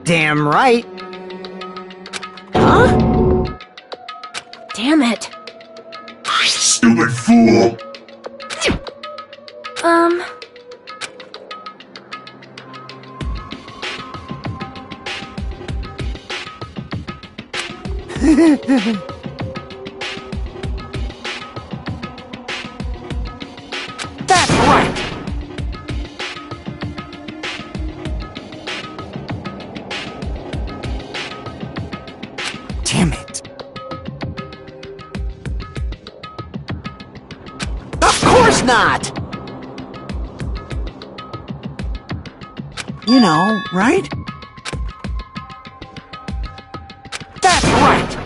Damn right. Huh? Damn it. Stupid fool! That's right. Damn it. Of course not! You know, right? That's right!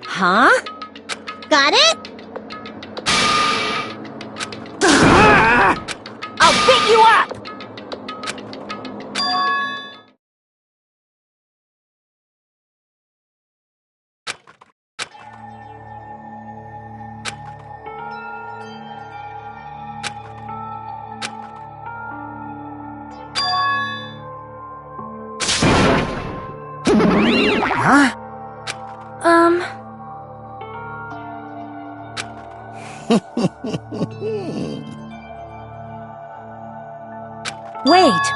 Huh? Got it? I'll beat you up! Huh? Wait.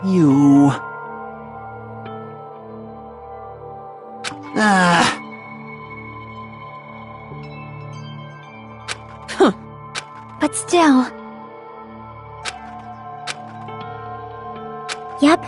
You... But still... Yep.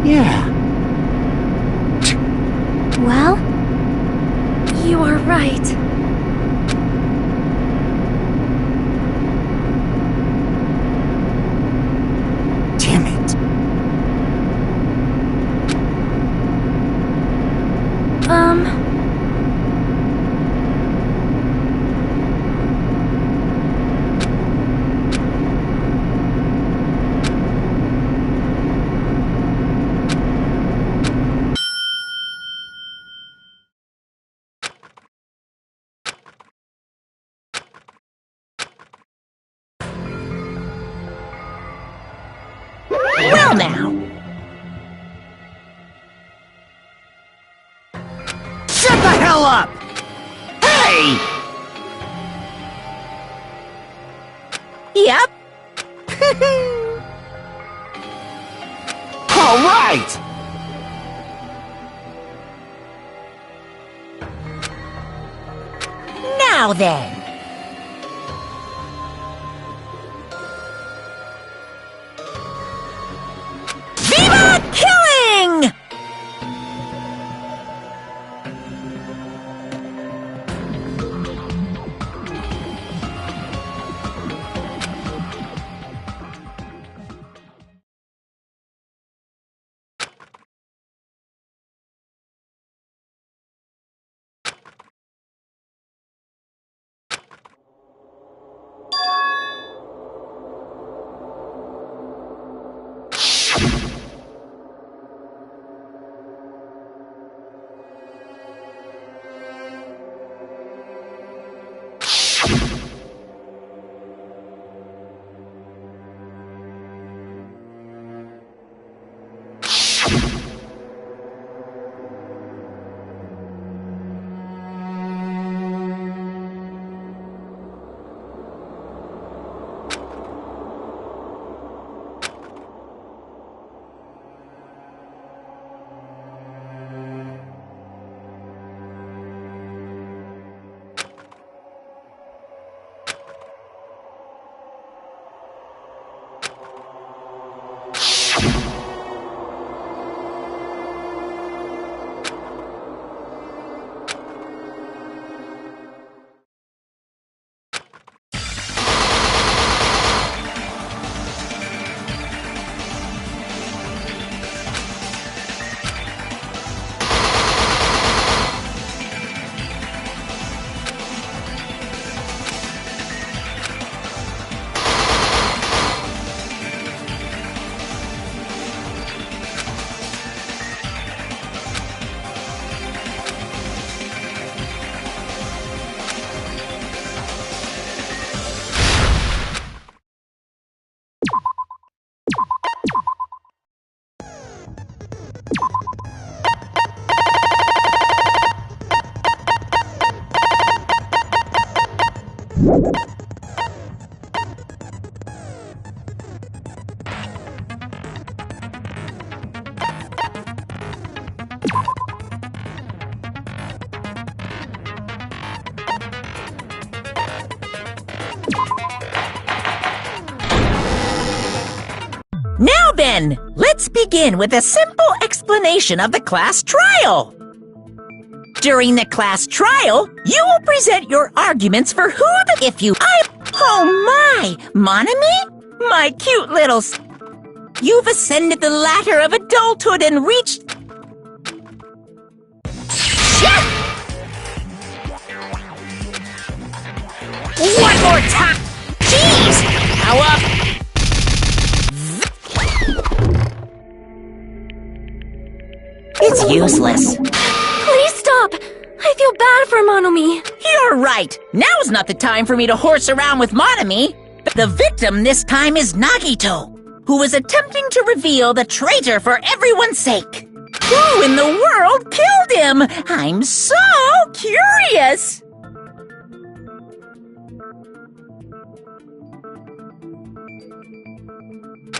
Yeah. Well, you are right. Damn it. Well now! Shut the hell up! Hey! Yep. All right! Now then. Viva killing! Now then, let's begin with a simple explanation of the class trial. During the class trial, you will present your arguments for who the if you Oh my, Monami? My cute little You've ascended the ladder of adulthood and reached One more time! Jeez! How up? It's useless. Please stop! I feel bad for Monomi. You're right. Now's not the time for me to horse around with Monami. The victim this time is Nagito, who is attempting to reveal the traitor for everyone's sake. Who in the world killed him? I'm so curious.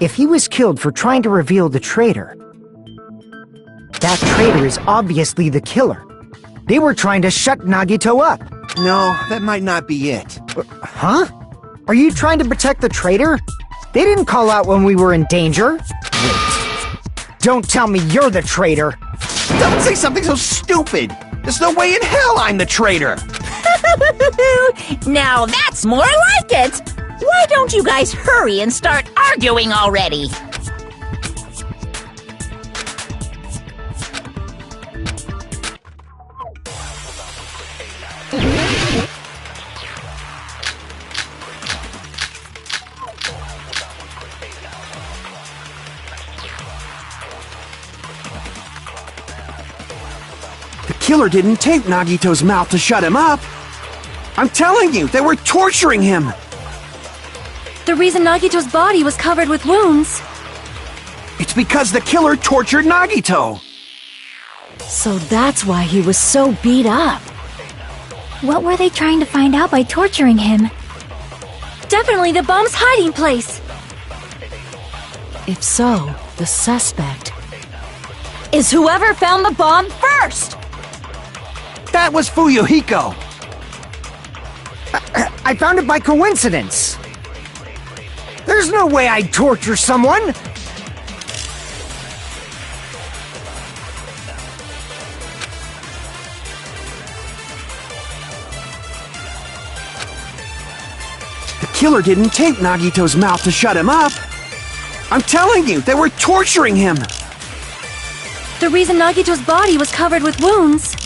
If he was killed for trying to reveal the traitor, that traitor is obviously the killer. They were trying to shut Nagito up. No, that might not be it. Huh? Are you trying to protect the traitor? They didn't call out when we were in danger. Wait. Don't tell me you're the traitor. Don't say something so stupid! There's no way in hell I'm the traitor! Now that's more like it. Why don't you guys hurry and start arguing already? The killer didn't tape Nagito's mouth to shut him up! I'm telling you, they were torturing him! The reason Nagito's body was covered with wounds. It's because the killer tortured Nagito! So that's why he was so beat up. What were they trying to find out by torturing him? Definitely the bomb's hiding place. If so, the suspect is whoever found the bomb first! That was Fuyuhiko! I found it by coincidence. There's no way I'd torture someone. The killer didn't tape Nagito's mouth to shut him up! I'm telling you, they were torturing him! The reason Nagito's body was covered with wounds.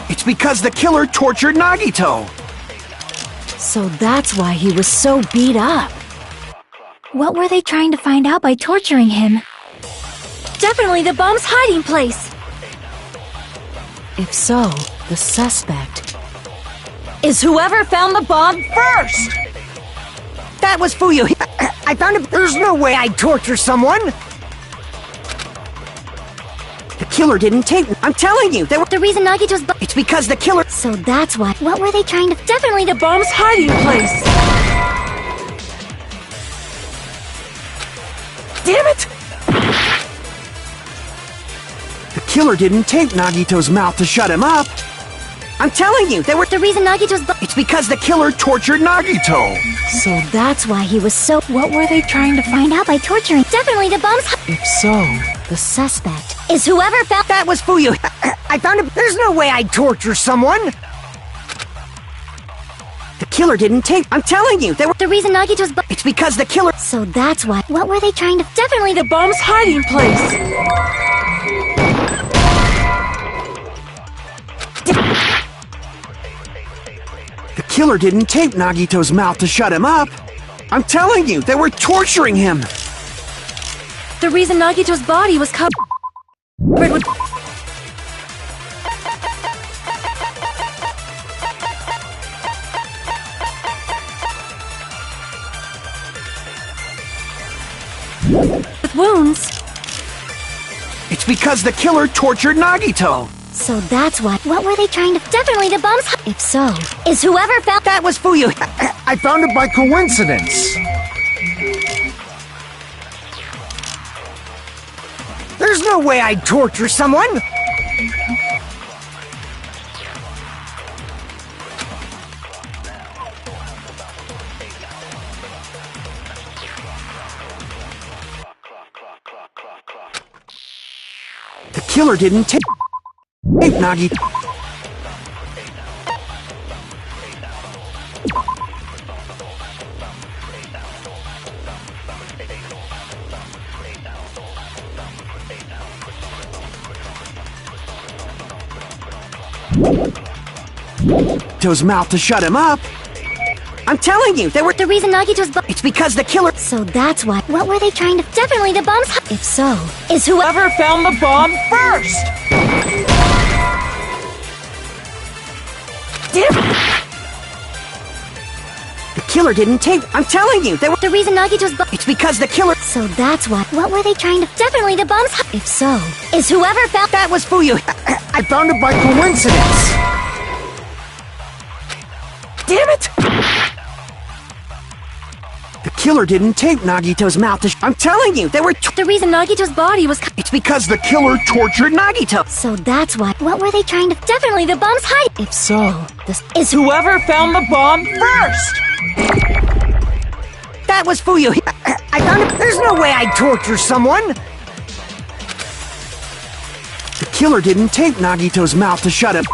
It's because the killer tortured Nagito. So that's why he was so beat up. What were they trying to find out by torturing him? Definitely the bomb's hiding place! If so, the suspect is whoever found the bomb first! That was Fuyu. I found it. There's no way I'd torture someone. The killer didn't tape. I'm telling you, they were. The reason Nagito's It's because the killer. So that's why. What were they trying to? Definitely the bomb's hiding place! Damn it! The killer didn't tape Nagito's mouth to shut him up. I'm telling you, they were. The reason Nagito's It's because the killer tortured Nagito. So that's why he was so. What were they trying to find out by torturing? Definitely the bomb's. If so, the suspect is whoever found. That was Fuyu. I found it. There's no way I'd torture someone. The killer didn't tape. I'm telling you, they were. The reason Nagito's. It's because the killer. So that's why. What were they trying to? Definitely the bomb's hiding place! The killer didn't tape Nagito's mouth to shut him up. I'm telling you, they were torturing him. The reason Nagito's body was covered with. With wounds. It's because the killer tortured Nagito. So that's why. What were they trying to? Definitely the bomb's. If so, is whoever found. That was Fuyu. I found it by coincidence. There's no way I'd torture someone. The killer didn't tape Nagito. Nagito's mouth to shut him up. I'm telling you, they were. The reason Nagito's. It's because the killer. So that's why. What were they trying to? Definitely the bomb's. If so, is whoever Found the bomb first! The killer didn't tape. I'm telling you, they were. the reason Nagito's. It's because the killer. So that's why. What were they trying to? Definitely the bomb's. If so, is whoever found. That was Fuyu. I found it by coincidence. Damn it! The killer didn't tape Nagito's mouth to. I'm telling you, they were. The reason Nagito's body was. It's because the killer tortured Nagito. So that's why. What were they trying to? Definitely the bomb's hide. If so, this is Whoever found the bomb first! That was Fuyu. I found it. There's no way I'd torture someone. The killer didn't tape Nagito's mouth to shut him.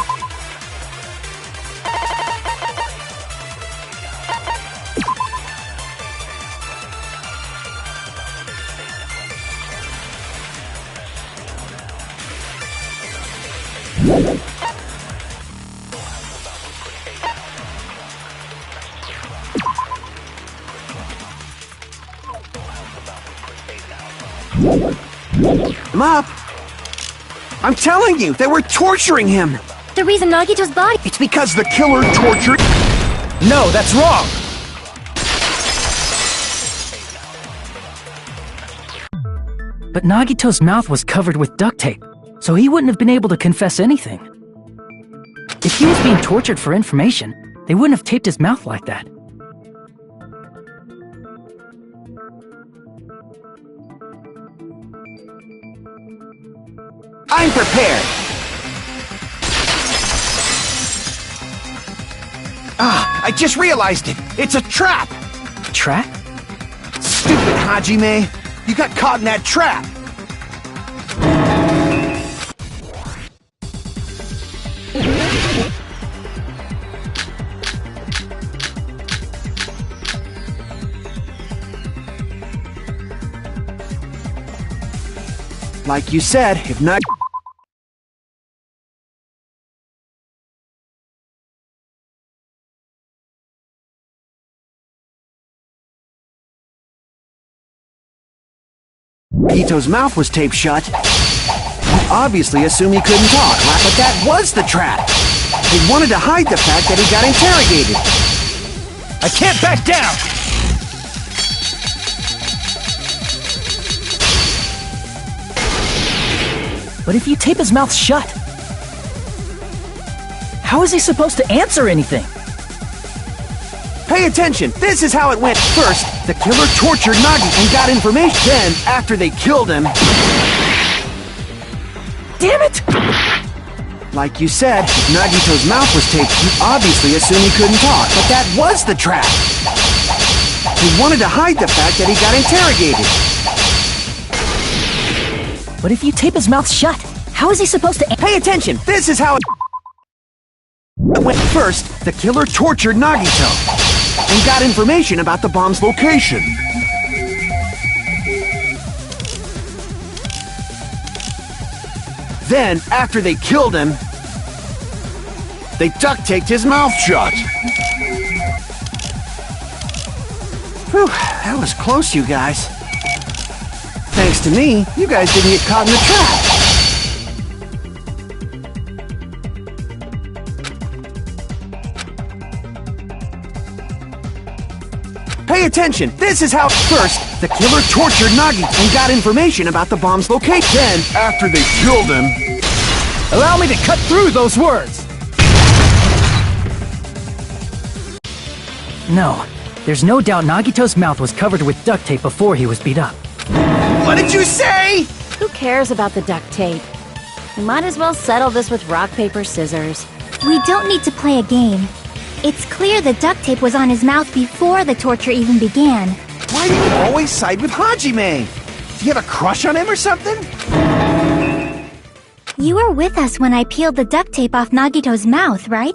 Him up. I'm telling you, they were torturing him. the reason Nagito's body. It's because the killer tortured. No, that's wrong. But Nagito's mouth was covered with duct tape, so he wouldn't have been able to confess anything. If he was being tortured for information, they wouldn't have taped his mouth like that. I'm prepared. I just realized it. It's a trap. Trap? Stupid Hajime. You got caught in that trap. Like you said, if not... Nagito's mouth was taped shut. You obviously assume he couldn't talk, but that was the trap. They wanted to hide the fact that he got interrogated. I can't back down! But if you tape his mouth shut, how is he supposed to answer anything? Pay attention, this is how it went. First, the killer tortured Nagi and got information. Then, after they killed him... Damn it! Like you said, if Nagito's mouth was taped, you obviously assume he couldn't talk, but that was the trap. He wanted to hide the fact that he got interrogated. But if you tape his mouth shut, how is he supposed to... Pay attention, this is how it went. First, the killer tortured Nagito and got information about the bomb's location. Then, after they killed him, they duct-taped his mouth shut. Whew, that was close, you guys. Thanks to me, you guys didn't get caught in the trap. Pay attention, this is how... First, the killer tortured Nagi and got information about the bomb's location. Then, after they killed him... Allow me to cut through those words! No, there's no doubt Nagito's mouth was covered with duct tape before he was beat up. What did you say? Who cares about the duct tape? We might as well settle this with rock, paper, scissors. We don't need to play a game. It's clear the duct tape was on his mouth before the torture even began. Why do you always side with Hajime? Do you have a crush on him or something? You were with us when I peeled the duct tape off Nagito's mouth, right?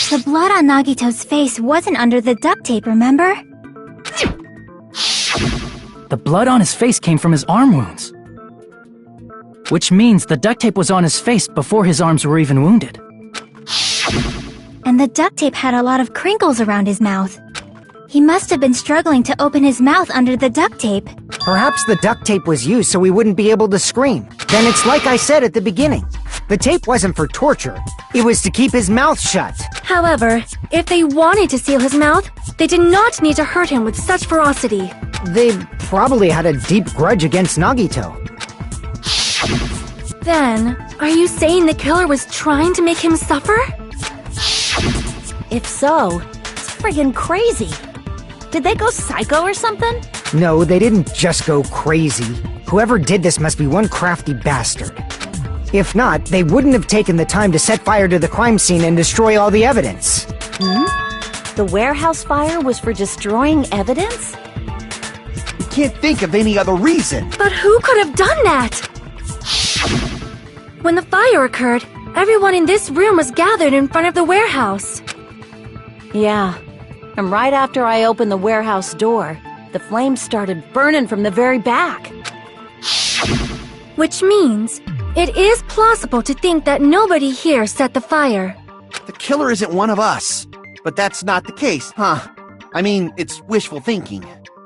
The blood on Nagito's face wasn't under the duct tape, remember? The blood on his face came from his arm wounds. Which means the duct tape was on his face before his arms were even wounded. And the duct tape had a lot of crinkles around his mouth. He must have been struggling to open his mouth under the duct tape. Perhaps the duct tape was used so he wouldn't be able to scream. Then it's like I said at the beginning. The tape wasn't for torture. It was to keep his mouth shut. However, if they wanted to seal his mouth, they did not need to hurt him with such ferocity. They probably had a deep grudge against Nagito. Then, are you saying the killer was trying to make him suffer? If so, it's friggin' crazy. Did they go psycho or something? No, they didn't just go crazy. Whoever did this must be one crafty bastard. If not, they wouldn't have taken the time to set fire to the crime scene and destroy all the evidence. The warehouse fire was for destroying evidence? You can't think of any other reason. But who could have done that? When the fire occurred, everyone in this room was gathered in front of the warehouse. Yeah, and right after I opened the warehouse door, the flames started burning from the very back. Which means, it is plausible to think that nobody here set the fire. The killer isn't one of us. But that's not the case, huh? I mean, it's wishful thinking.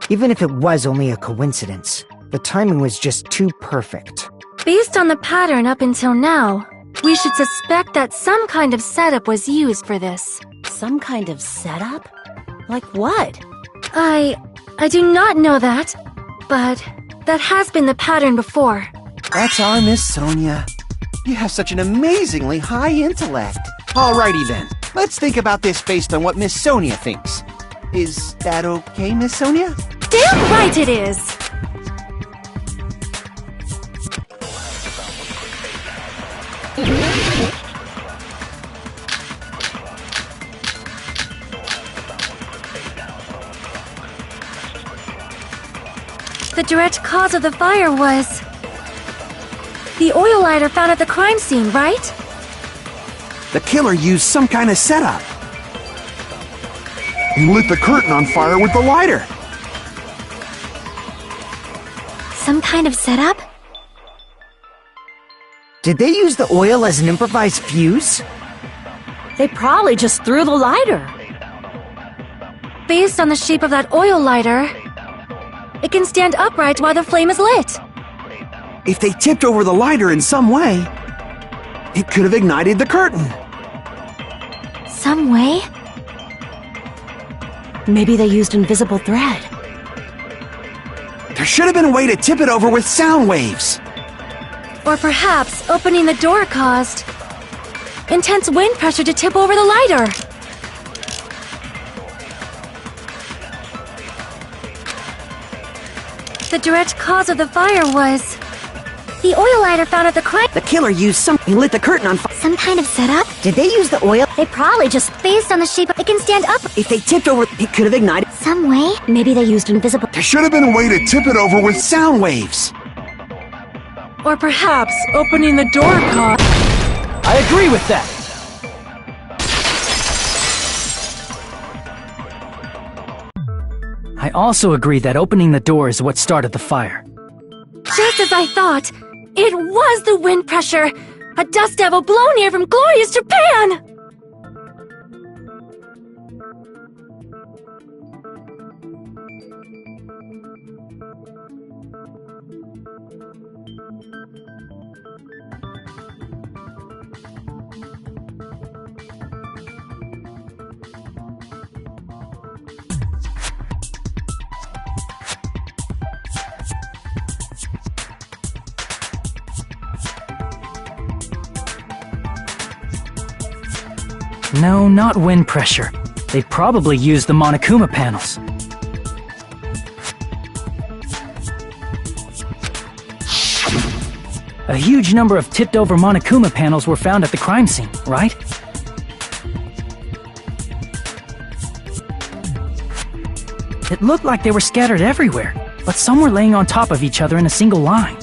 Even if it was only a coincidence, the timing was just too perfect. Based on the pattern up until now, we should suspect that some kind of setup was used for this. Some kind of setup? Like what? I do not know that, but that has been the pattern before. That's our Miss Sonia. You have such an amazingly high intellect. Alrighty then, let's think about this based on what Miss Sonia thinks. Is that okay, Miss Sonia? Damn right it is! The direct cause of the fire was the oil lighter found at the crime scene, right? The killer used some kind of setup. He lit the curtain on fire with the lighter. Some kind of setup? Did they use the oil as an improvised fuse? They probably just threw the lighter. Based on the shape of that oil lighter, it can stand upright while the flame is lit. If they tipped over the lighter in some way, it could have ignited the curtain. Some way? Maybe they used invisible thread. There should have been a way to tip it over with sound waves. Or perhaps opening the door caused intense wind pressure to tip over the lighter. The direct cause of the fire was the oil lighter found at the crime. The killer used something, lit the curtain on fire. Some kind of setup? Did they use the oil? They probably just based on the shape it can stand up. If they tipped over, it could have ignited. Some way? Maybe they used invisible. There should have been a way to tip it over with Sound waves. Or perhaps opening the door caused. I agree with that. I also agree that opening the door is what started the fire. Just as I thought, it was the wind pressure! A dust devil blown here from glorious Japan! No, not wind pressure. They probably used the Monokuma panels. A huge number of tipped-over Monokuma panels were found at the crime scene, right? It looked like they were scattered everywhere, but some were laying on top of each other in a single line.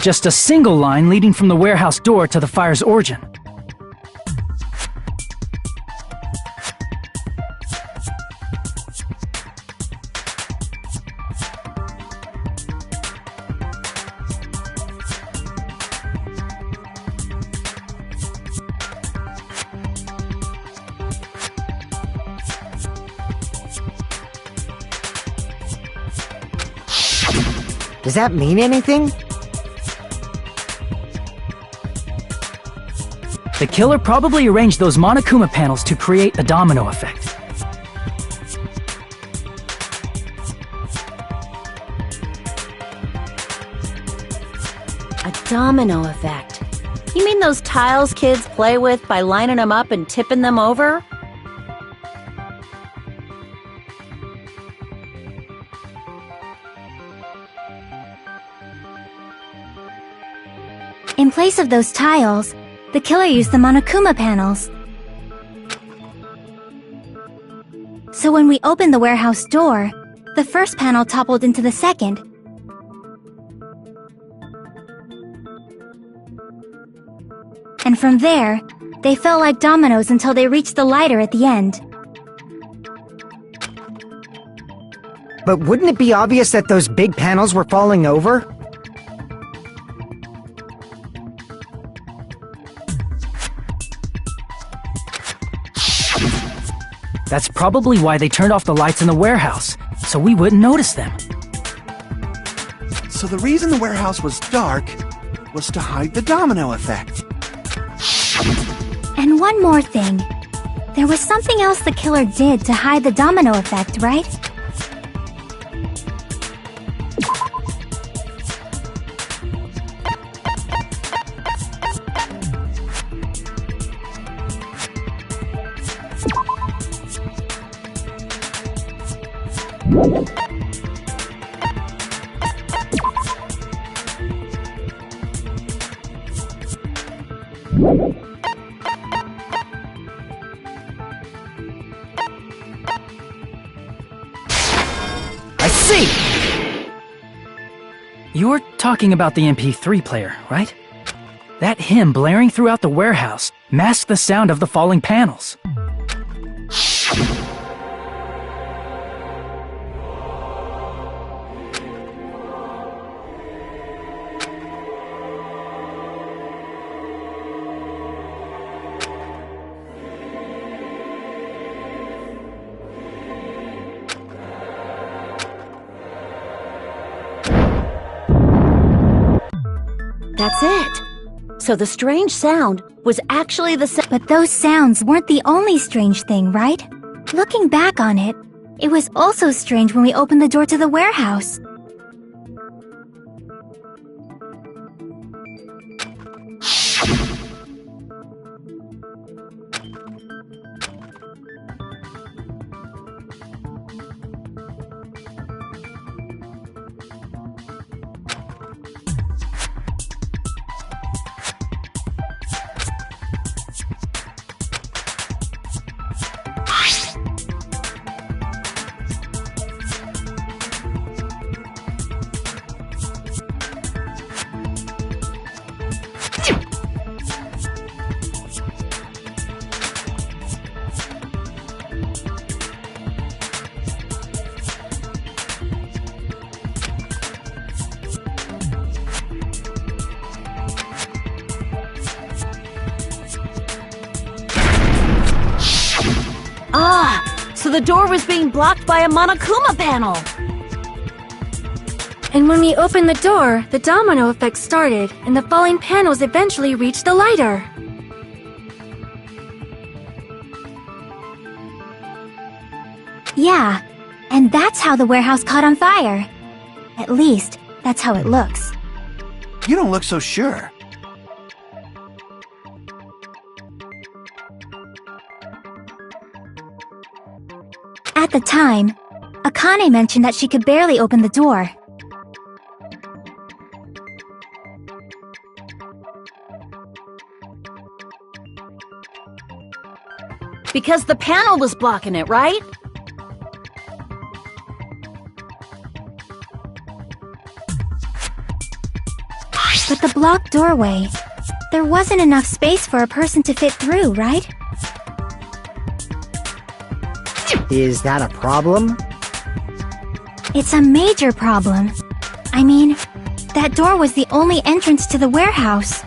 Just a single line leading from the warehouse door to the fire's origin. Does that mean anything? The killer probably arranged those Monokuma panels to create a domino effect. A domino effect. You mean those tiles kids play with by lining them up and tipping them over? In place of those tiles, the killer used the Monokuma panels. So when we opened the warehouse door, the first panel toppled into the second. And from there, they fell like dominoes until they reached the lighter at the end. But wouldn't it be obvious that those big panels were falling over? That's probably why they turned off the lights in the warehouse, so we wouldn't notice them. So the reason the warehouse was dark was to hide the domino effect. And one more thing. There was something else the killer did to hide the domino effect, right? I see! You're talking about the MP3 player, right? That hymn blaring throughout the warehouse masked the sound of the falling panels. That's it. So the strange sound was actually the sound. But those sounds weren't the only strange thing, right? Looking back on it, it was also strange when we opened the door to the warehouse. So the door was being blocked by a Monokuma panel. And when we opened the door, the domino effect started, and the falling panels eventually reached the lighter. Yeah, and that's how the warehouse caught on fire. At least, that's how it looks. You don't look so sure. At the time, Akane mentioned that she could barely open the door. Because the panel was blocking it, right? But the blocked doorway, there wasn't enough space for a person to fit through, right? Is that a problem? It's a major problem. I mean, that door was the only entrance to the warehouse.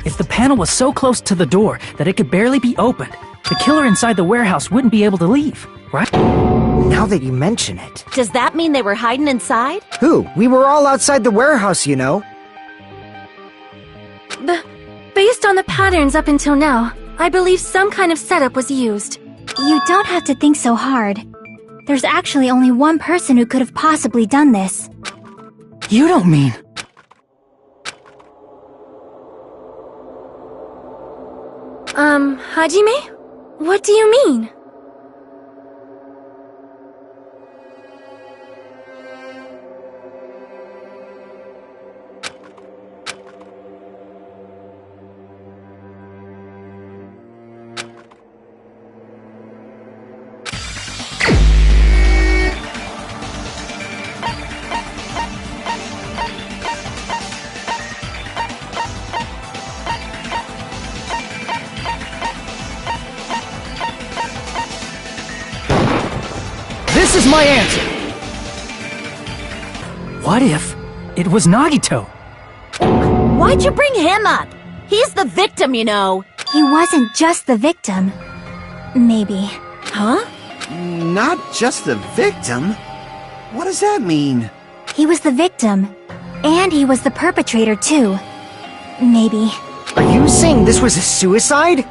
If the panel was so close to the door that it could barely be opened, the killer inside the warehouse wouldn't be able to leave, right? Now that you mention it. Does that mean they were hiding inside? Who? We were all outside the warehouse, you know. Based on the patterns up until now, I believe some kind of setup was used. You don't have to think so hard. There's actually only one person who could have possibly done this. You don't mean... Hajime? What do you mean? This is my answer! What if it was Nagito? Why'd you bring him up? He's the victim, you know. He wasn't just the victim. Maybe. Huh? Not just the victim? What does that mean? He was the victim. And he was the perpetrator, too. Maybe. Are you saying this was a suicide?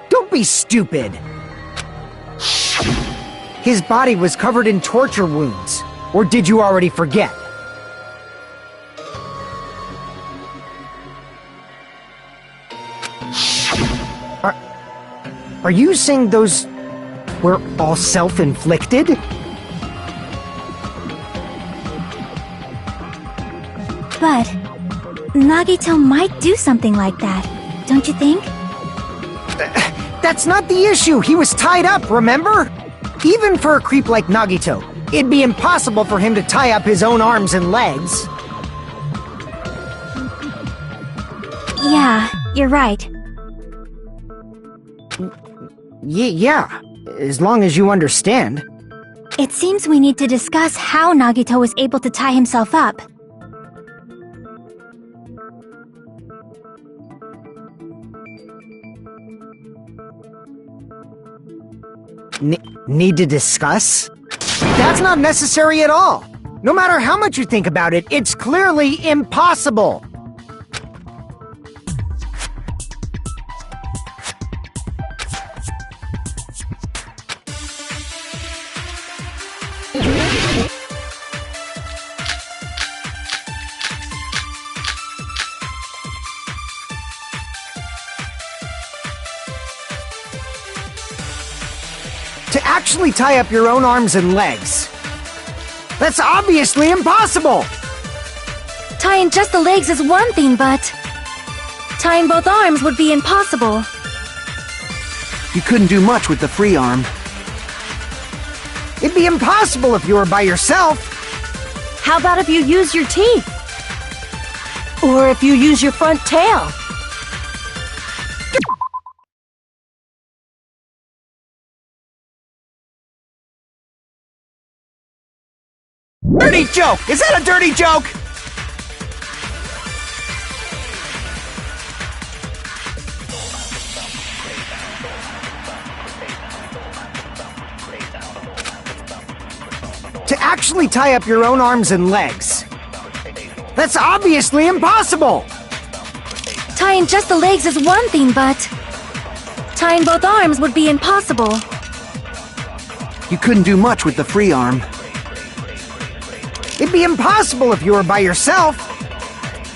Don't be stupid. His body was covered in torture wounds. Or did you already forget? Are you saying those were all self-inflicted? But Nagito might do something like that, don't you think? That's not the issue. He was tied up, remember? Even for a creep like Nagito, it'd be impossible for him to tie up his own arms and legs. Yeah, you're right. Yeah, as long as you understand. It seems we need to discuss how Nagito was able to tie himself up. Need to discuss? That's not necessary at all. No matter how much you think about it, it's clearly impossible. To actually tie up your own arms and legs. That's obviously impossible! Tying just the legs is one thing, but tying both arms would be impossible. You couldn't do much with the free arm. It'd be impossible if you were by yourself. How about if you use your teeth? Or if you use your front tail? Dirty joke! Is that a dirty joke? To actually tie up your own arms and legs. That's obviously impossible! Tying just the legs is one thing, but tying both arms would be impossible. You couldn't do much with the free arm. It'd be impossible if you were by yourself.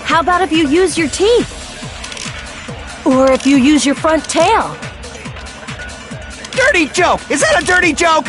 How about if you use your teeth? Or if you use your front tail? Dirty joke! Is that a dirty joke?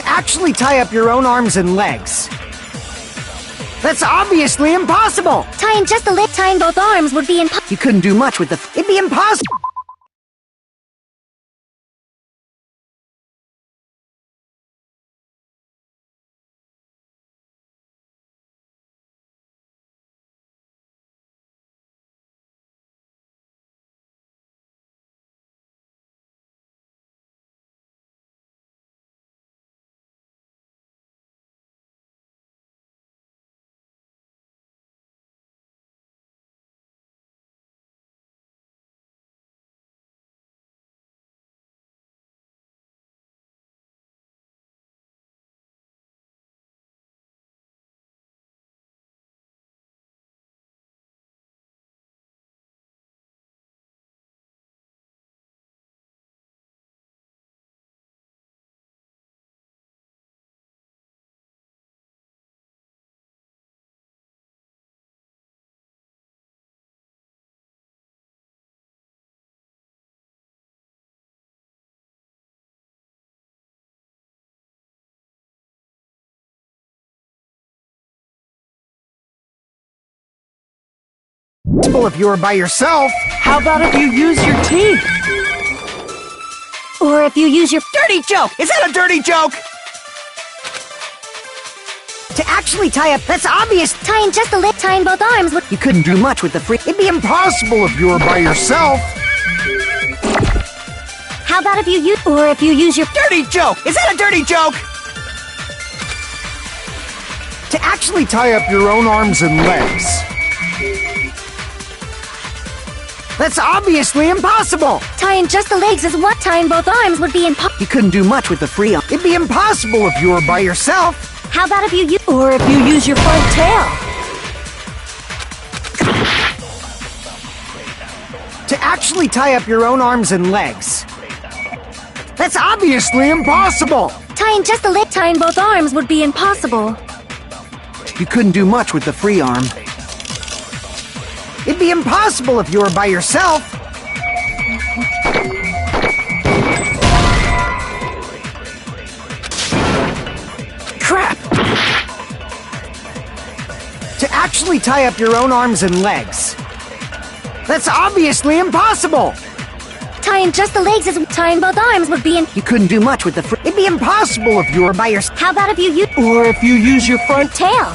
Actually tie up your own arms and legs. That's obviously impossible! Tying just the leg, tying both arms would be impossible. You couldn't do much with the... It'd be impossible! If you were by yourself. How about if you use your teeth? Or if you use your Dirty joke! Is that a dirty joke? To actually tie up, that's obvious. tying just a leg, tying both arms would. You couldn't do much with the free. It'd be impossible if you were by yourself. How about if you use. Or if you use your. Dirty joke! Is that a dirty joke? To actually tie up your own arms and legs. That's obviously impossible. Tying just the legs is what tying both arms would be impossible. You couldn't do much with the free arm. It'd be impossible if you were by yourself. How about if you use. Or if you use your front tail. To actually tie up your own arms and legs. That's obviously impossible. Tying just the leg, tying both arms would be impossible. You couldn't do much with the free arm. It'd be impossible if you were by yourself. Crap! To actually tie up your own arms and legs. That's obviously impossible. Tying just the legs is tying both arms would be. You couldn't do much with the free. It'd be impossible if you were by yourself. How about if you use. Or if you use your front. Tail.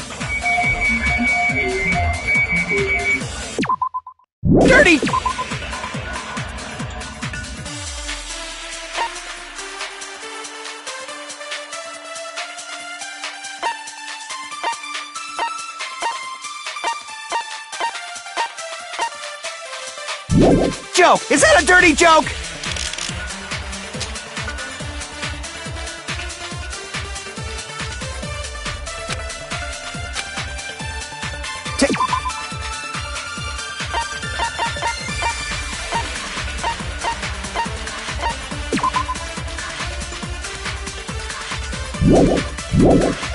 Dirty! Joke! Is that a dirty joke?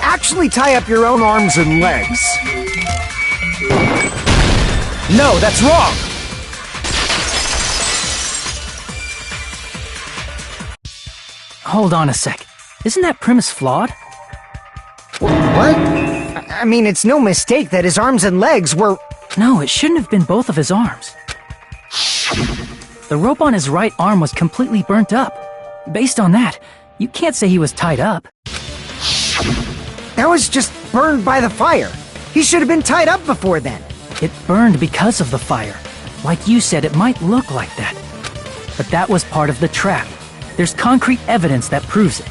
Actually tie up your own arms and legs. No, that's wrong. Hold on a sec. Isn't that premise flawed? What? I mean, it's no mistake that his arms and legs were... No, it shouldn't have been both of his arms. The rope on his right arm was completely burnt up. Based on that, you can't say he was tied up. That was just burned by the fire. He should have been tied up before then. It burned because of the fire. Like you said, it might look like that. But that was part of the trap. There's concrete evidence that proves it.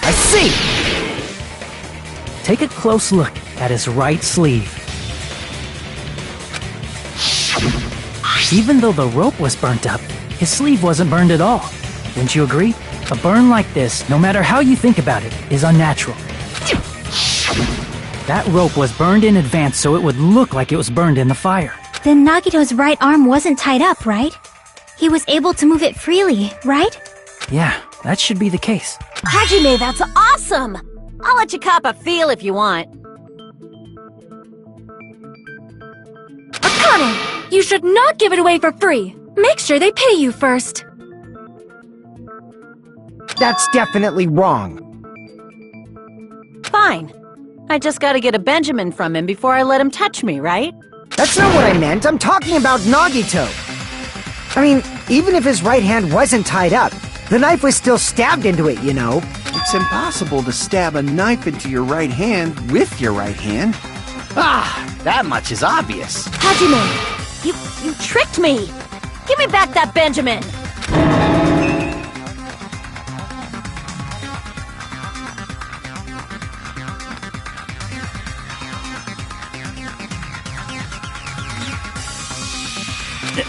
I see! Take a close look at his right sleeve. Even though the rope was burnt up, his sleeve wasn't burned at all. Wouldn't you agree? A burn like this, no matter how you think about it, is unnatural. That rope was burned in advance so it would look like it was burned in the fire. Then Nagito's right arm wasn't tied up, right? He was able to move it freely, right? Yeah, that should be the case. Hajime, that's awesome! I'll let you cop a feel if you want. Akane, you should not give it away for free. Make sure they pay you first. That's definitely wrong. Fine. I just gotta get a Benjamin from him before I let him touch me, right? That's not what I meant. I'm talking about Nagito. I mean, even if his right hand wasn't tied up, the knife was still stabbed into it, you know. It's impossible to stab a knife into your right hand with your right hand. Ah, that much is obvious. Hajime, you tricked me! Give me back that Benjamin!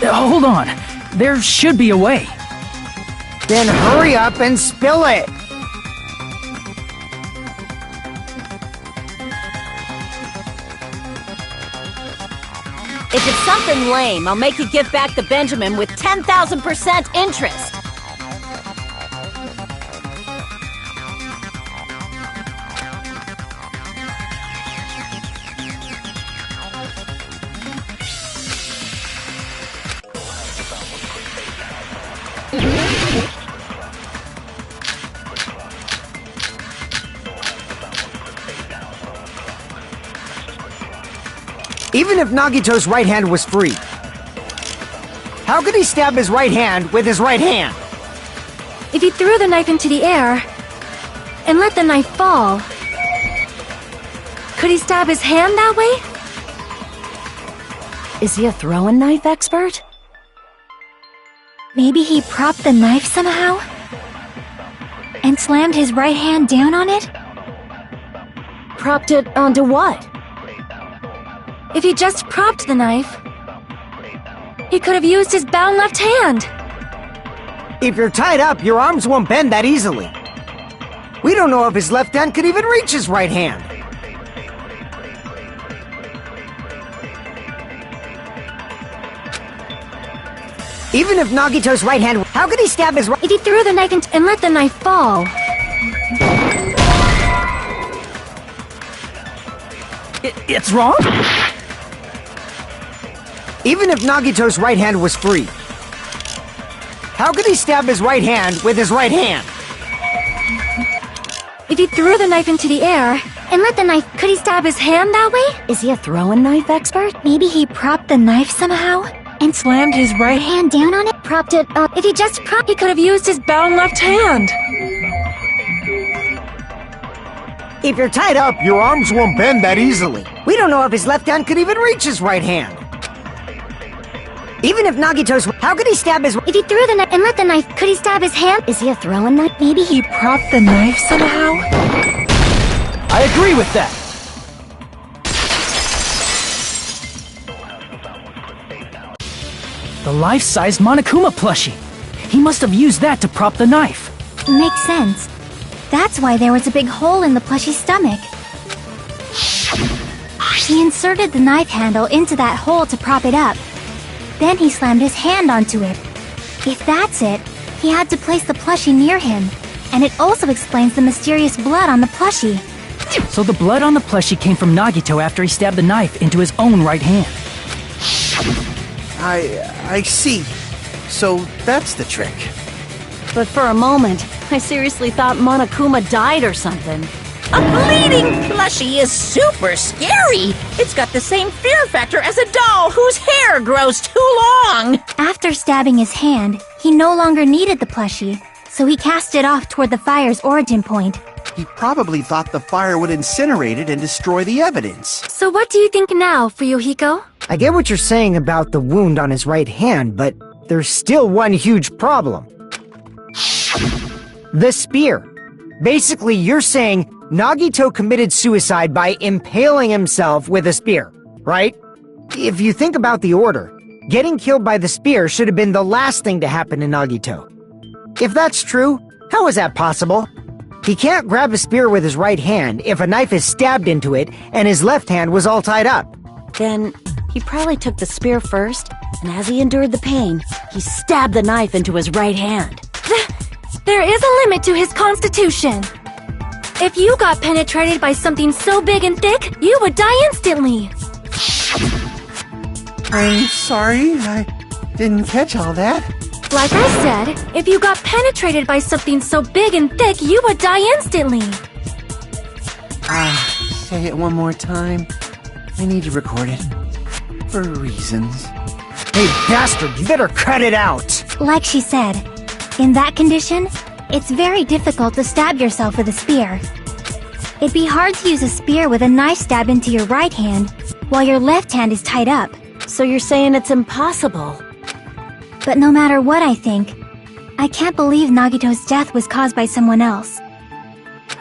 Hold on. There should be a way. Then hurry up and spill it! If it's something lame, I'll make you give back the Benjamin with 10,000% interest! Even if Nagito's right hand was free, how could he stab his right hand with his right hand? If he threw the knife into the air and let the knife fall, could he stab his hand that way? Is he a throwing knife expert? Maybe he propped the knife somehow? And slammed his right hand down on it? Propped it onto what? If he just propped the knife, he could have used his bound left hand. If you're tied up, your arms won't bend that easily. We don't know if his left hand could even reach his right hand. Even if Nagito's right hand, how could he stab his right? If he threw the knife and let the knife fall, It's wrong? Even if Nagito's right hand was free, how could he stab his right hand with his right hand? if he threw the knife into the air and let the knife, could he stab his hand that way? Is he a throwing knife expert? Maybe he propped the knife somehow? And slammed his right hand down on it? Propped it up. If he just propped, he could have used his bound left hand. If you're tied up, your arms won't bend that easily. We don't know if his left hand could even reach his right hand. Even if Nagito's... How could he stab his... If he threw the knife and let the knife, could he stab his hand? Is he a throwing knife? Maybe he propped the knife somehow? I agree with that. The life-size Monokuma plushie. He must have used that to prop the knife. Makes sense. That's why there was a big hole in the plushie's stomach. He inserted the knife handle into that hole to prop it up. Then he slammed his hand onto it. If that's it, he had to place the plushie near him. And it also explains the mysterious blood on the plushie. So the blood on the plushie came from Nagito after he stabbed the knife into his own right hand. I see. So that's the trick. But for a moment, I seriously thought Monokuma died or something. A bleeding plushie is super scary. It's got the same fear factor as a doll whose hair grows too long. After stabbing his hand, he no longer needed the plushie, so he cast it off toward the fire's origin point. He probably thought the fire would incinerate it and destroy the evidence. So what do you think now, Fuyuhiko? I get what you're saying about the wound on his right hand, but there's still one huge problem. The spear. Basically, you're saying Nagito committed suicide by impaling himself with a spear, right? If you think about the order, getting killed by the spear should have been the last thing to happen to Nagito. If that's true, how is that possible? He can't grab a spear with his right hand if a knife is stabbed into it and his left hand was all tied up. Then he probably took the spear first, and as he endured the pain, he stabbed the knife into his right hand. There is a limit to his constitution. If you got penetrated by something so big and thick, you would die instantly. I'm sorry, I didn't catch all that. Like I said, if you got penetrated by something so big and thick, you would die instantly. Say it one more time. I need to record it. For reasons. Hey, bastard, you better cut it out! Like she said, in that condition, it's very difficult to stab yourself with a spear. It'd be hard to use a spear with a knife stabbed into your right hand while your left hand is tied up. So you're saying it's impossible? But no matter what I think, I can't believe Nagito's death was caused by someone else.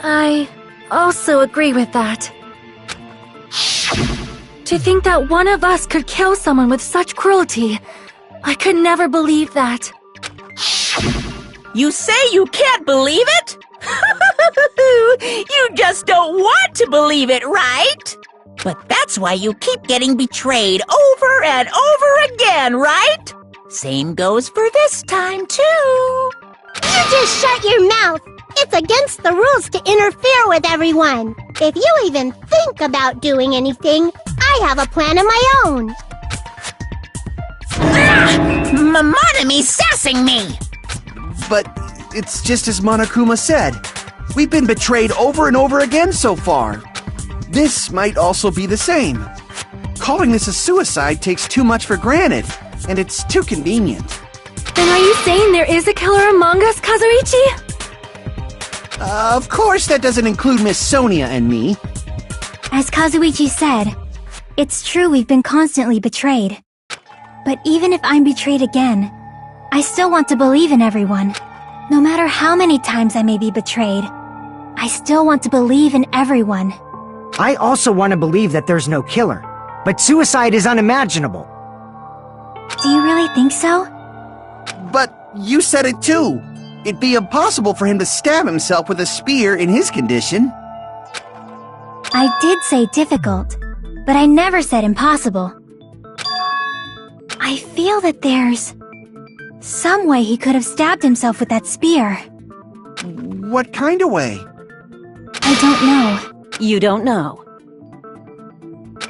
I also agree with that. To think that one of us could kill someone with such cruelty, I could never believe that. You say you can't believe it? You just don't want to believe it, right? But that's why you keep getting betrayed over and over again, right? Same goes for this time, too. You just shut your mouth. It's against the rules to interfere with everyone. If you even think about doing anything, I have a plan of my own. Momonomi's sassing me! But it's just as Monokuma said. We've been betrayed over and over again so far. This might also be the same. Calling this a suicide takes too much for granted, and it's too convenient. Then are you saying there is a killer among us, Kazuichi? Of course that doesn't include Miss Sonia and me. As Kazuichi said, it's true we've been constantly betrayed. But even if I'm betrayed again, I still want to believe in everyone. No matter how many times I may be betrayed, I still want to believe in everyone. I also want to believe that there's no killer, but suicide is unimaginable. Do you really think so? But you said it too. It'd be impossible for him to stab himself with a spear in his condition. I did say difficult, but I never said impossible. I feel that there's some way he could have stabbed himself with that spear. What kind of way? I don't know. You don't know.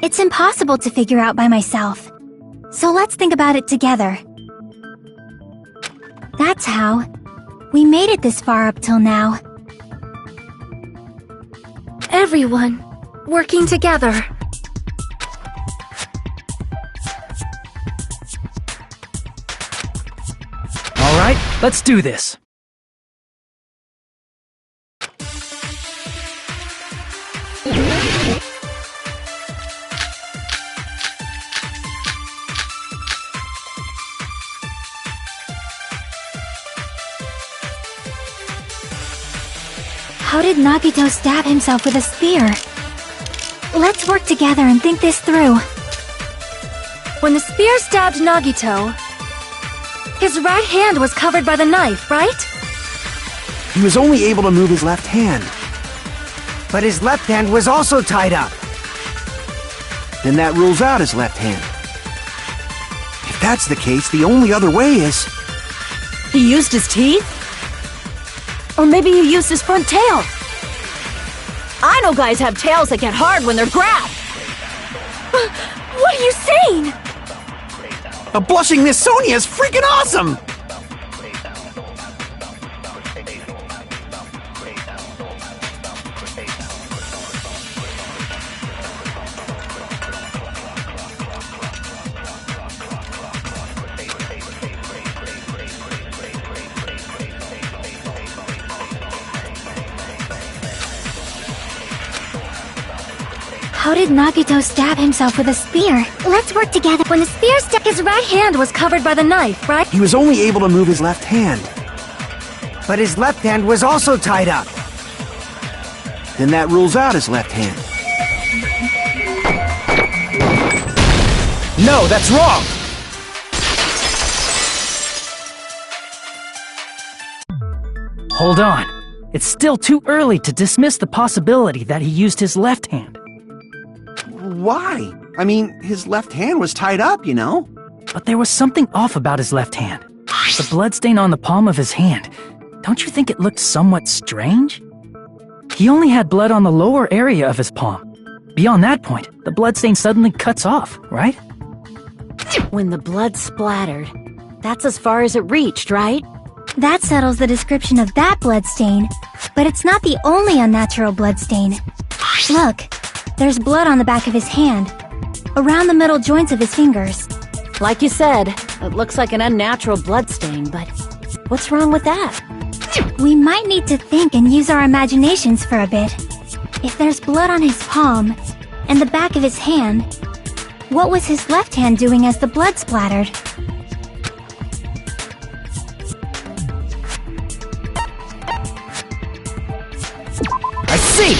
It's impossible to figure out by myself. So let's think about it together. That's how we made it this far up till now. Everyone, working together. All right, let's do this. How did Nagito stab himself with a spear? Let's work together and think this through. When the spear stabbed Nagito, his right hand was covered by the knife, right? He was only able to move his left hand. But his left hand was also tied up. Then that rules out his left hand. If that's the case, the only other way is... He used his teeth? Or maybe he used his front tail. I know guys have tails that get hard when they're grabbed. What are you saying? A blushing Miss Sonia is freaking awesome! How did Nagito stab himself with a spear? Let's work together. When the spear stabbed, his right hand was covered by the knife, right? He was only able to move his left hand. But his left hand was also tied up. Then that rules out his left hand. No, that's wrong! Hold on. It's still too early to dismiss the possibility that he used his left hand. Why? I mean, his left hand was tied up, you know? But there was something off about his left hand. The bloodstain on the palm of his hand. Don't you think it looked somewhat strange? He only had blood on the lower area of his palm. Beyond that point, the bloodstain suddenly cuts off, right? When the blood splattered, that's as far as it reached, right? That settles the description of that bloodstain, but it's not the only unnatural bloodstain. Look, there's blood on the back of his hand, around the middle joints of his fingers. Like you said, it looks like an unnatural bloodstain, but what's wrong with that? We might need to think and use our imaginations for a bit. If there's blood on his palm and the back of his hand, what was his left hand doing as the blood splattered? I see!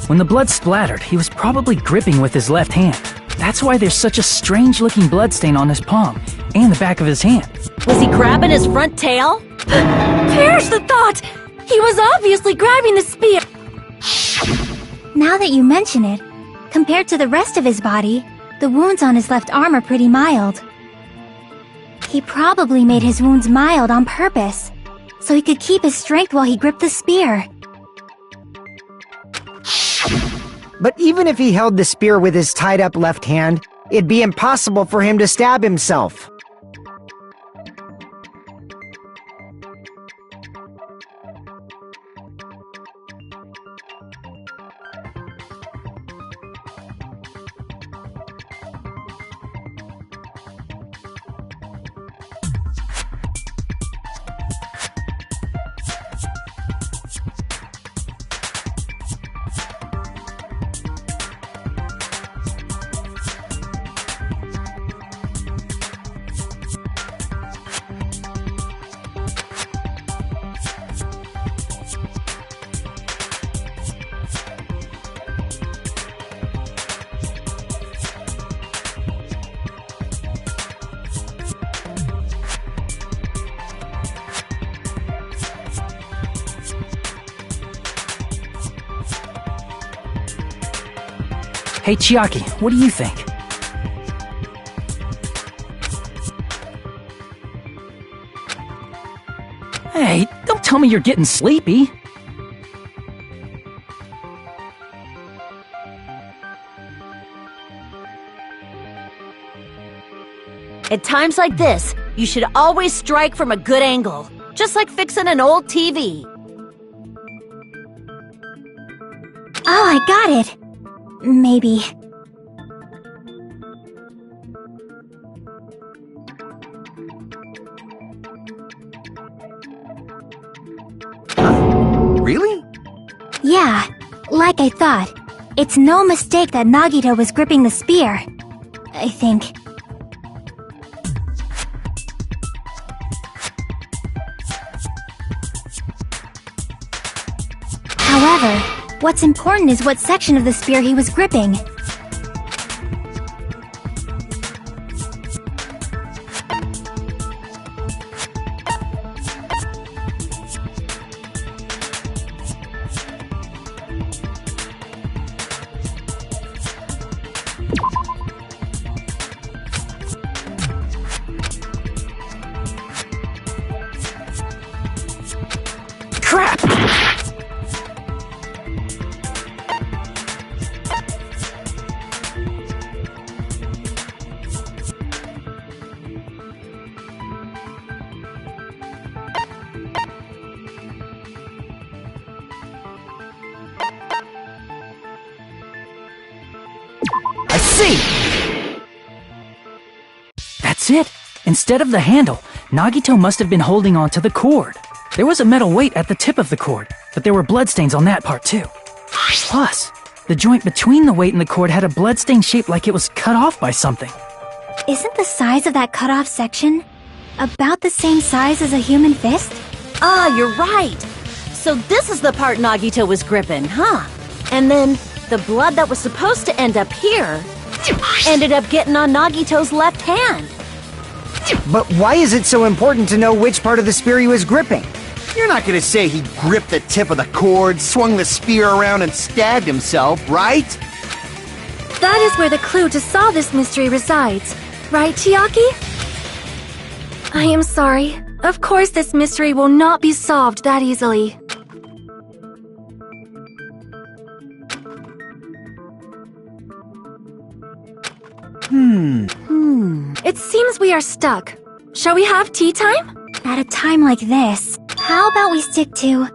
When the blood splattered, he was probably gripping with his left hand. That's why there's such a strange-looking bloodstain on his palm and the back of his hand. Was he grabbing his front tail? Perish the thought! He was obviously grabbing the spear! Now that you mention it, compared to the rest of his body, the wounds on his left arm are pretty mild. He probably made his wounds mild on purpose, so he could keep his strength while he gripped the spear. But even if he held the spear with his tied-up left hand, it'd be impossible for him to stab himself. Hey, Chiaki, what do you think? Hey, don't tell me you're getting sleepy. At times like this, you should always strike from a good angle, just like fixing an old TV. Oh, I got it. Maybe. Really? Yeah, like I thought. It's no mistake that Nagito was gripping the spear. I think. However, what's important is what section of the spear he was gripping. Crap! I see! That's it! Instead of the handle, Nagito must have been holding on to the cord. There was a metal weight at the tip of the cord, but there were bloodstains on that part too. Plus, the joint between the weight and the cord had a bloodstain shaped like it was cut off by something. Isn't the size of that cut-off section about the same size as a human fist? Ah, you're right. So this is the part Nagito was gripping, huh? And then the blood that was supposed to end up here ended up getting on Nagito's left hand. But why is it so important to know which part of the spear he was gripping? You're not gonna say he gripped the tip of the cord, swung the spear around, and stabbed himself, right? That is where the clue to solve this mystery resides. Right, Chiaki? I am sorry. Of course this mystery will not be solved that easily. It seems we are stuck. Shall we have tea time? At a time like this, how about we stick to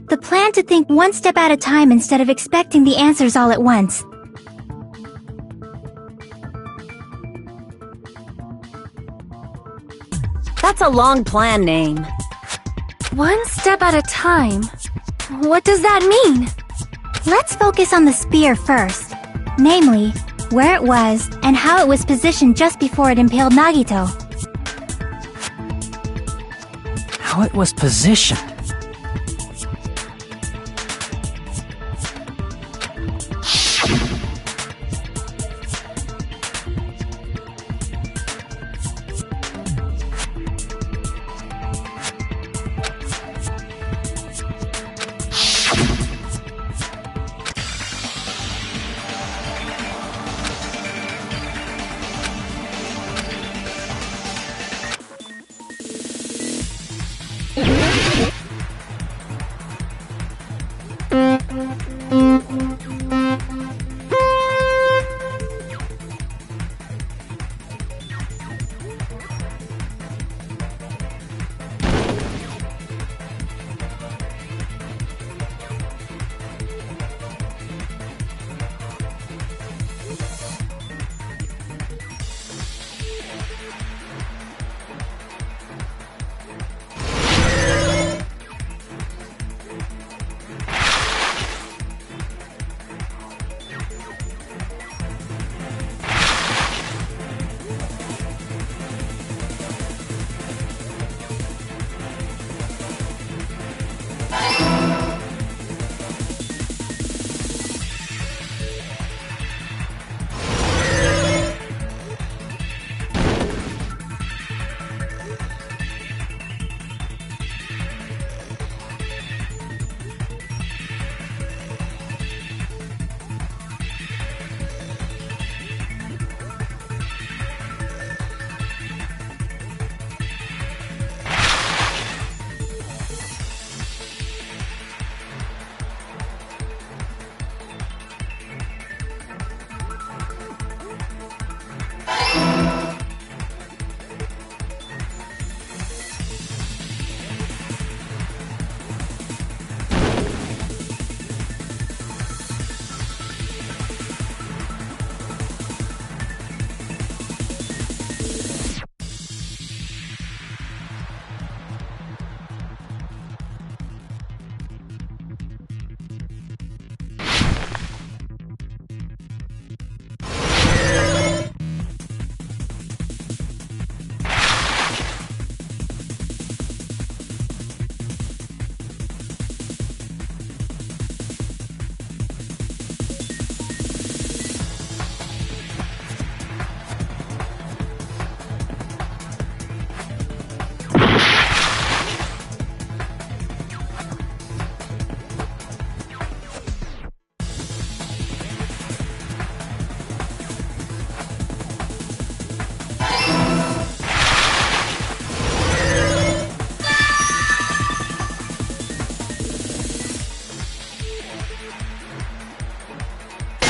the plan to think one step at a time instead of expecting the answers all at once? That's a long plan name. One step at a time. What does that mean? Let's focus on the spear first. Namely, where it was and how it was positioned just before it impaled Nagito. How it was positioned.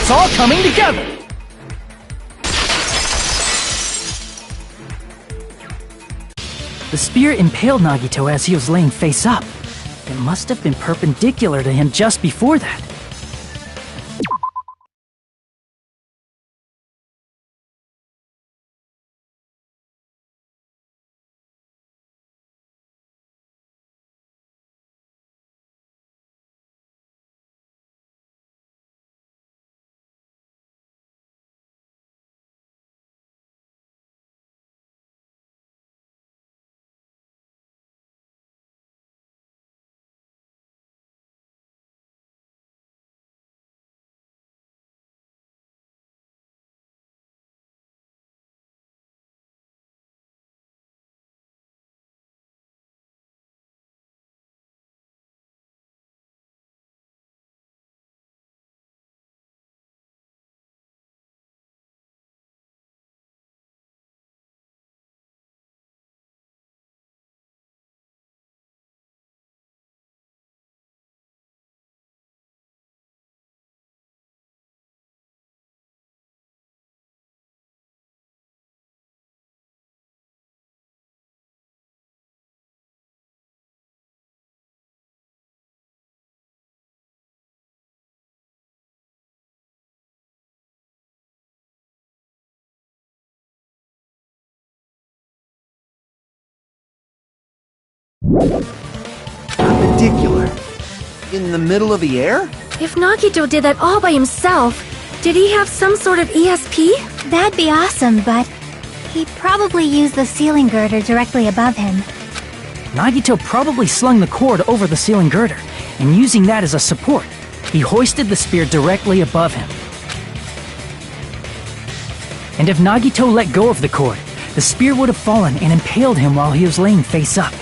It's all coming together! The spear impaled Nagito as he was laying face up. It must have been perpendicular to him just before that. Perpendicular? In the middle of the air? If Nagito did that all by himself, did he have some sort of ESP? That'd be awesome, but he probably used the ceiling girder directly above him. Nagito probably slung the cord over the ceiling girder, and using that as a support, he hoisted the spear directly above him. And if Nagito let go of the cord, the spear would have fallen and impaled him while he was laying face up.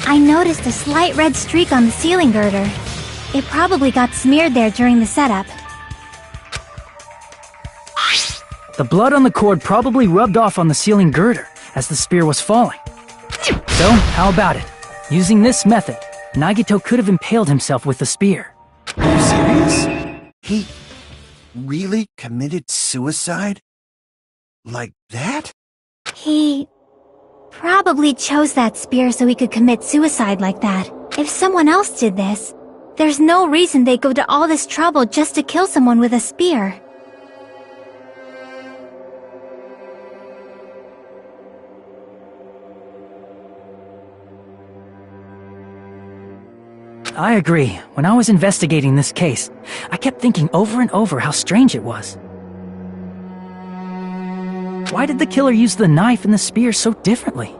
I noticed a slight red streak on the ceiling girder. It probably got smeared there during the setup. The blood on the cord probably rubbed off on the ceiling girder as the spear was falling. So, how about it? Using this method, Nagito could have impaled himself with the spear. Are you serious? He really committed suicide? Like that? He probably chose that spear so he could commit suicide like that. If someone else did this, there's no reason they'd go to all this trouble just to kill someone with a spear. I agree. When I was investigating this case, I kept thinking over and over how strange it was. Why did the killer use the knife and the spear so differently?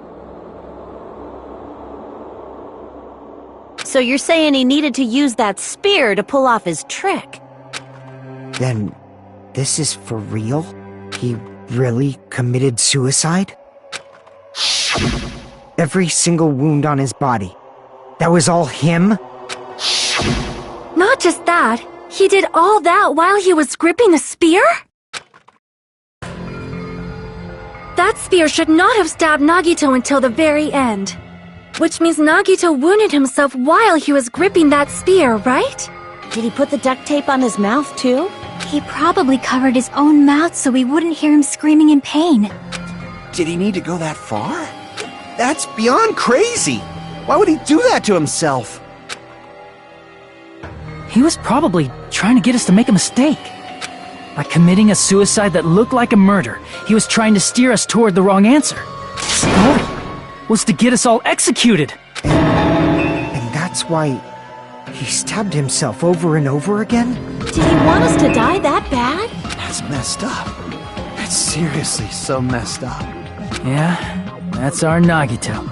So you're saying he needed to use that spear to pull off his trick? Then, this is for real? He really committed suicide? Every single wound on his body. That was all him? Not just that, he did all that while he was gripping the spear? That spear should not have stabbed Nagito until the very end. Which means Nagito wounded himself while he was gripping that spear, right? Did he put the duct tape on his mouth too? He probably covered his own mouth so we wouldn't hear him screaming in pain. Did he need to go that far? That's beyond crazy! Why would he do that to himself? He was probably trying to get us to make a mistake. By committing a suicide that looked like a murder, he was trying to steer us toward the wrong answer. His goal was to get us all executed. And that's why he stabbed himself over and over again? Did he want us to die that bad? That's messed up. That's seriously so messed up. Yeah, that's our Nagito.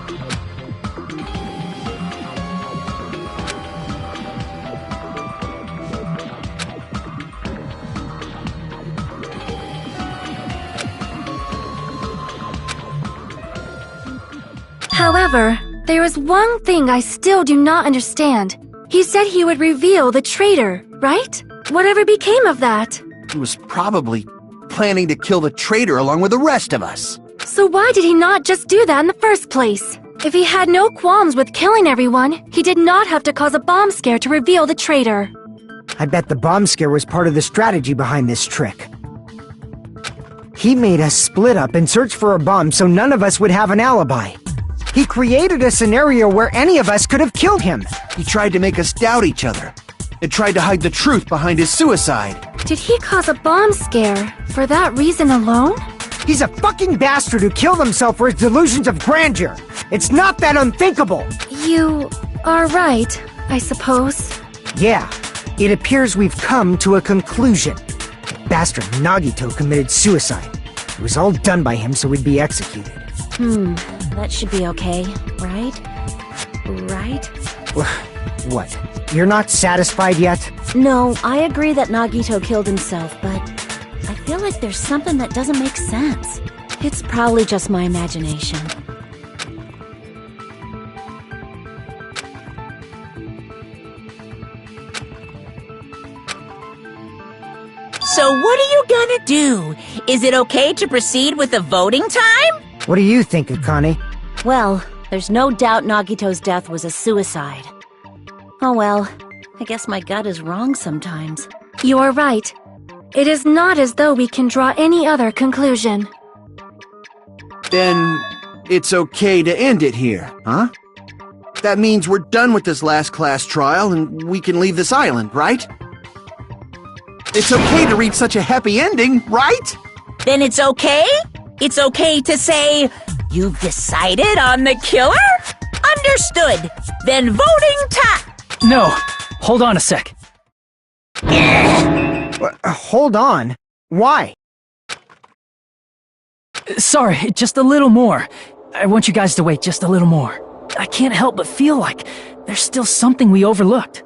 However, there is one thing I still do not understand. He said he would reveal the traitor, right? Whatever became of that? He was probably planning to kill the traitor along with the rest of us. So why did he not just do that in the first place? If he had no qualms with killing everyone, he did not have to cause a bomb scare to reveal the traitor. I bet the bomb scare was part of the strategy behind this trick. He made us split up and search for a bomb so none of us would have an alibi. He created a scenario where any of us could have killed him. He tried to make us doubt each other and tried to hide the truth behind his suicide. Did he cause a bomb scare for that reason alone? He's a fucking bastard who killed himself for his delusions of grandeur. It's not that unthinkable. You are right, I suppose. Yeah, it appears we've come to a conclusion. The bastard Nagito committed suicide. It was all done by him so we'd be executed. That should be okay, right? Right? What? You're not satisfied yet? No, I agree that Nagito killed himself, but I feel like there's something that doesn't make sense. It's probably just my imagination. So what are you gonna do? Is it okay to proceed with the voting time? What do you think, Akane? Well, there's no doubt Nagito's death was a suicide. Oh well, I guess my gut is wrong sometimes. You are right. It is not as though we can draw any other conclusion. Then it's okay to end it here, huh? That means we're done with this last class trial and we can leave this island, right? It's okay to reach such a happy ending, right? Then it's okay? It's okay to say, you've decided on the killer? Understood. Then voting time. No, hold on a sec. Hold on. Why? Sorry, just a little more. I want you guys to wait just a little more. I can't help but feel like there's still something we overlooked.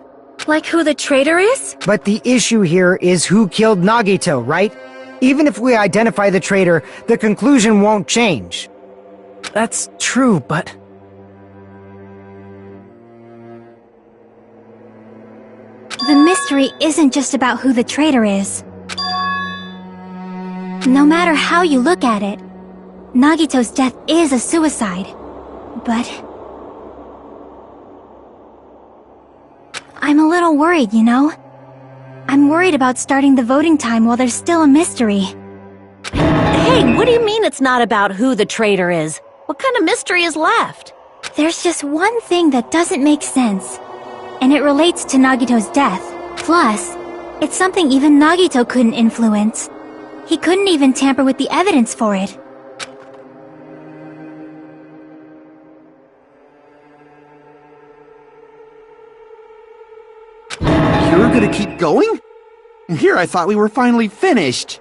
Like who the traitor is? But the issue here is who killed Nagito, right? Even if we identify the traitor, the conclusion won't change. That's true, but... The mystery isn't just about who the traitor is. No matter how you look at it, Nagito's death is a suicide. But... I'm a little worried, you know? I'm worried about starting the voting time while there's still a mystery. Hey, what do you mean it's not about who the traitor is? What kind of mystery is left? There's just one thing that doesn't make sense, and it relates to Nagito's death. Plus, it's something even Nagito couldn't influence. He couldn't even tamper with the evidence for it. You're gonna keep going? Here I thought we were finally finished.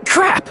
Crap!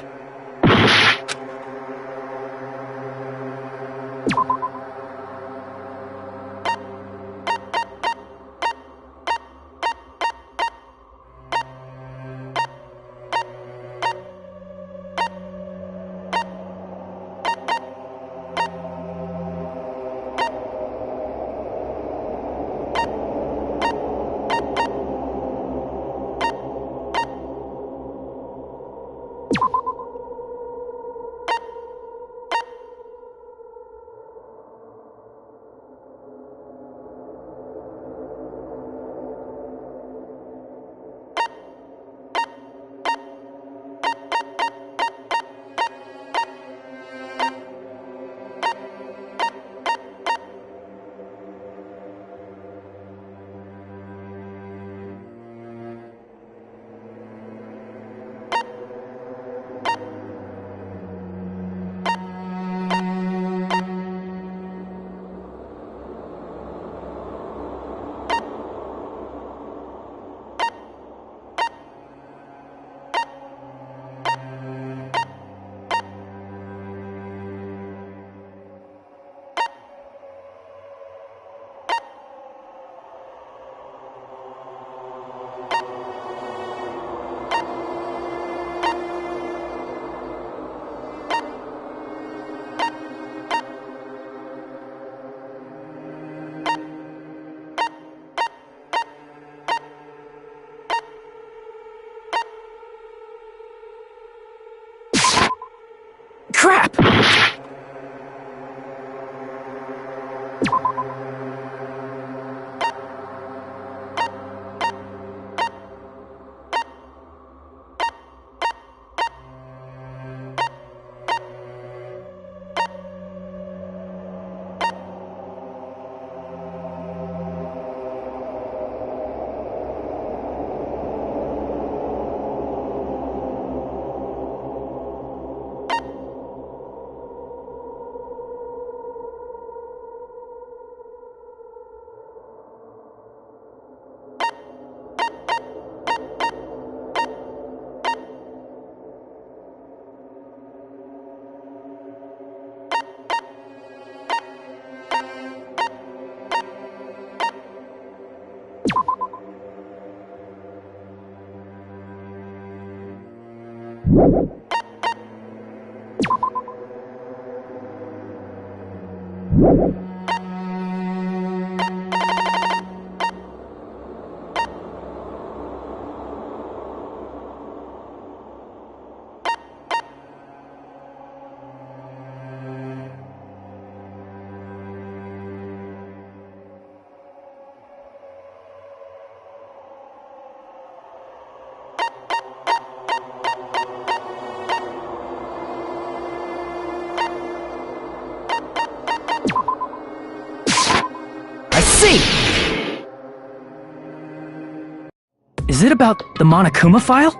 Is it about the Monokuma file?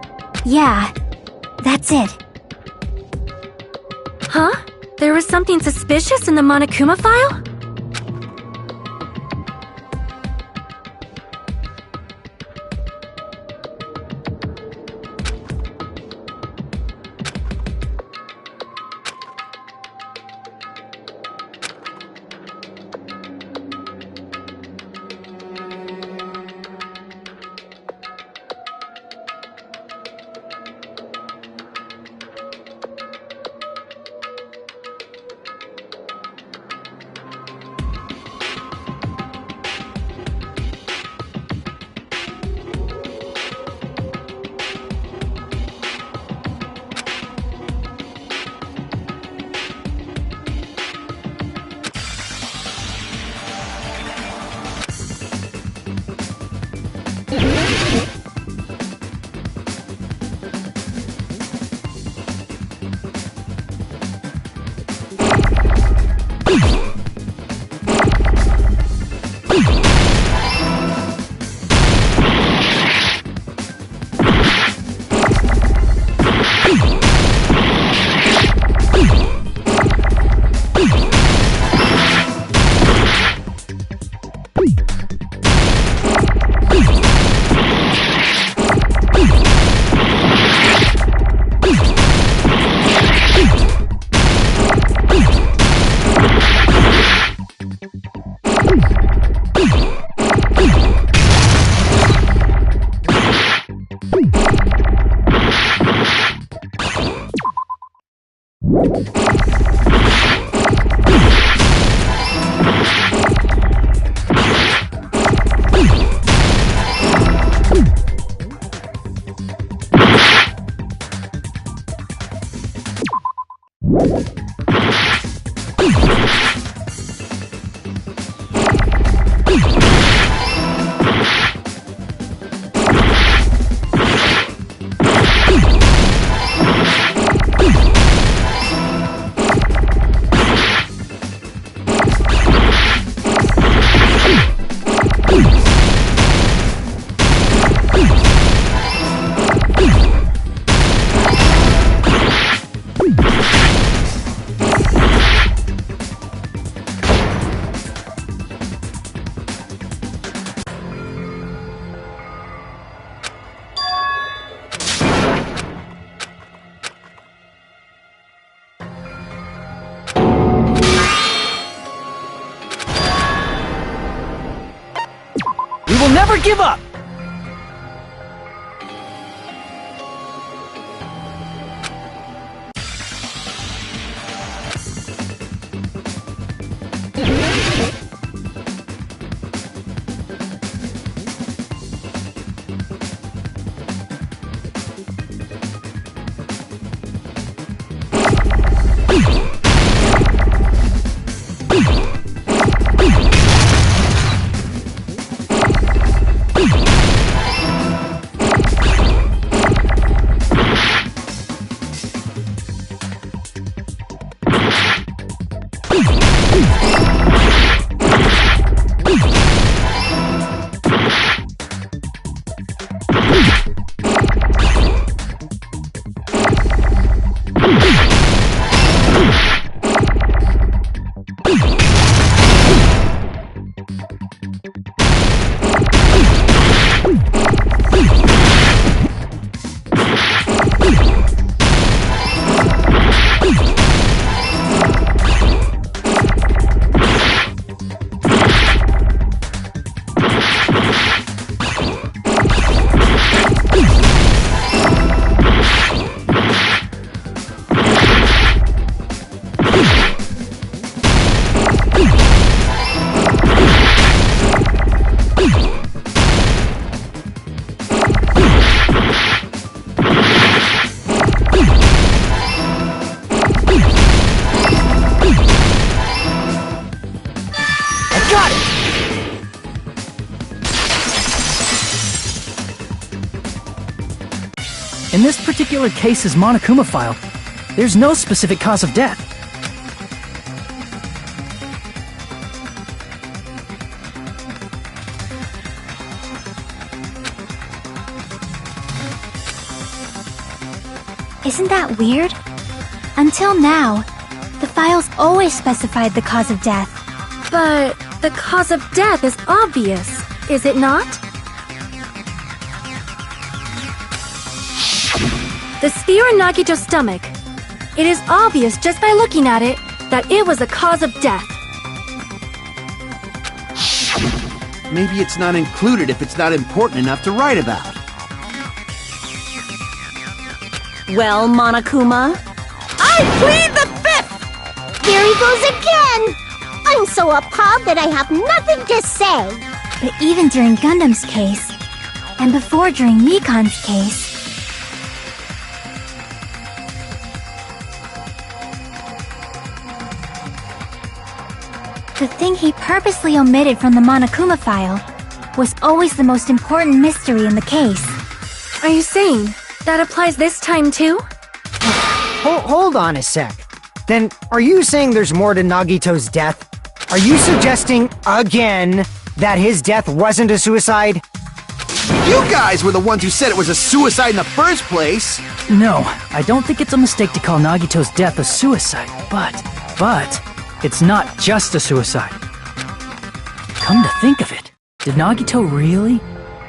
Yeah, that's it. Huh? There was something suspicious in the Monokuma file? We will never give up! You In this particular case's Monokuma file, there's no specific cause of death. Isn't that weird? Until now, the files always specified the cause of death. But the cause of death is obvious, is it not? The spear in Nagito's stomach. It is obvious just by looking at it that it was the cause of death. Maybe it's not included if it's not important enough to write about. Well, Monokuma, I plead the fifth! There he goes again! I'm so appalled that I have nothing to say. But even during Gundam's case, and before during Mikan's case, the thing he purposely omitted from the Monokuma file was always the most important mystery in the case. Are you saying that applies this time too? Hold on a sec. Then, are you saying there's more to Nagito's death? Are you suggesting, again, that his death wasn't a suicide? You guys were the ones who said it was a suicide in the first place! No, I don't think it's a mistake to call Nagito's death a suicide, but it's not just a suicide. Come to think of it, did Nagito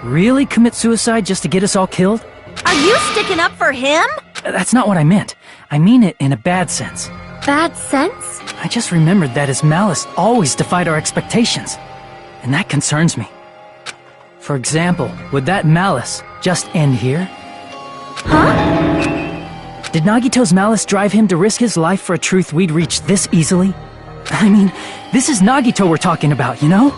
really commit suicide just to get us all killed? Are you sticking up for him? That's not what I meant. I mean it in a bad sense. Bad sense? I just remembered that his malice always defied our expectations, and that concerns me. For example, would that malice just end here? Huh? Did Nagito's malice drive him to risk his life for a truth we'd reach this easily? I mean, this is Nagito we're talking about, you know?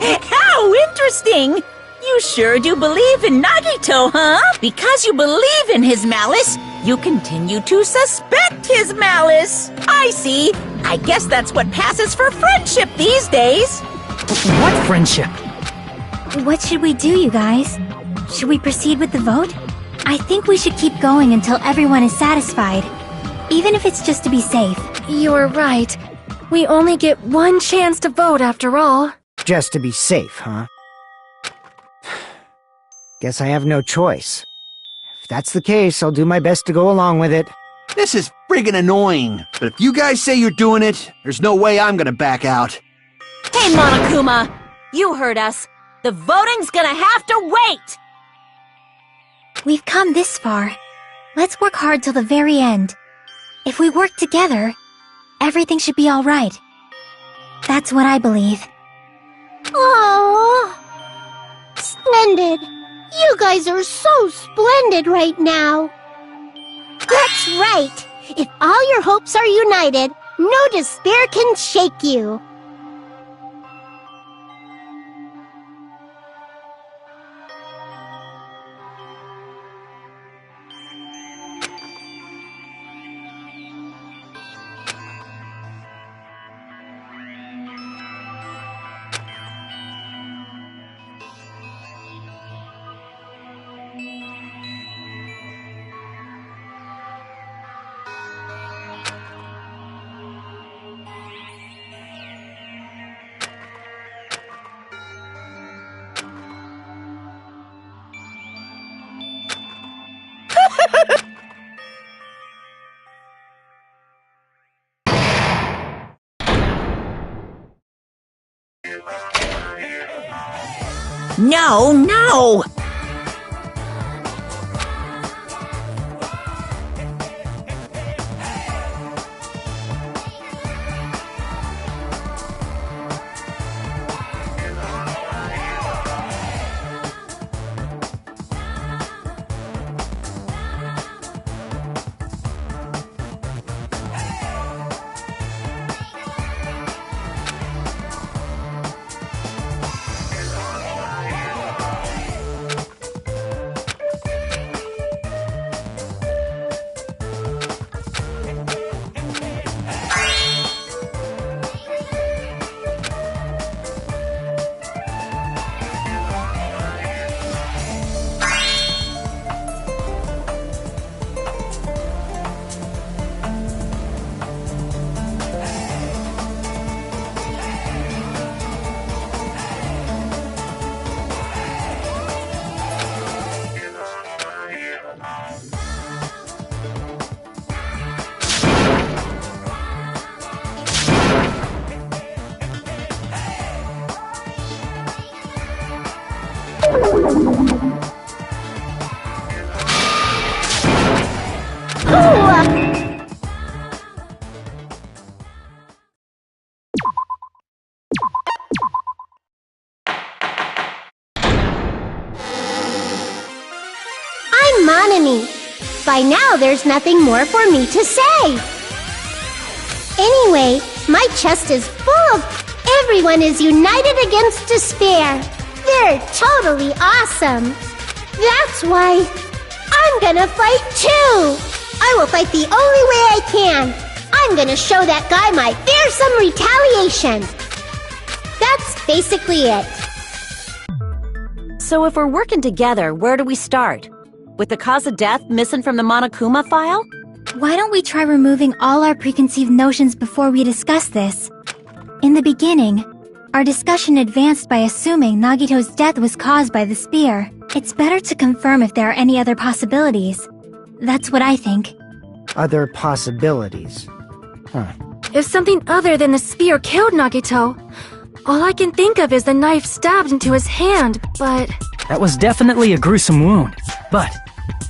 How interesting! You sure do believe in Nagito, huh? Because you believe in his malice, you continue to suspect his malice. I see. I guess that's what passes for friendship these days. What friendship? What should we do, you guys? Should we proceed with the vote? I think we should keep going until everyone is satisfied, even if it's just to be safe. You're right. We only get one chance to vote after all. Just to be safe, huh? Guess I have no choice. If that's the case, I'll do my best to go along with it. This is friggin' annoying, but if you guys say you're doing it, there's no way I'm gonna back out. Hey, Monokuma! You heard us. The voting's gonna have to wait! We've come this far. Let's work hard till the very end. If we work together, everything should be alright. That's what I believe. Aww. Splendid. You guys are so splendid right now. That's right. If all your hopes are united, no despair can shake you. No, no! I'm Monami. By now, there's nothing more for me to say. Anyway, my chest is full of... Everyone is united against despair. They're totally awesome. That's why I'm gonna fight too. I will fight the only way I can. I'm gonna show that guy my fearsome retaliation. That's basically it. So if we're working together, where do we start? With the cause of death missing from the Monokuma file? Why don't we try removing all our preconceived notions before we discuss this? In the beginning, our discussion advanced by assuming Nagito's death was caused by the spear. It's better to confirm if there are any other possibilities. That's what I think. Other possibilities. Huh. If something other than the spear killed Nagito, all I can think of is the knife stabbed into his hand, but... That was definitely a gruesome wound, but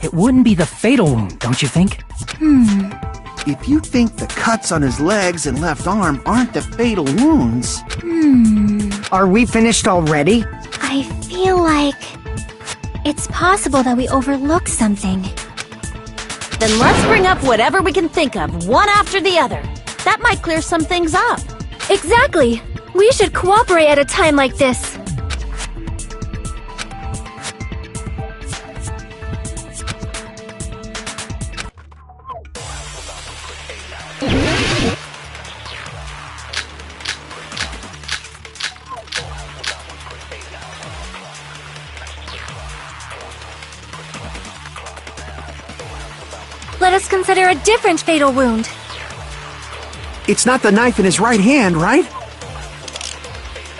it wouldn't be the fatal wound, don't you think? If you think the cuts on his legs and left arm aren't the fatal wounds... Are we finished already? I feel like... it's possible that we overlooked something. Then let's bring up whatever we can think of, one after the other. That might clear some things up. Exactly! We should cooperate at a time like this. Let us consider a different fatal wound. It's not the knife in his right hand, right?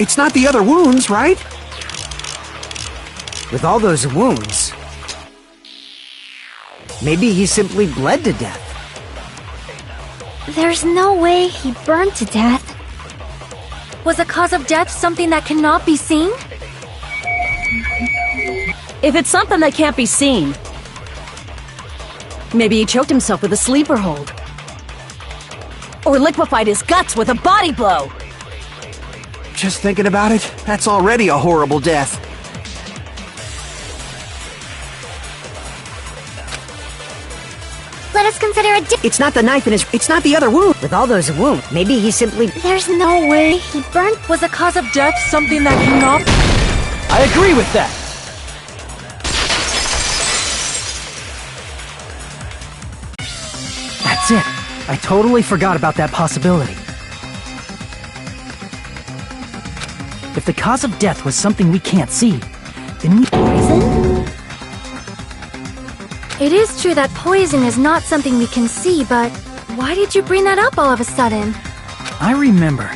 It's not the other wounds, right? With all those wounds, maybe he simply bled to death. There's no way he burned to death. Was the cause of death something that cannot be seen? If it's something that can't be seen, maybe he choked himself with a sleeper hold. Or liquefied his guts with a body blow. Just thinking about it, that's already a horrible death. Let us consider a It's not the knife in his... It's not the other wound. With all those wounds, maybe he simply... There's no way he burned... Was the cause of death something that cannot... I agree with that! That's it. I totally forgot about that possibility. If the cause of death was something we can't see, then we... Poison? It is true that poison is not something we can see, but why did you bring that up all of a sudden? I remember,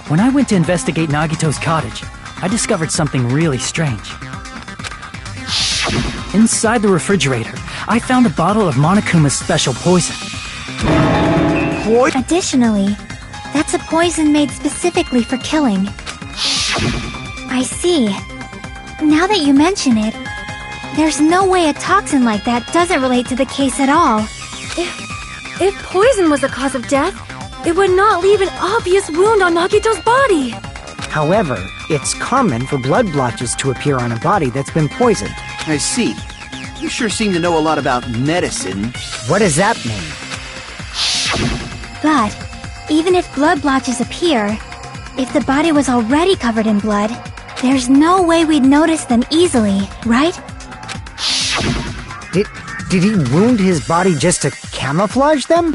when I went to investigate Nagito's cottage, I discovered something really strange. Inside the refrigerator, I found a bottle of Monokuma's special poison. Additionally, that's a poison made specifically for killing. I see. Now that you mention it, there's no way a toxin like that doesn't relate to the case at all. If poison was the cause of death, it would not leave an obvious wound on Nagito's body. However, it's common for blood blotches to appear on a body that's been poisoned. I see. You sure seem to know a lot about medicine. What does that mean? But, even if blood blotches appear, if the body was already covered in blood, there's no way we'd notice them easily, right? Did he wound his body just to camouflage them?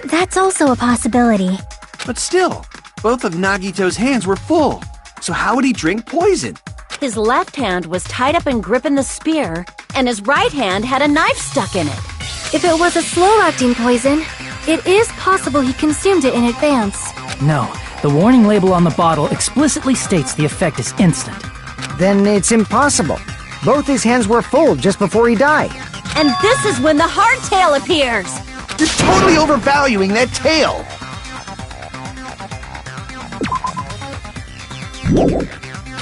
That's also a possibility. But still, both of Nagito's hands were full. So how would he drink poison? His left hand was tied up and gripping the spear, and his right hand had a knife stuck in it. If it was a slow-acting poison, it is possible he consumed it in advance. No, the warning label on the bottle explicitly states the effect is instant. Then it's impossible. Both his hands were full just before he died. And this is when the hardtail appears! You're totally overvaluing that tail!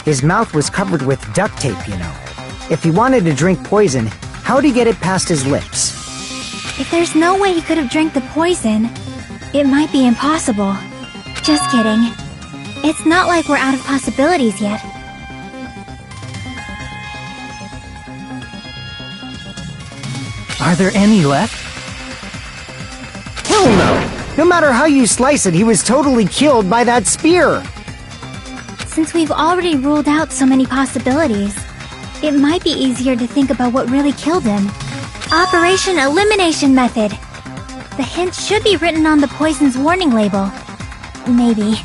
His mouth was covered with duct tape, you know. If he wanted to drink poison, how'd he get it past his lips? If there's no way he could have drank the poison, it might be impossible. Just kidding. It's not like we're out of possibilities yet. Are there any left? Hell no! No matter how you slice it, he was totally killed by that spear! Since we've already ruled out so many possibilities, it might be easier to think about what really killed him. Operation Elimination Method. The hint should be written on the poison's warning label. Maybe.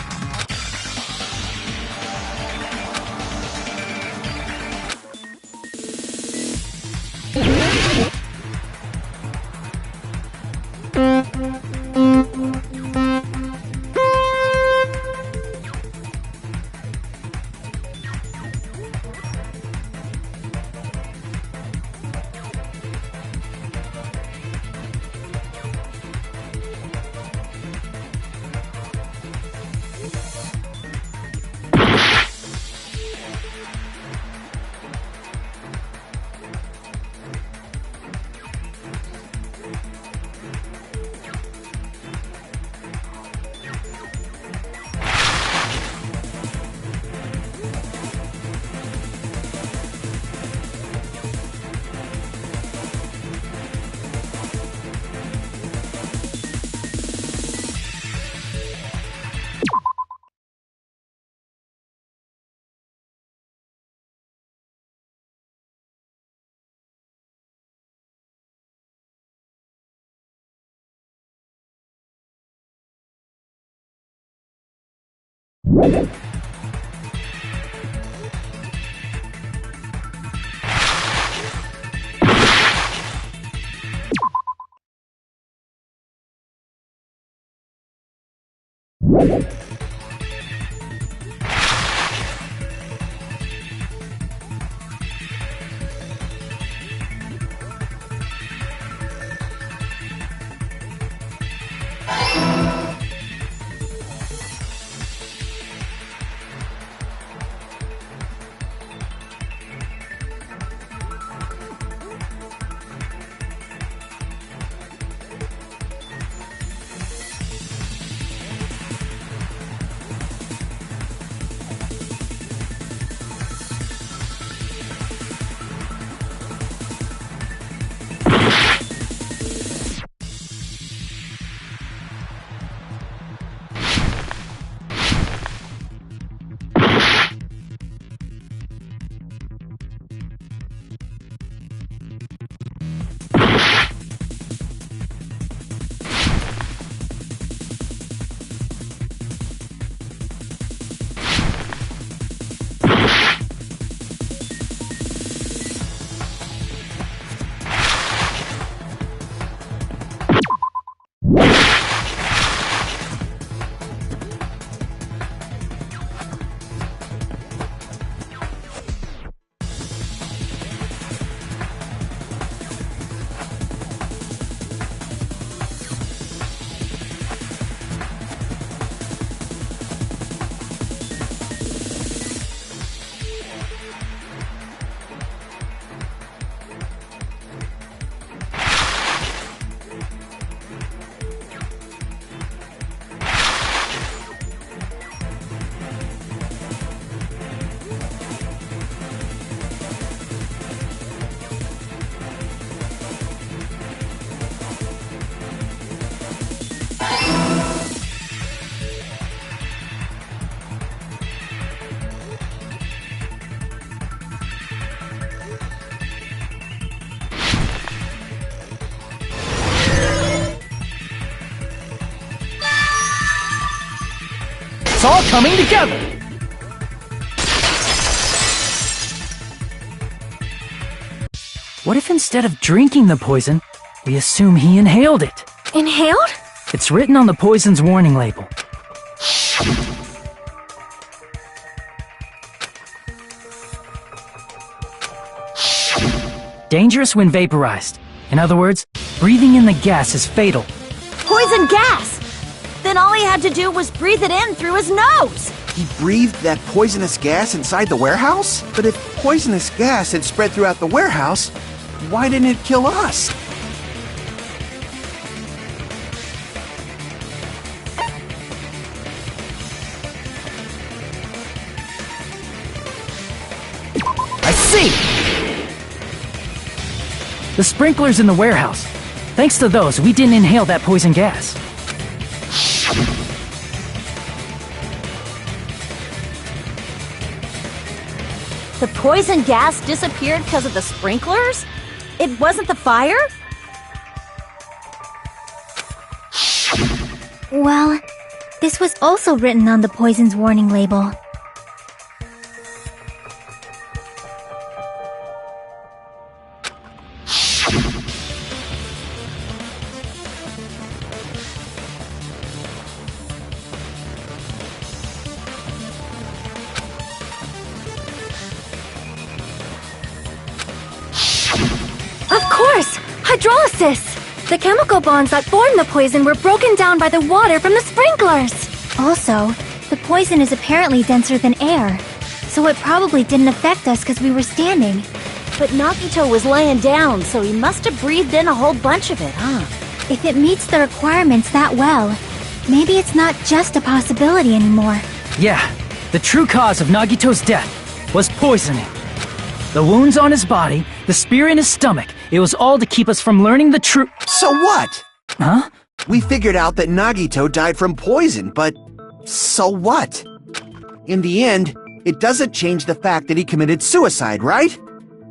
It's all coming together! What if instead of drinking the poison, we assume he inhaled it? Inhaled? It's written on the poison's warning label. Dangerous when vaporized. In other words, breathing in the gas is fatal. Poison gas! Then all he had to do was breathe it in through his nose! He breathed that poisonous gas inside the warehouse? But if poisonous gas had spread throughout the warehouse, why didn't it kill us? I see! The sprinklers in the warehouse. Thanks to those, we didn't inhale that poison gas. The poison gas disappeared because of the sprinklers? It wasn't the fire? Well, this was also written on the poison's warning label. Of course! Hydrolysis! The chemical bonds that formed the poison were broken down by the water from the sprinklers! Also, the poison is apparently denser than air, so it probably didn't affect us because we were standing. But Nagito was laying down, so he must have breathed in a whole bunch of it, huh? If it meets the requirements that well, maybe it's not just a possibility anymore. Yeah, the true cause of Nagito's death was poisoning. The wounds on his body, the spear in his stomach, it was all to keep us from learning the truth. So what? Huh? We figured out that Nagito died from poison, but so what? In the end, it doesn't change the fact that he committed suicide, right?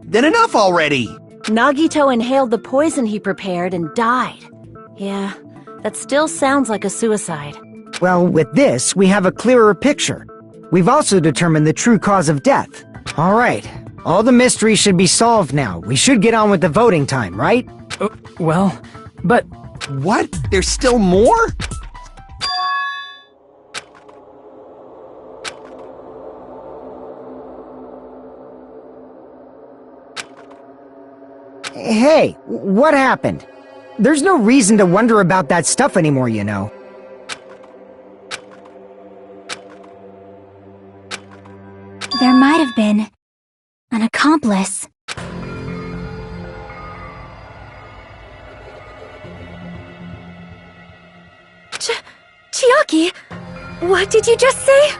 Then enough already! Nagito inhaled the poison he prepared and died. Yeah, that still sounds like a suicide. Well, with this, we have a clearer picture. We've also determined the true cause of death. All right, all the mysteries should be solved now. We should get on with the voting time, right? Well, but... What? There's still more? Hey, what happened? There's no reason to wonder about that stuff anymore, you know. There might have been an accomplice. Chiaki! What did you just say?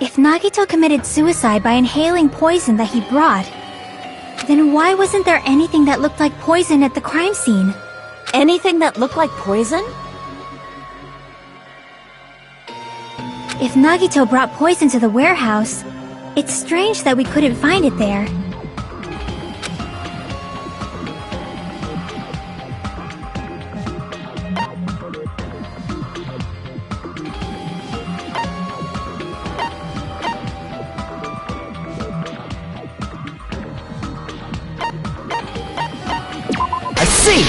If Nagito committed suicide by inhaling poison that he brought, then why wasn't there anything that looked like poison at the crime scene? Anything that looked like poison? If Nagito brought poison to the warehouse, it's strange that we couldn't find it there. I see!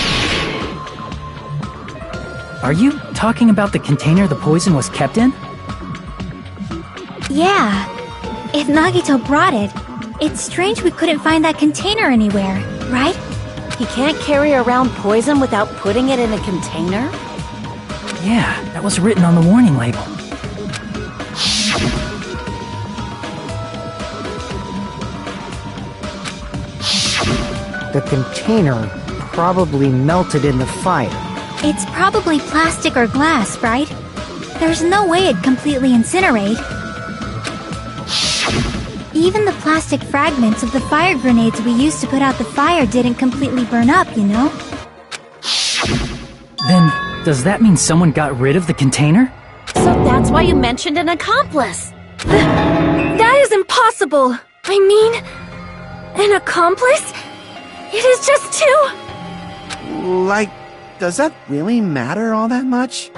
Are you talking about the container the poison was kept in? Yeah. If Nagito brought it, it's strange we couldn't find that container anywhere, right? He can't carry around poison without putting it in a container? Yeah, that was written on the warning label. The container probably melted in the fire. It's probably plastic or glass, right? There's no way it'd completely incinerate. Even the plastic fragments of the fire grenades we used to put out the fire didn't completely burn up, you know? Then, does that mean someone got rid of the container? So that's why you mentioned an accomplice. That is impossible! I mean, an accomplice? It is just too... Like, does that really matter all that much?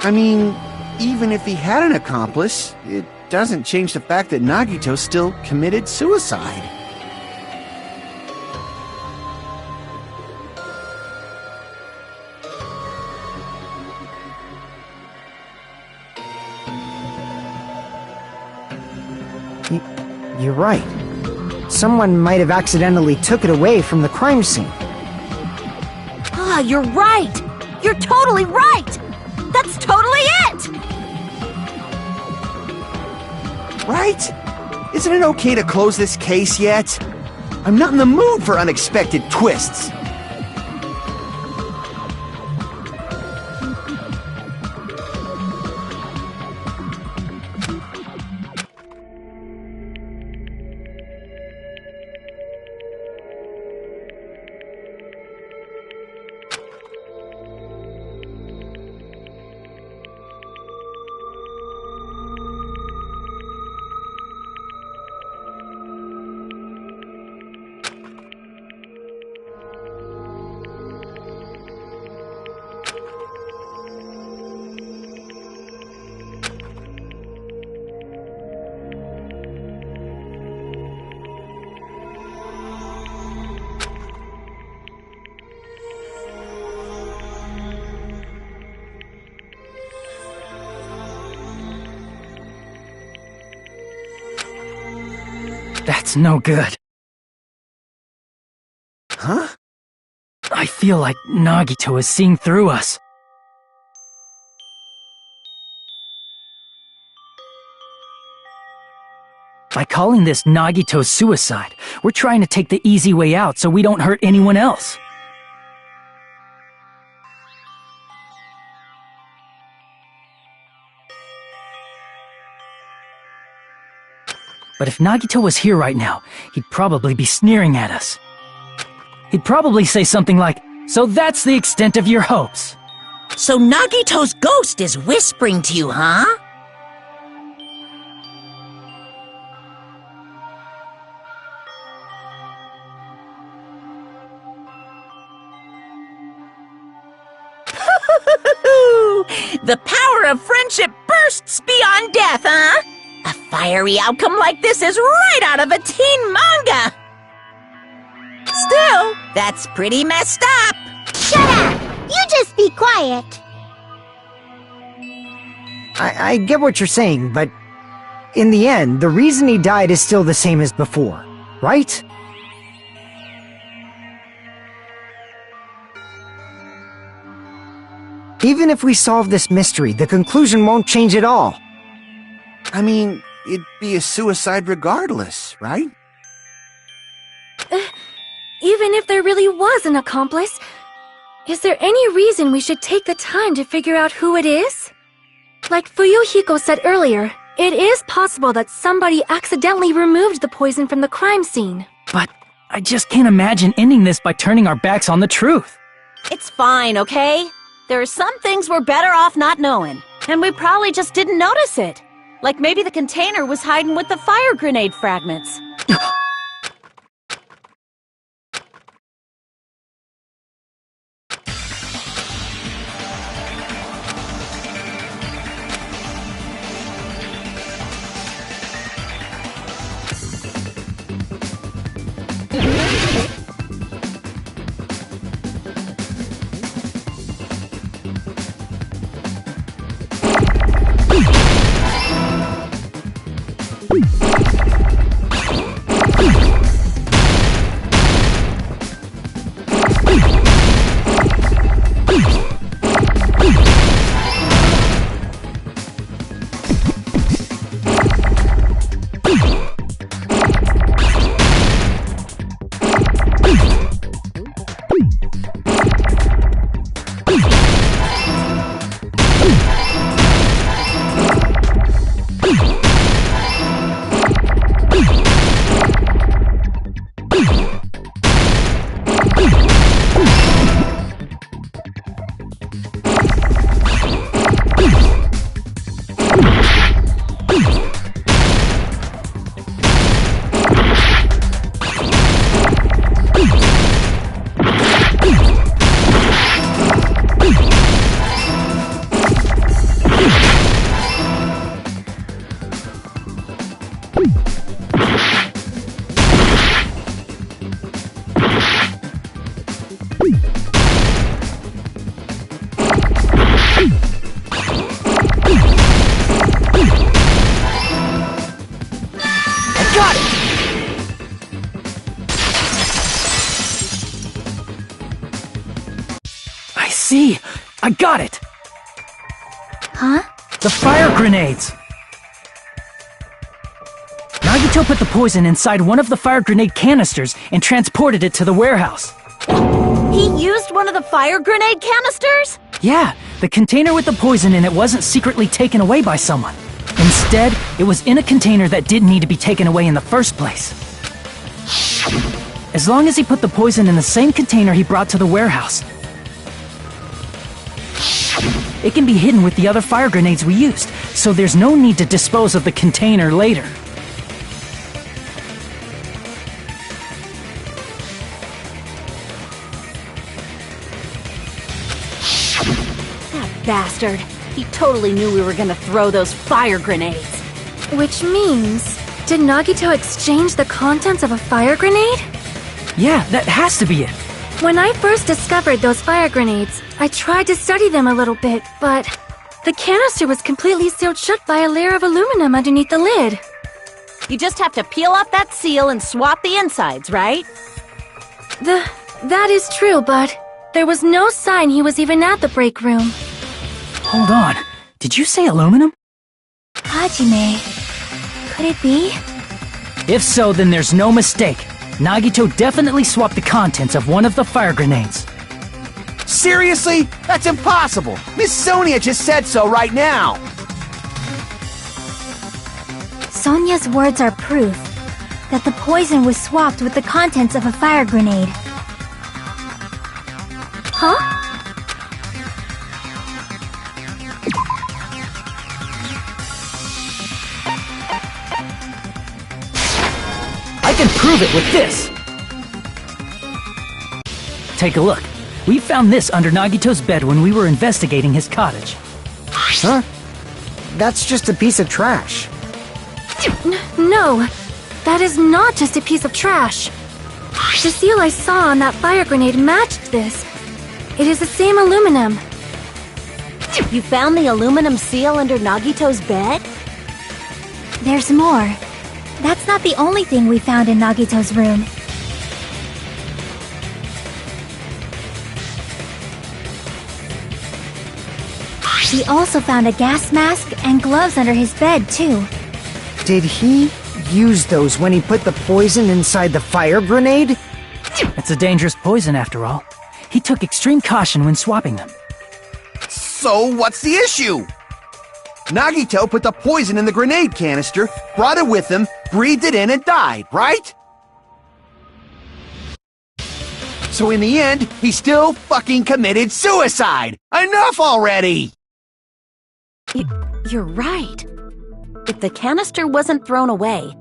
I mean, even if he had an accomplice, it doesn't change the fact that Nagito still committed suicide. You're right. Someone might have accidentally took it away from the crime scene. Ah, you're right! You're totally right! That's totally it! Right? Isn't it okay to close this case yet? I'm not in the mood for unexpected twists. That's no good. Huh? I feel like Nagito is seeing through us. By calling this Nagito's suicide, we're trying to take the easy way out so we don't hurt anyone else. But if Nagito was here right now, he'd probably be sneering at us. He'd probably say something like, "So that's the extent of your hopes." So Nagito's ghost is whispering to you, huh? The power of friendship bursts beyond death, huh? A fiery outcome like this is right out of a teen manga! Still, that's pretty messed up! Shut up! You just be quiet! I get what you're saying, but in the end, the reason he died is still the same as before, right? Even if we solve this mystery, the conclusion won't change at all. I mean, it'd be a suicide regardless, right? Even if there really was an accomplice, is there any reason we should take the time to figure out who it is? Like Fuyuhiko said earlier, it is possible that somebody accidentally removed the poison from the crime scene. But I just can't imagine ending this by turning our backs on the truth. It's fine, okay? There are some things we're better off not knowing, and we probably just didn't notice it. Like maybe the container was hiding with the fire grenade fragments. See? I got it! Huh? The fire grenades! Nagito put the poison inside one of the fire grenade canisters and transported it to the warehouse. He used one of the fire grenade canisters? Yeah, the container with the poison in it wasn't secretly taken away by someone. Instead, it was in a container that didn't need to be taken away in the first place. As long as he put the poison in the same container he brought to the warehouse, it can be hidden with the other fire grenades we used, so there's no need to dispose of the container later. That bastard. He totally knew we were gonna throw those fire grenades. Which means, did Nagito exchange the contents of a fire grenade? Yeah, that has to be it. When I first discovered those fire grenades, I tried to study them a little bit, but the canister was completely sealed shut by a layer of aluminum underneath the lid. You just have to peel off that seal and swap the insides, right? That is true, but there was no sign he was even at the break room. Hold on. Did you say aluminum? Hajime. Could it be? If so, then there's no mistake. Nagito definitely swapped the contents of one of the fire grenades. Seriously? That's impossible! Miss Sonia just said so right now! Sonia's words are proof that the poison was swapped with the contents of a fire grenade. Huh? I can prove it with this! Take a look. We found this under Nagito's bed when we were investigating his cottage. Huh? That's just a piece of trash. No, that is not just a piece of trash. The seal I saw on that fire grenade matched this. It is the same aluminum. You found the aluminum seal under Nagito's bed? There's more. That's not the only thing we found in Nagito's room. We also found a gas mask and gloves under his bed, too. Did he use those when he put the poison inside the fire grenade? It's a dangerous poison, after all. He took extreme caution when swapping them. So what's the issue? Nagito put the poison in the grenade canister, brought it with him, breathed it in and died, right? So in the end, he still fucking committed suicide! Enough already! You're right. If the canister wasn't thrown away,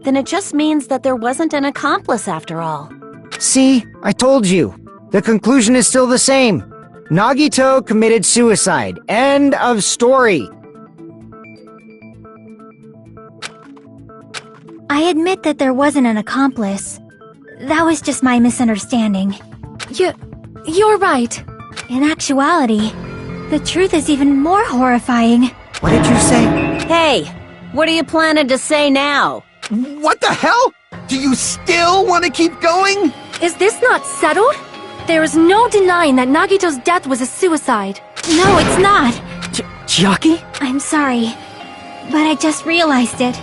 then it just means that there wasn't an accomplice after all. See, I told you. The conclusion is still the same. Nagito committed suicide. End of story. I admit that there wasn't an accomplice. That was just my misunderstanding. You're right. In actuality, the truth is even more horrifying. What did you say? Hey, what are you planning to say now? What the hell? Do you still want to keep going? Is this not settled? There is no denying that Nagito's death was a suicide. No, it's not. Chiaki? I'm sorry, but I just realized it.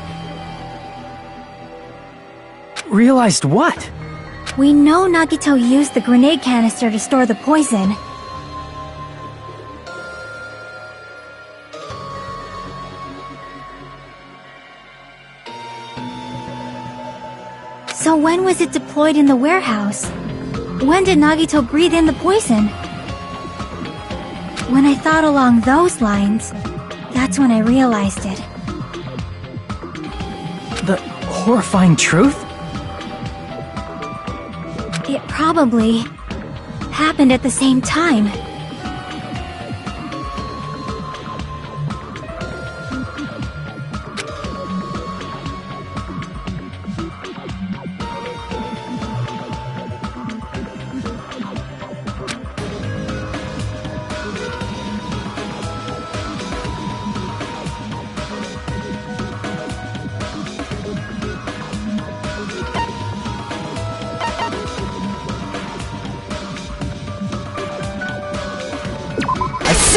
Realized what? We know Nagito used the grenade canister to store the poison. So when was it deployed in the warehouse? When did Nagito breathe in the poison? When I thought along those lines, that's when I realized it. The horrifying truth? It probably happened at the same time.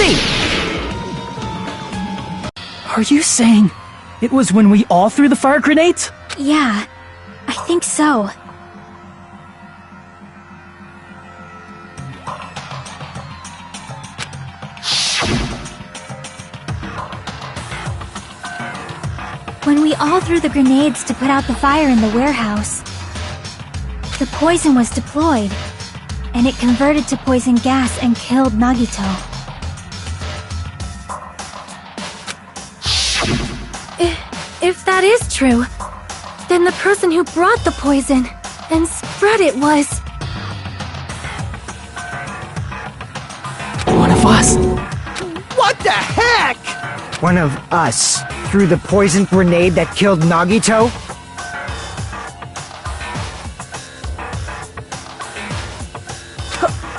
see! Are you saying it was when we all threw the fire grenades? Yeah, I think so. When we all threw the grenades to put out the fire in the warehouse, the poison was deployed, and it converted to poison gas and killed Nagito. If that is true, then the person who brought the poison and spread it was... One of us. What the heck? One of us threw the poison grenade that killed Nagito?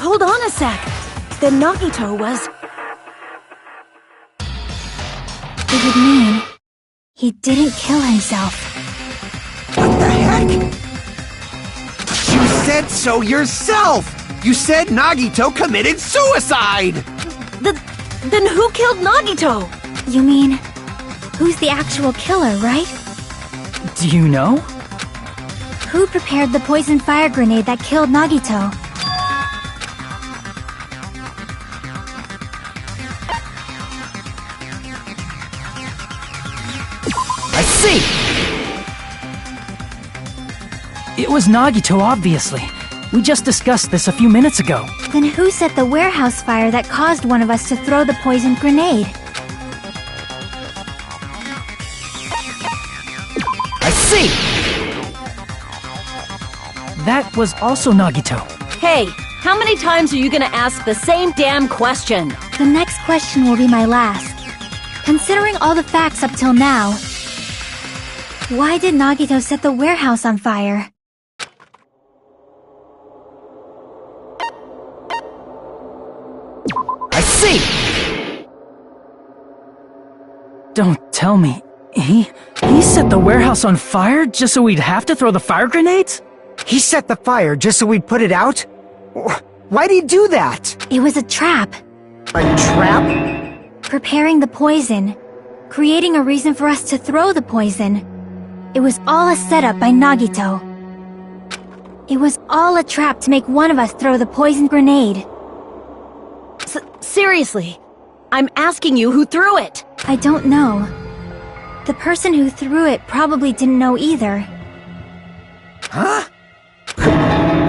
Hold on a sec. Then Nagito was... It would mean he didn't kill himself. What the heck? You said so yourself! You said Nagito committed suicide! Then who killed Nagito? You mean, who's the actual killer, right? Do you know? Who prepared the poison fire grenade that killed Nagito? I see! It was Nagito, obviously. We just discussed this a few minutes ago. Then who set the warehouse fire that caused one of us to throw the poison grenade? I see! That was also Nagito. Hey, how many times are you gonna ask the same damn question? The next question will be my last. Considering all the facts up till now, why did Nagito set the warehouse on fire? I see! Don't tell me. He set the warehouse on fire just so we'd have to throw the fire grenades? He set the fire just so we'd put it out? Why'd he do that? It was a trap. A trap? Preparing the poison. Creating a reason for us to throw the poison. It was all a setup by Nagito. It was all a trap to make one of us throw the poison grenade. Seriously, I'm asking you who threw it. I don't know. The person who threw it probably didn't know either. Huh?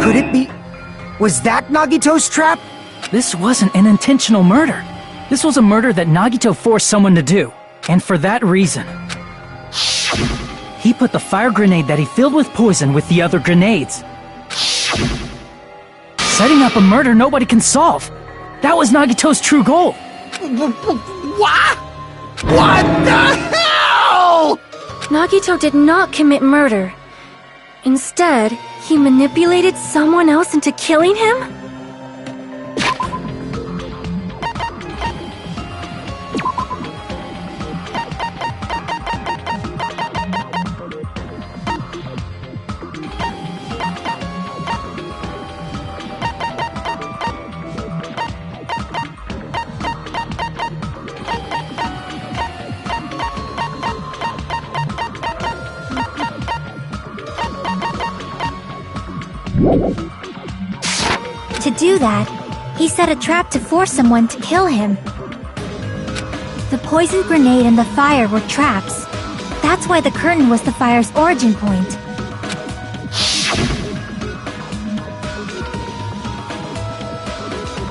Could it be... Was that Nagito's trap? This wasn't an intentional murder. This was a murder that Nagito forced someone to do. And for that reason, he put the fire grenade that he filled with poison with the other grenades. Setting up a murder nobody can solve. That was Nagito's true goal. What? What the hell? Nagito did not commit murder. Instead, he manipulated someone else into killing him? To do that, he set a trap to force someone to kill him. The poison grenade and the fire were traps. That's why the curtain was the fire's origin point.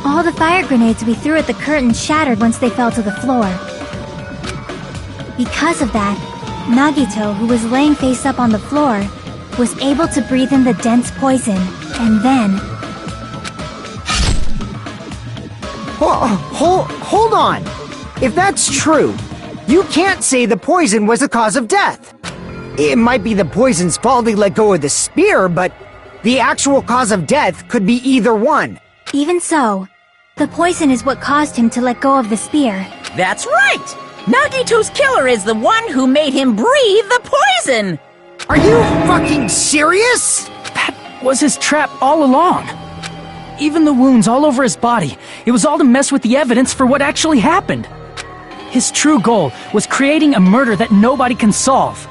All the fire grenades we threw at the curtain shattered once they fell to the floor. Because of that, Nagito, who was laying face up on the floor, was able to breathe in the dense poison, and then... Hold on! If that's true, you can't say the poison was the cause of death. It might be the poison's fault he let go of the spear, but the actual cause of death could be either one. Even so, the poison is what caused him to let go of the spear. That's right! Nagito's killer is the one who made him breathe the poison! Are you fucking serious? That was his trap all along. Even the wounds all over his body, It was all to mess with the evidence for what actually happened. His true goal was creating a murder that nobody can solve.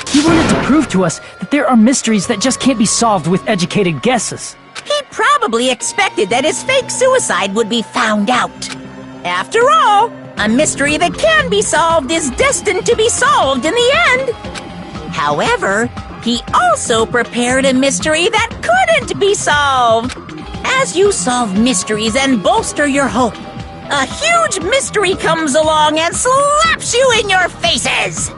He wanted to prove to us that there are mysteries that just can't be solved with educated guesses. He probably expected that his fake suicide would be found out. After all, a mystery that can be solved is destined to be solved in the end. However, he also prepared a mystery that couldn't be solved. As you solve mysteries and bolster your hope, a huge mystery comes along and slaps you in your faces.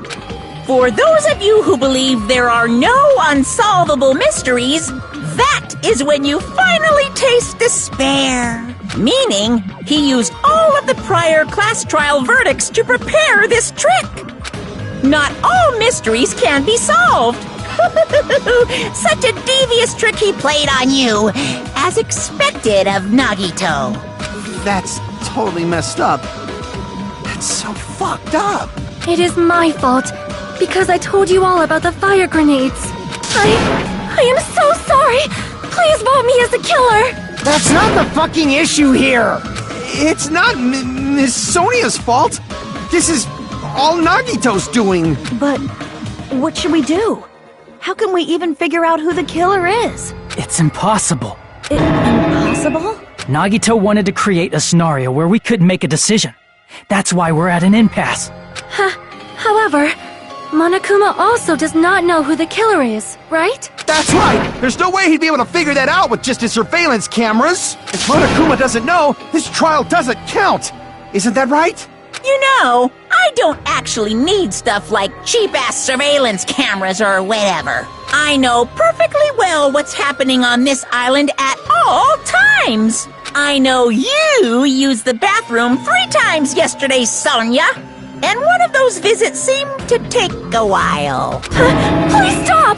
For those of you who believe there are no unsolvable mysteries, that is when you finally taste despair. Meaning, he used all of the prior class trial verdicts to prepare this trick. Not all mysteries can be solved. Such a devious trick he played on you, as expected of Nagito. That's totally messed up. That's so fucked up. It is my fault, because I told you all about the fire grenades. I am so sorry. Please vote me as the killer. That's not the fucking issue here! It's not Miss Sonia's fault. This is all Nagito's doing. But what should we do? How can we even figure out who the killer is? It's impossible. Impossible? Nagito wanted to create a scenario where we couldn't make a decision. That's why we're at an impasse. However, Monokuma also does not know who the killer is, right? That's right! There's no way he'd be able to figure that out with just his surveillance cameras! If Monokuma doesn't know, this trial doesn't count! Isn't that right? You know, I don't actually need stuff like cheap-ass surveillance cameras or whatever. I know perfectly well what's happening on this island at all times. I know you used the bathroom 3 times yesterday, Sonia. And one of those visits seemed to take a while. Please stop!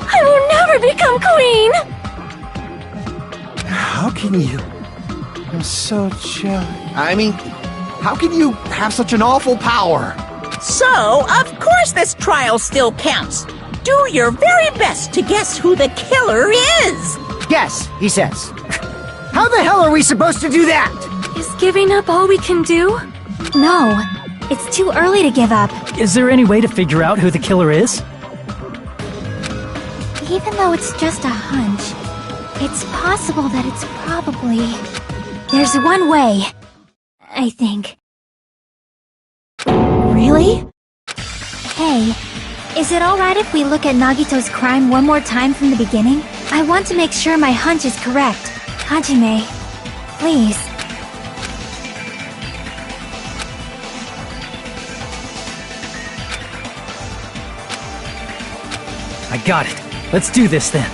I will never become queen! How can you? I'm so jealous. I mean, how can you have such an awful power? So, of course this trial still counts. Do your very best to guess who the killer is. Guess, he says. How the hell are we supposed to do that? Is giving up all we can do? No, it's too early to give up. Is there any way to figure out who the killer is? Even though it's just a hunch, it's possible that it's probably... There's one way, I think. Really? Hey, is it alright if we look at Nagito's crime one more time from the beginning? I want to make sure my hunch is correct. Hajime, please. I got it. Let's do this then.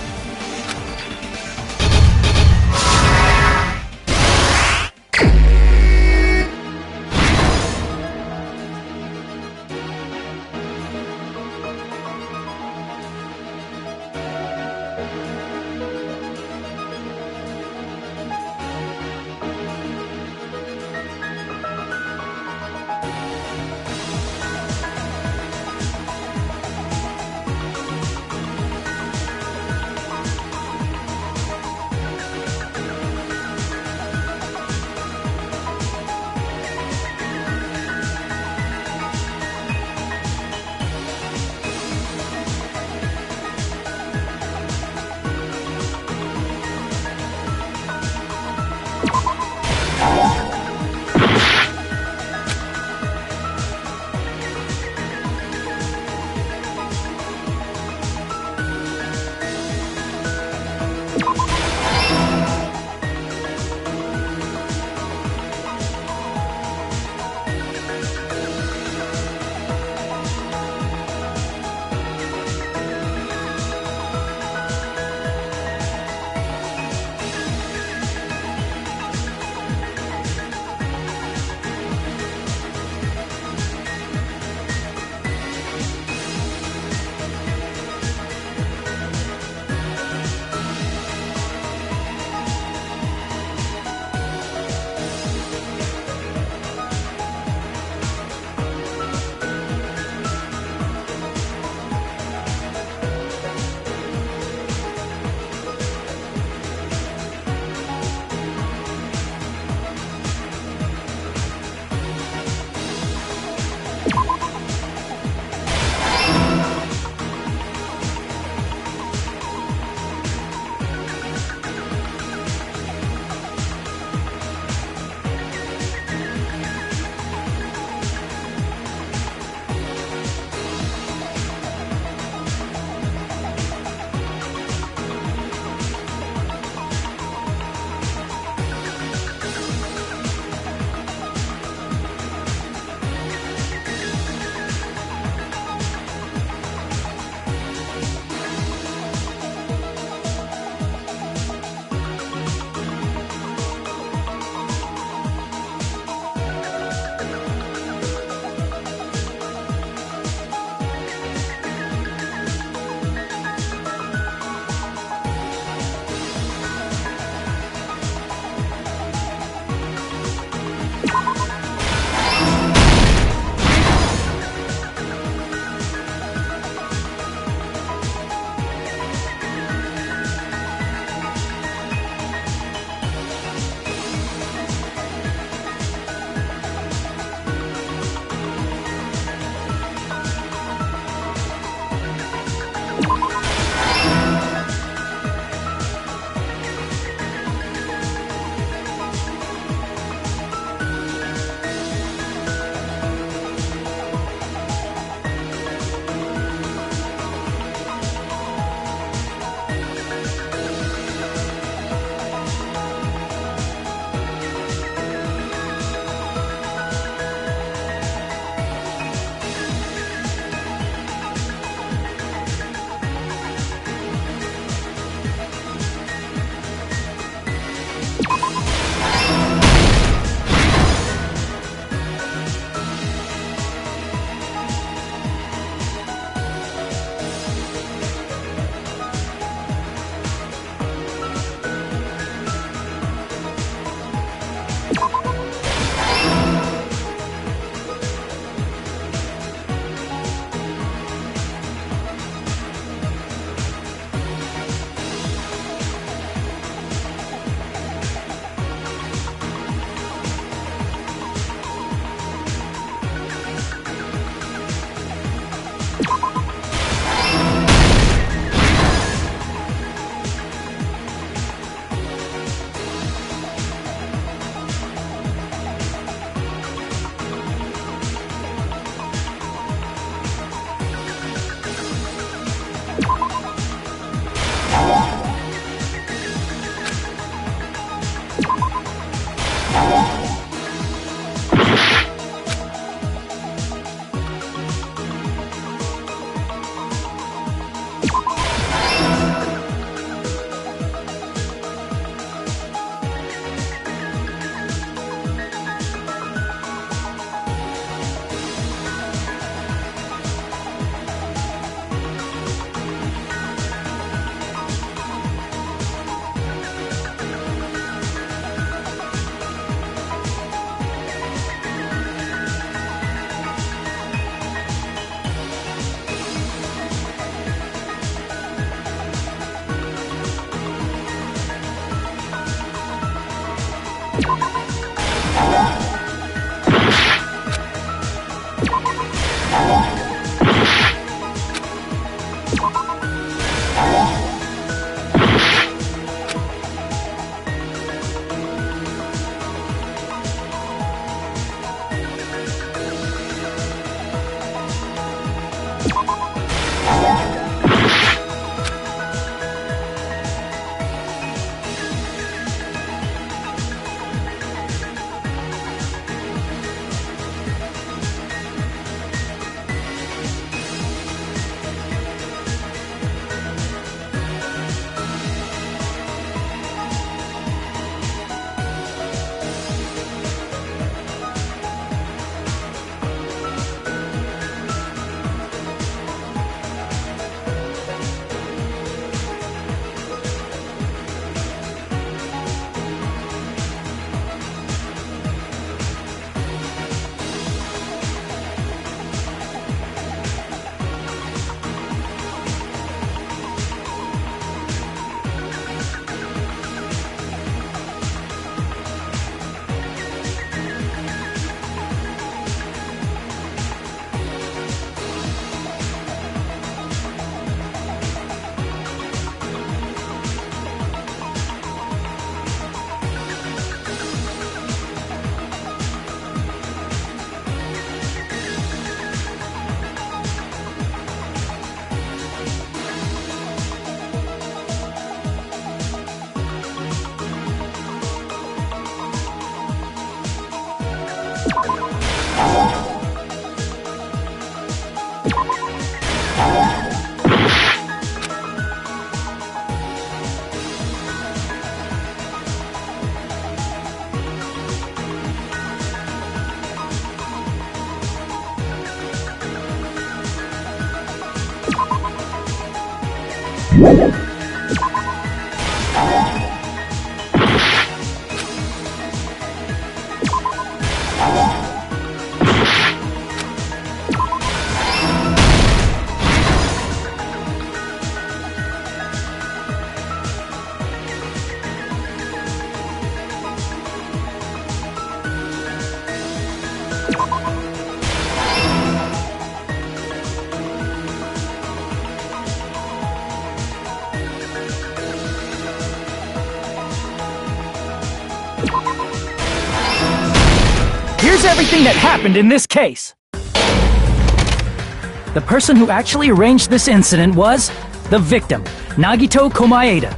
Here's everything that happened in this case. The person who actually arranged this incident was the victim, Nagito Komaeda.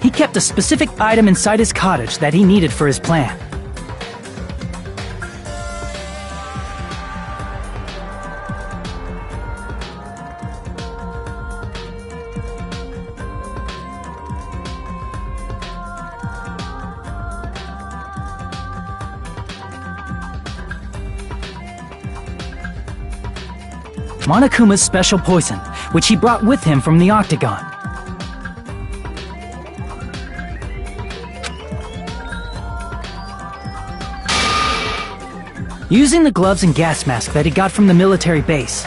He kept a specific item inside his cottage that he needed for his plan. Monokuma's special poison, which he brought with him from the Octagon. Using the gloves and gas mask that he got from the military base,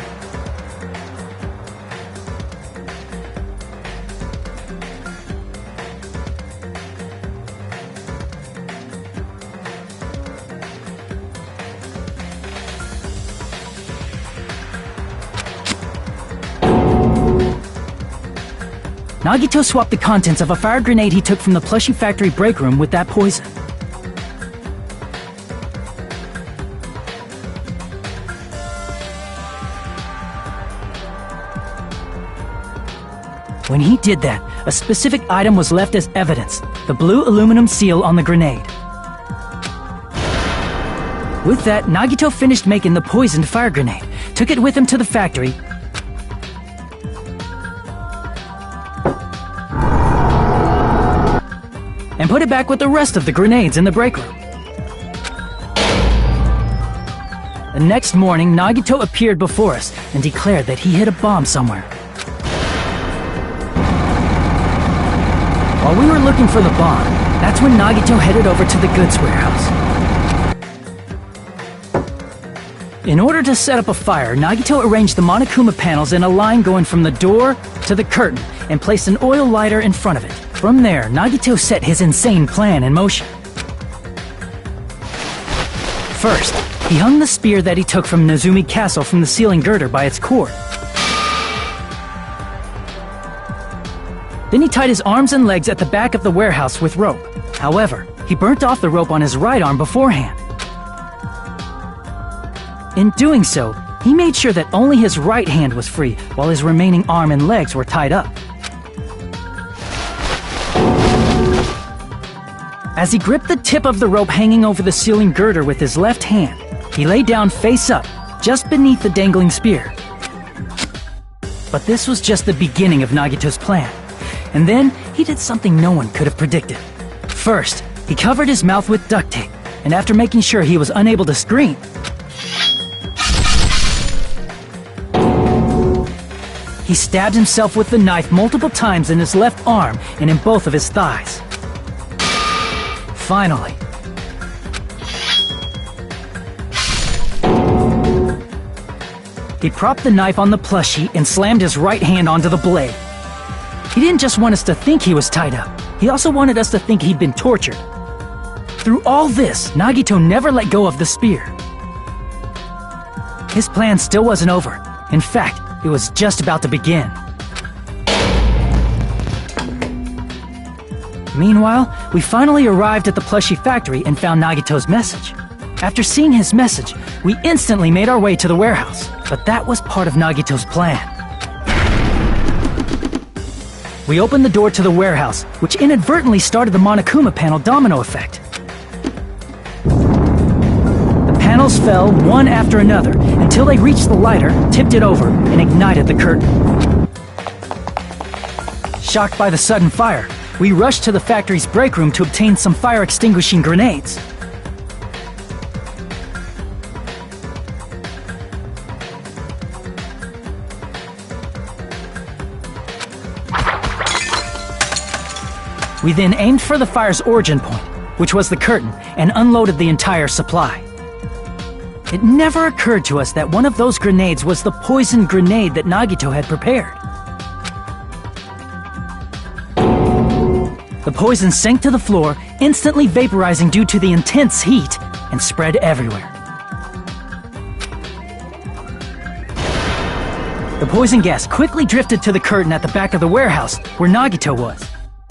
Nagito swapped the contents of a fire grenade he took from the plushie factory break room with that poison. When he did that, a specific item was left as evidence, the blue aluminum seal on the grenade. With that, Nagito finished making the poisoned fire grenade, took it with him to the factory, and put it back with the rest of the grenades in the break room. The next morning, Nagito appeared before us and declared that he hid a bomb somewhere. While we were looking for the bomb, that's when Nagito headed over to the goods warehouse. In order to set up a fire, Nagito arranged the Monokuma panels in a line going from the door to the curtain and placed an oil lighter in front of it. From there, Nagito set his insane plan in motion. First, he hung the spear that he took from Nezumi Castle from the ceiling girder by its cord. Then he tied his arms and legs at the back of the warehouse with rope. However, he burnt off the rope on his right arm beforehand. In doing so, he made sure that only his right hand was free, while his remaining arm and legs were tied up. As he gripped the tip of the rope hanging over the ceiling girder with his left hand, he lay down face up, just beneath the dangling spear. But this was just the beginning of Nagito's plan. And then, he did something no one could have predicted. First, he covered his mouth with duct tape, and after making sure he was unable to scream, he stabbed himself with the knife multiple times in his left arm and in both of his thighs. Finally, he propped the knife on the plushie and slammed his right hand onto the blade. He didn't just want us to think he was tied up, he also wanted us to think he'd been tortured. Through all this, Nagito never let go of the spear. His plan still wasn't over. In fact, it was just about to begin. Meanwhile, we finally arrived at the plushie factory and found Nagito's message. After seeing his message, we instantly made our way to the warehouse. But that was part of Nagito's plan. We opened the door to the warehouse, which inadvertently started the Monokuma panel domino effect. The panels fell one after another until they reached the lighter, tipped it over, and ignited the curtain. Shocked by the sudden fire, we rushed to the factory's break room to obtain some fire-extinguishing grenades. We then aimed for the fire's origin point, which was the curtain, and unloaded the entire supply. It never occurred to us that one of those grenades was the poison grenade that Nagito had prepared. The poison sank to the floor, instantly vaporizing due to the intense heat, and spread everywhere. The poison gas quickly drifted to the curtain at the back of the warehouse, where Nagito was.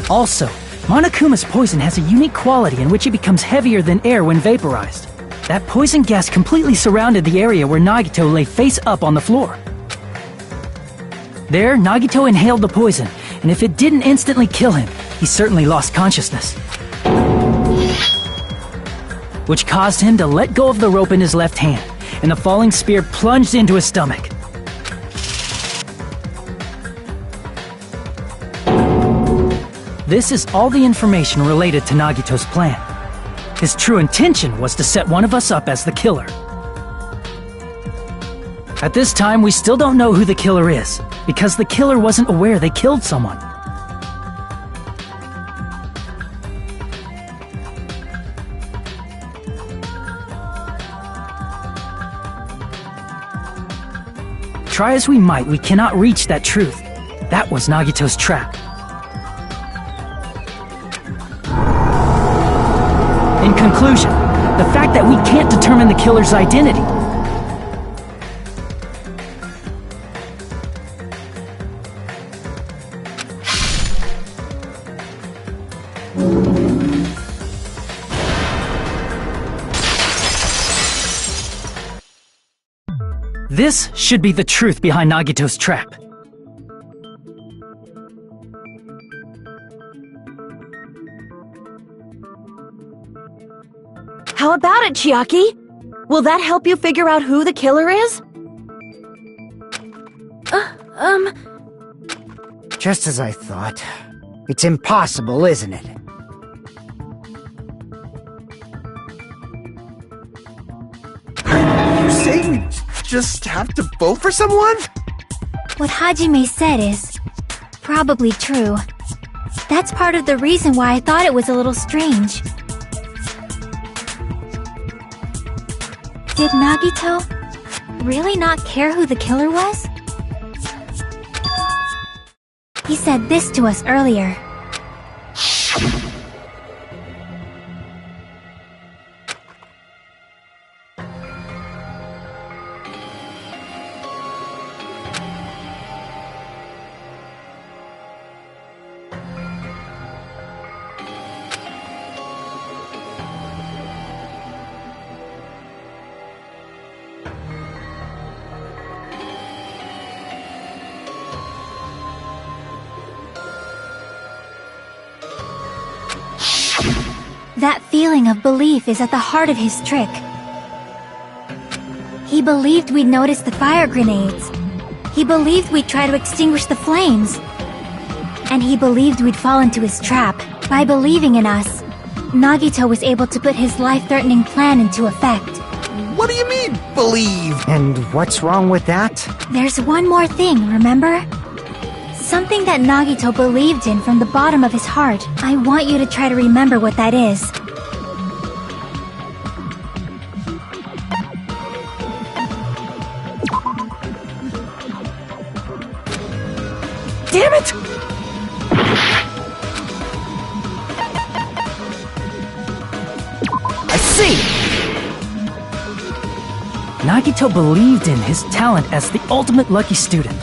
Also, Monokuma's poison has a unique quality in which it becomes heavier than air when vaporized. That poison gas completely surrounded the area where Nagito lay face up on the floor. There, Nagito inhaled the poison, and if it didn't instantly kill him, he certainly lost consciousness, which caused him to let go of the rope in his left hand, and the falling spear plunged into his stomach. This is all the information related to Nagito's plan. His true intention was to set one of us up as the killer. At this time, we still don't know who the killer is, because the killer wasn't aware they killed someone. Try as we might, we cannot reach that truth. That was Nagito's trap. In conclusion, the fact that we can't determine the killer's identity. This should be the truth behind Nagito's trap. How about it, Chiaki? Will that help you figure out who the killer is? Just as I thought. It's impossible, isn't it? You say we just have to vote for someone? What Hajime said is probably true. That's part of the reason why I thought it was a little strange. Did Nagito really not care who the killer was? He said this to us earlier. That feeling of belief is at the heart of his trick. He believed we'd notice the fire grenades. He believed we'd try to extinguish the flames. And he believed we'd fall into his trap. By believing in us, Nagito was able to put his life-threatening plan into effect. What do you mean, believe? And what's wrong with that? There's one more thing, remember? Something that Nagito believed in from the bottom of his heart. I want you to try to remember what that is. Damn it! I see! Nagito believed in his talent as the ultimate lucky student.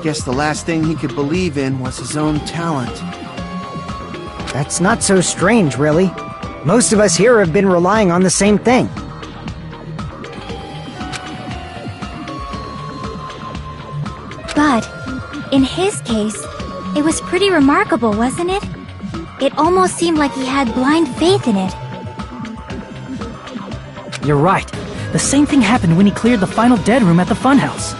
Guess the last thing he could believe in was his own talent. That's not so strange, really. Most of us here have been relying on the same thing. But, in his case, it was pretty remarkable, wasn't it? It almost seemed like he had blind faith in it. You're right. The same thing happened when he cleared the final dead room at the funhouse.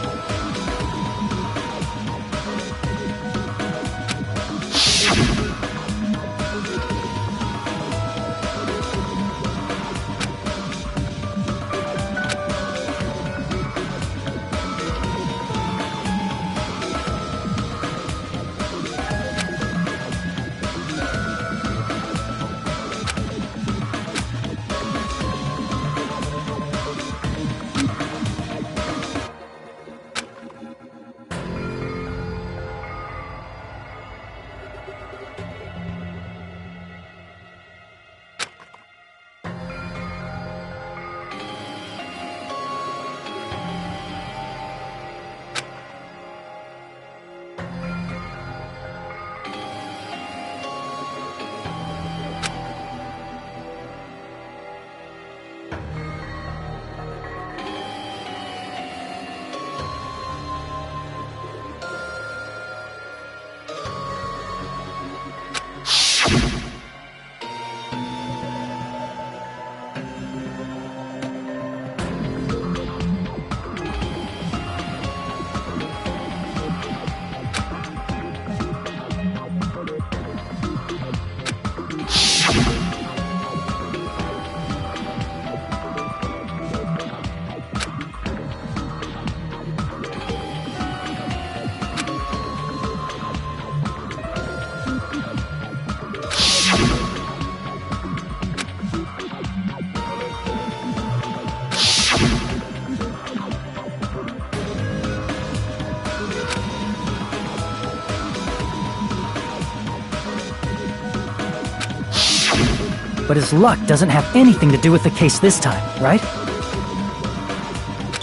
But his luck doesn't have anything to do with the case this time, right?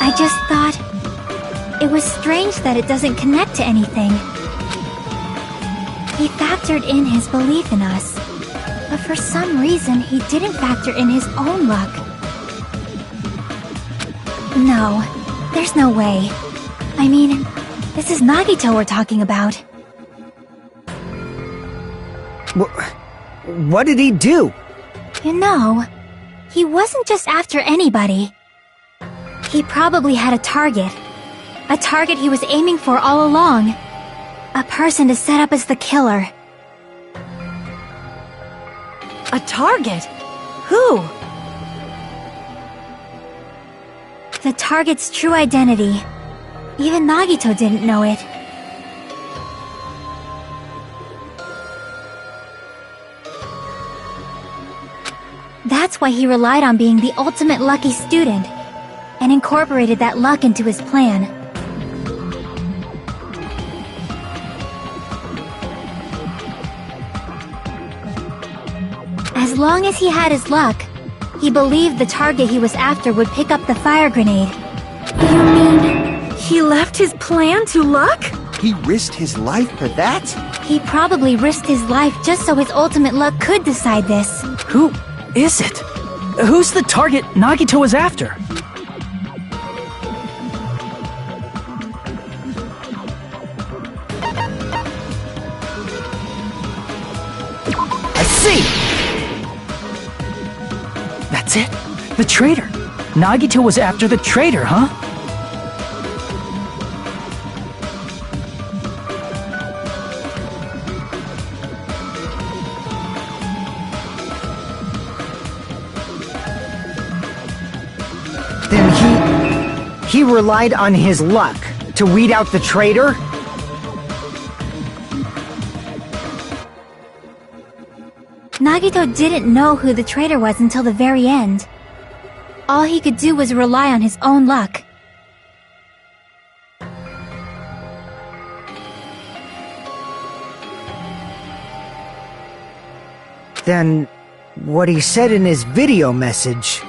I just thought... it was strange that it doesn't connect to anything. He factored in his belief in us. But for some reason, he didn't factor in his own luck. No, there's no way. I mean, this is Nagito we're talking about. What did he do? You know, he wasn't just after anybody. He probably had a target. A target he was aiming for all along. A person to set up as the killer. A target? Who? The target's true identity. Even Nagito didn't know it. That's why he relied on being the ultimate lucky student, and incorporated that luck into his plan. As long as he had his luck, he believed the target he was after would pick up the fire grenade. You mean he left his plan to luck? He risked his life for that? He probably risked his life just so his ultimate luck could decide this. Who is it? Who's the target Nagito was after? I see! That's it. The traitor. Nagito was after the traitor, huh? Then he relied on his luck to weed out the traitor? Nagito didn't know who the traitor was until the very end. All he could do was rely on his own luck. Then, what he said in his video message...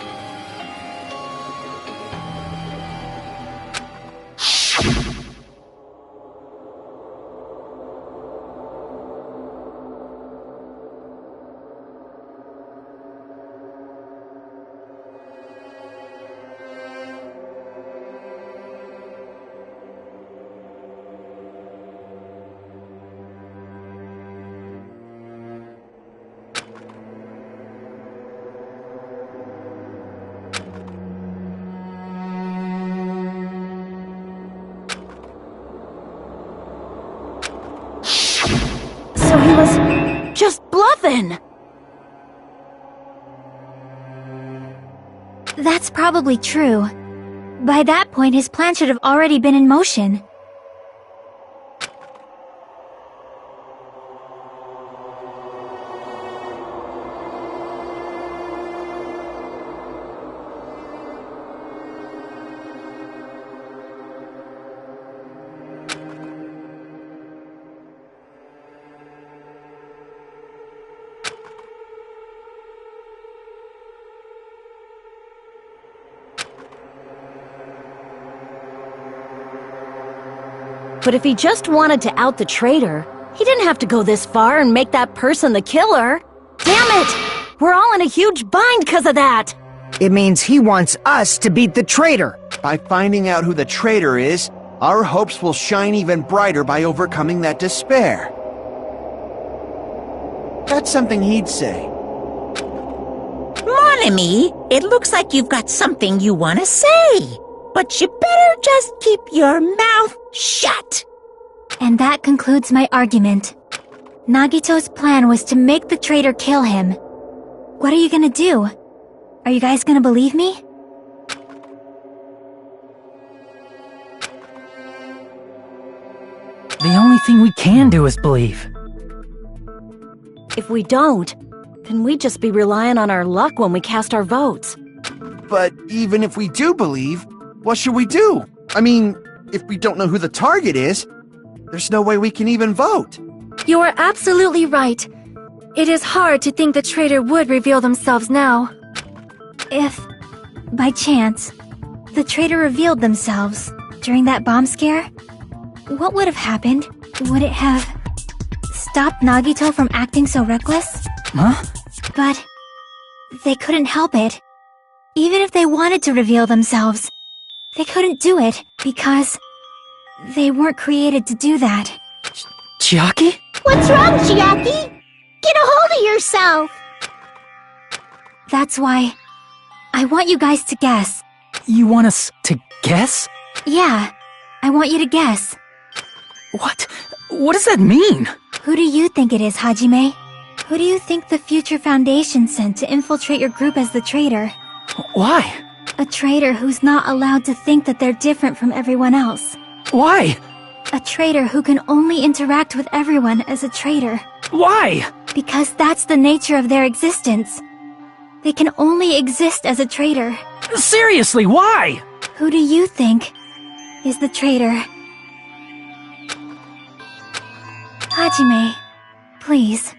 was just bluffing. That's probably true. By that point, his plan should have already been in motion. But if he just wanted to out the traitor, he didn't have to go this far and make that person the killer. Damn it! We're all in a huge bind because of that! It means he wants us to beat the traitor. By finding out who the traitor is, our hopes will shine even brighter by overcoming that despair. That's something he'd say. Mon ami, it looks like you've got something you want to say. But you better just keep your mouth shut. And that concludes my argument. Nagito's plan was to make the traitor kill him. What are you gonna do? Are you guys gonna believe me? The only thing we can do is believe. If we don't, then we'd just be relying on our luck when we cast our votes. But even if we do believe, what should we do? I mean, if we don't know who the target is, there's no way we can even vote. You are absolutely right. It is hard to think the traitor would reveal themselves now. If, by chance, the traitor revealed themselves during that bomb scare, what would have happened? Would it have stopped Nagito from acting so reckless? Huh? But they couldn't help it. Even if they wanted to reveal themselves, they couldn't do it because they weren't created to do that. Chiaki? What's wrong, Chiaki? Get a hold of yourself! That's why I want you guys to guess. You want us to guess? Yeah, I want you to guess. What? What does that mean? Who do you think it is, Hajime? Who do you think the Future Foundation sent to infiltrate your group as the traitor? Why? A traitor who's not allowed to think that they're different from everyone else. Why? A traitor who can only interact with everyone as a traitor. Why? Because that's the nature of their existence. They can only exist as a traitor. Seriously, why? Who do you think is the traitor? Hajime, please.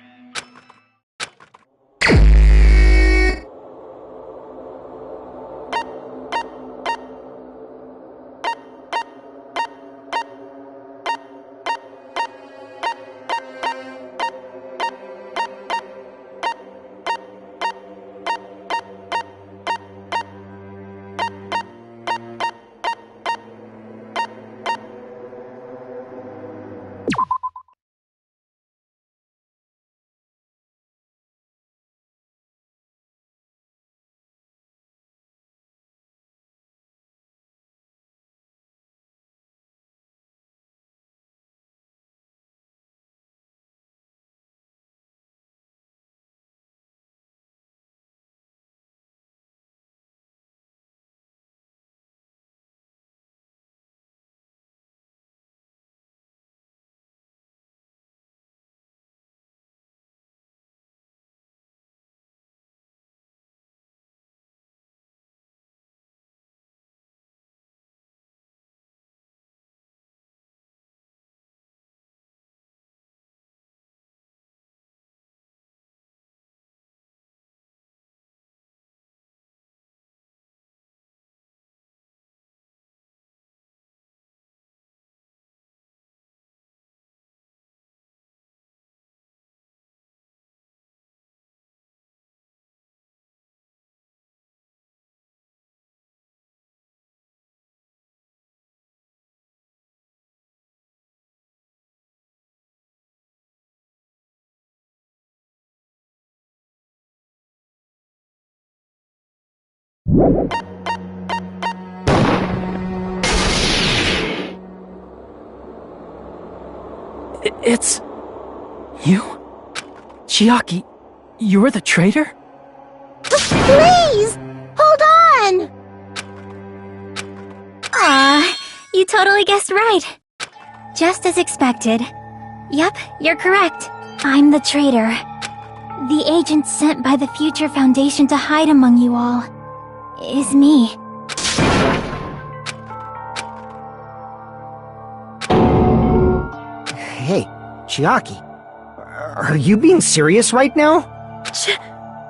It's... you? Chiaki, you're the traitor? Please! Hold on! Aw, you totally guessed right. Just as expected. Yep, you're correct. I'm the traitor. The agent sent by the Future Foundation to hide among you all is me. Hey, Chiaki. Are you being serious right now?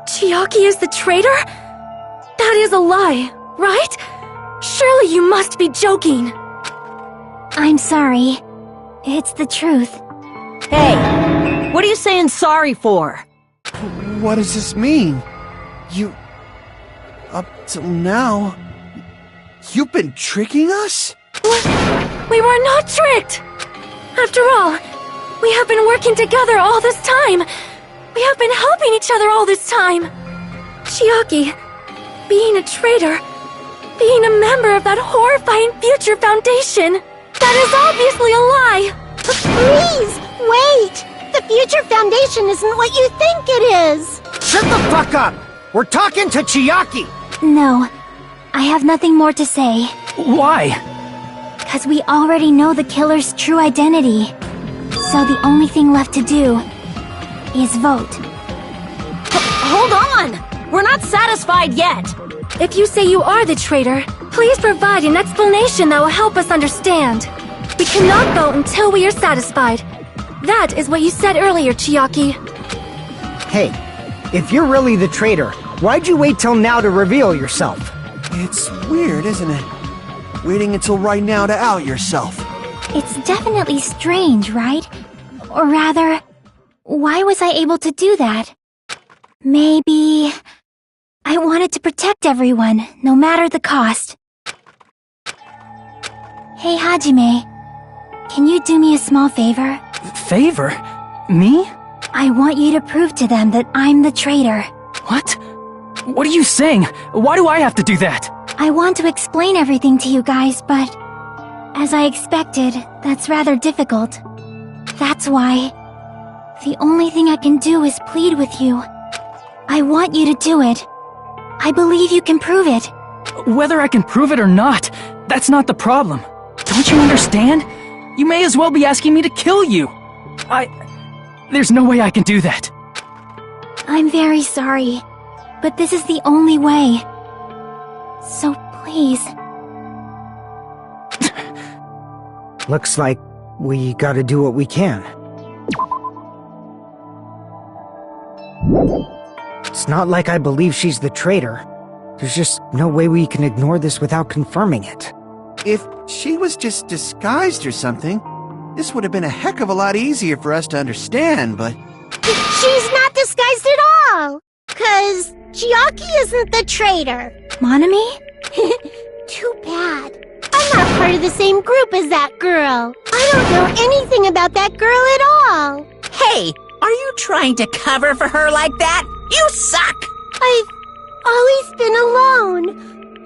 Chiaki is the traitor? That is a lie, right? Surely you must be joking. I'm sorry. It's the truth. Hey, what are you saying sorry for? What does this mean? Up till now, you've been tricking us? We were not tricked! After all, we have been working together all this time. We have been helping each other all this time. Chiaki, being a traitor, being a member of that horrifying Future Foundation, that is obviously a lie. Please, wait! The Future Foundation isn't what you think it is! Shut the fuck up! We're talking to Chiaki! No, I have nothing more to say. Why? 'Cause we already know the killer's true identity. So the only thing left to do is vote. Hold on! We're not satisfied yet! If you say you are the traitor, please provide an explanation that will help us understand. We cannot vote until we are satisfied. That is what you said earlier, Chiaki. Hey, if you're really the traitor, why'd you wait till now to reveal yourself? It's weird, isn't it? Waiting until right now to out yourself. It's definitely strange, right? Or rather, why was I able to do that? Maybe I wanted to protect everyone, no matter the cost. Hey, Hajime, can you do me a small favor? Favor? Me? I want you to prove to them that I'm the traitor. What? What are you saying? Why do I have to do that? I want to explain everything to you guys, but as I expected, that's rather difficult. That's why the only thing I can do is plead with you. I want you to do it. I believe you can prove it. Whether I can prove it or not, that's not the problem. Don't you understand? You may as well be asking me to kill you. There's no way I can do that. I'm very sorry, but this is the only way. So please. Looks like we gotta do what we can. It's not like I believe she's the traitor. There's just no way we can ignore this without confirming it. If she was just disguised or something, this would have been a heck of a lot easier for us to understand, but... She's not disguised at all! 'Cause Chiaki isn't the traitor. Monami? Too bad. I'm not part of the same group as that girl. I don't know anything about that girl at all. Hey, are you trying to cover for her like that? You suck! I've always been alone.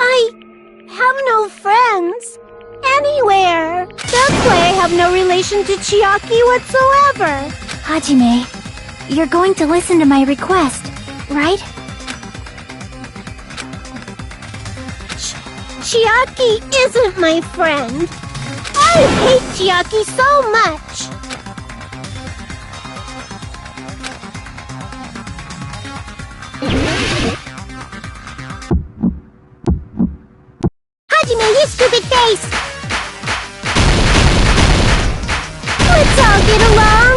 I have no friends. Anywhere. That's why I have no relation to Chiaki whatsoever. Hajime, you're going to listen to my request, right? Chiaki isn't my friend. I hate Chiaki so much. Hajime, you stupid face! Let's all get along!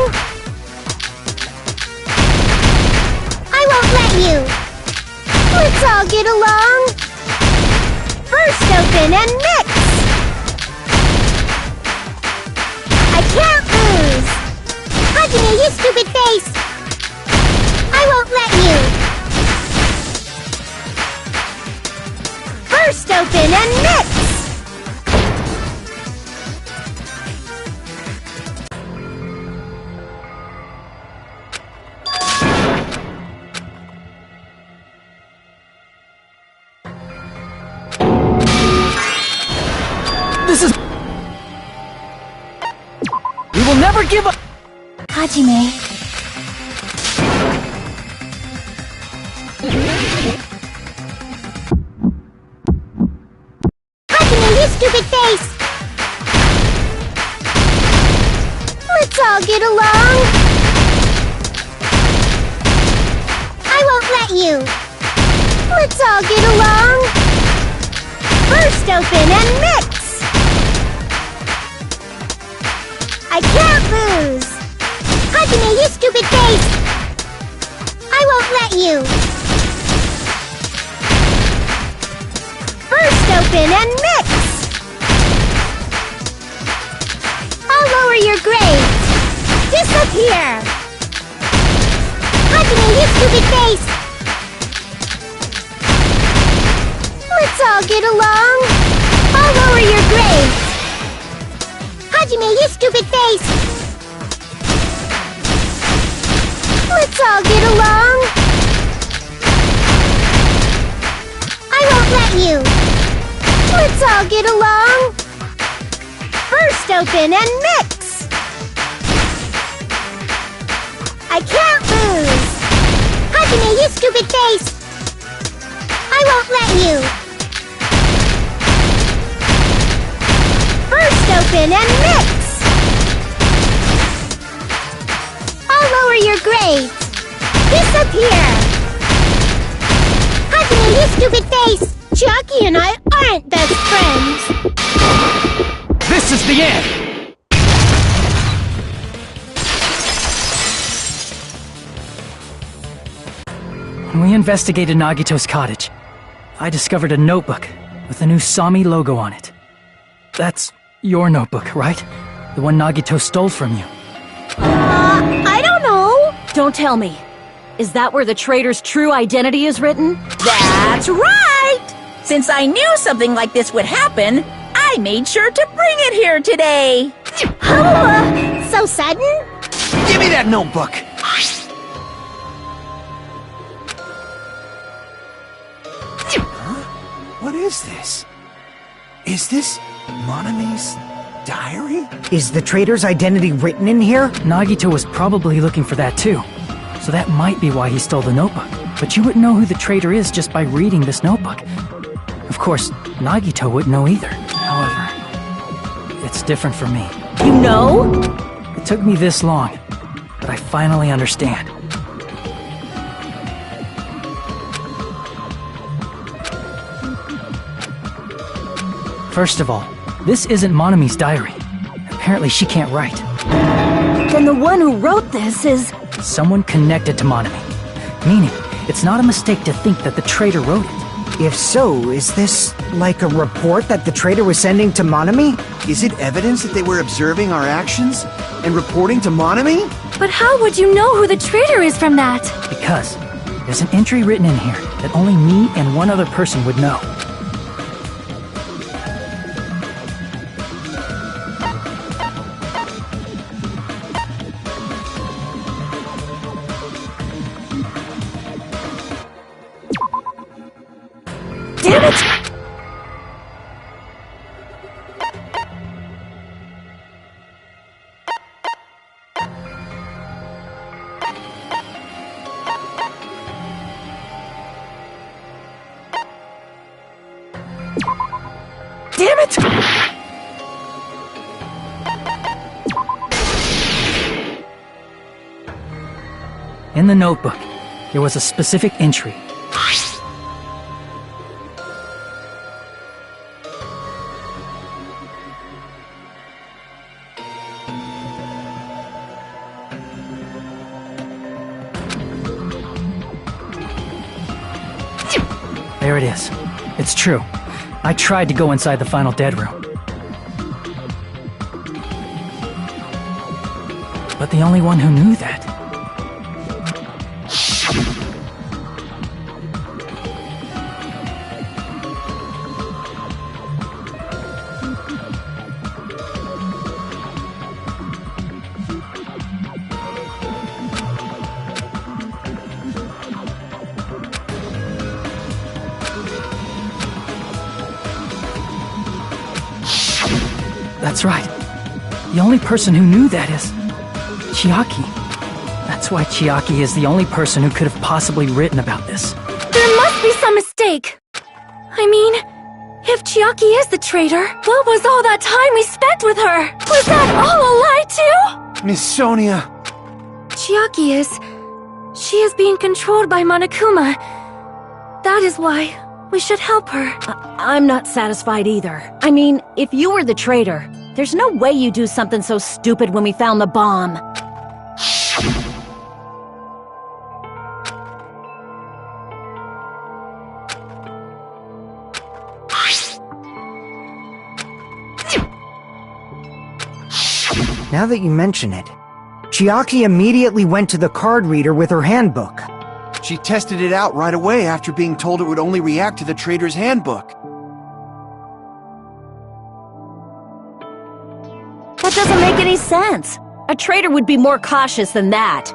I won't let you! Let's all get along! First open and mix! I can't lose! Hajime, you stupid face! I won't let you! First open and mix! This is... We will never give up! Hajime, stupid face! Let's all get along! I won't let you! Let's all get along! Burst open and mix! I can't lose! Hajime, you stupid face! I won't let you! Burst open and mix! I'll lower your grades! Disappear! Hajime, you stupid face! Let's all get along! I'll lower your grades! Hajime, you stupid face! Let's all get along! I won't let you! Let's all get along! Burst open and mix! I can't lose! Hajime, you stupid face! I won't let you! Burst open and mix! I'll lower your grades! Disappear! Hajime, you stupid face! Chiaki and I aren't best friends! This is the end! When we investigated Nagito's cottage, I discovered a notebook with the new Sami logo on it. That's your notebook, right? The one Nagito stole from you. I don't know. Don't tell me. Is that where the traitor's true identity is written? That's right! Since I knew something like this would happen, I made sure to bring it here today. So sudden? Give me that notebook! What is this? Is this Monami's diary? Is the traitor's identity written in here? Nagito was probably looking for that too, so that might be why he stole the notebook. But you wouldn't know who the traitor is just by reading this notebook. Of course, Nagito wouldn't know either. However, it's different for me. You know? It took me this long, but I finally understand. First of all, this isn't Monami's diary. Apparently she can't write. Then the one who wrote this is... Someone connected to Monami. Meaning, it's not a mistake to think that the traitor wrote it. If so, is this like a report that the traitor was sending to Monami? Is it evidence that they were observing our actions and reporting to Monami? But how would you know who the traitor is from that? Because there's an entry written in here that only me and one other person would know. Damn it! Damn it! In the notebook, there was a specific entry. There it is. It's true. I tried to go inside the final dead room. But the only one who knew that... That's right. The only person who knew that is... Chiaki. That's why Chiaki is the only person who could have possibly written about this. There must be some mistake. I mean, If Chiaki is the traitor, what was all that time we spent with her? Was that all a lie too? Miss Sonia. Chiaki is... She is being controlled by Monokuma. That is why we should help her. I'm not satisfied either. I mean, if you were the traitor, there's no way you do something so stupid when we found the bomb. Now that you mention it, Chiaki immediately went to the card reader with her handbook. She tested it out right away after being told it would only react to the traitor's handbook. That doesn't make any sense. A traitor would be more cautious than that.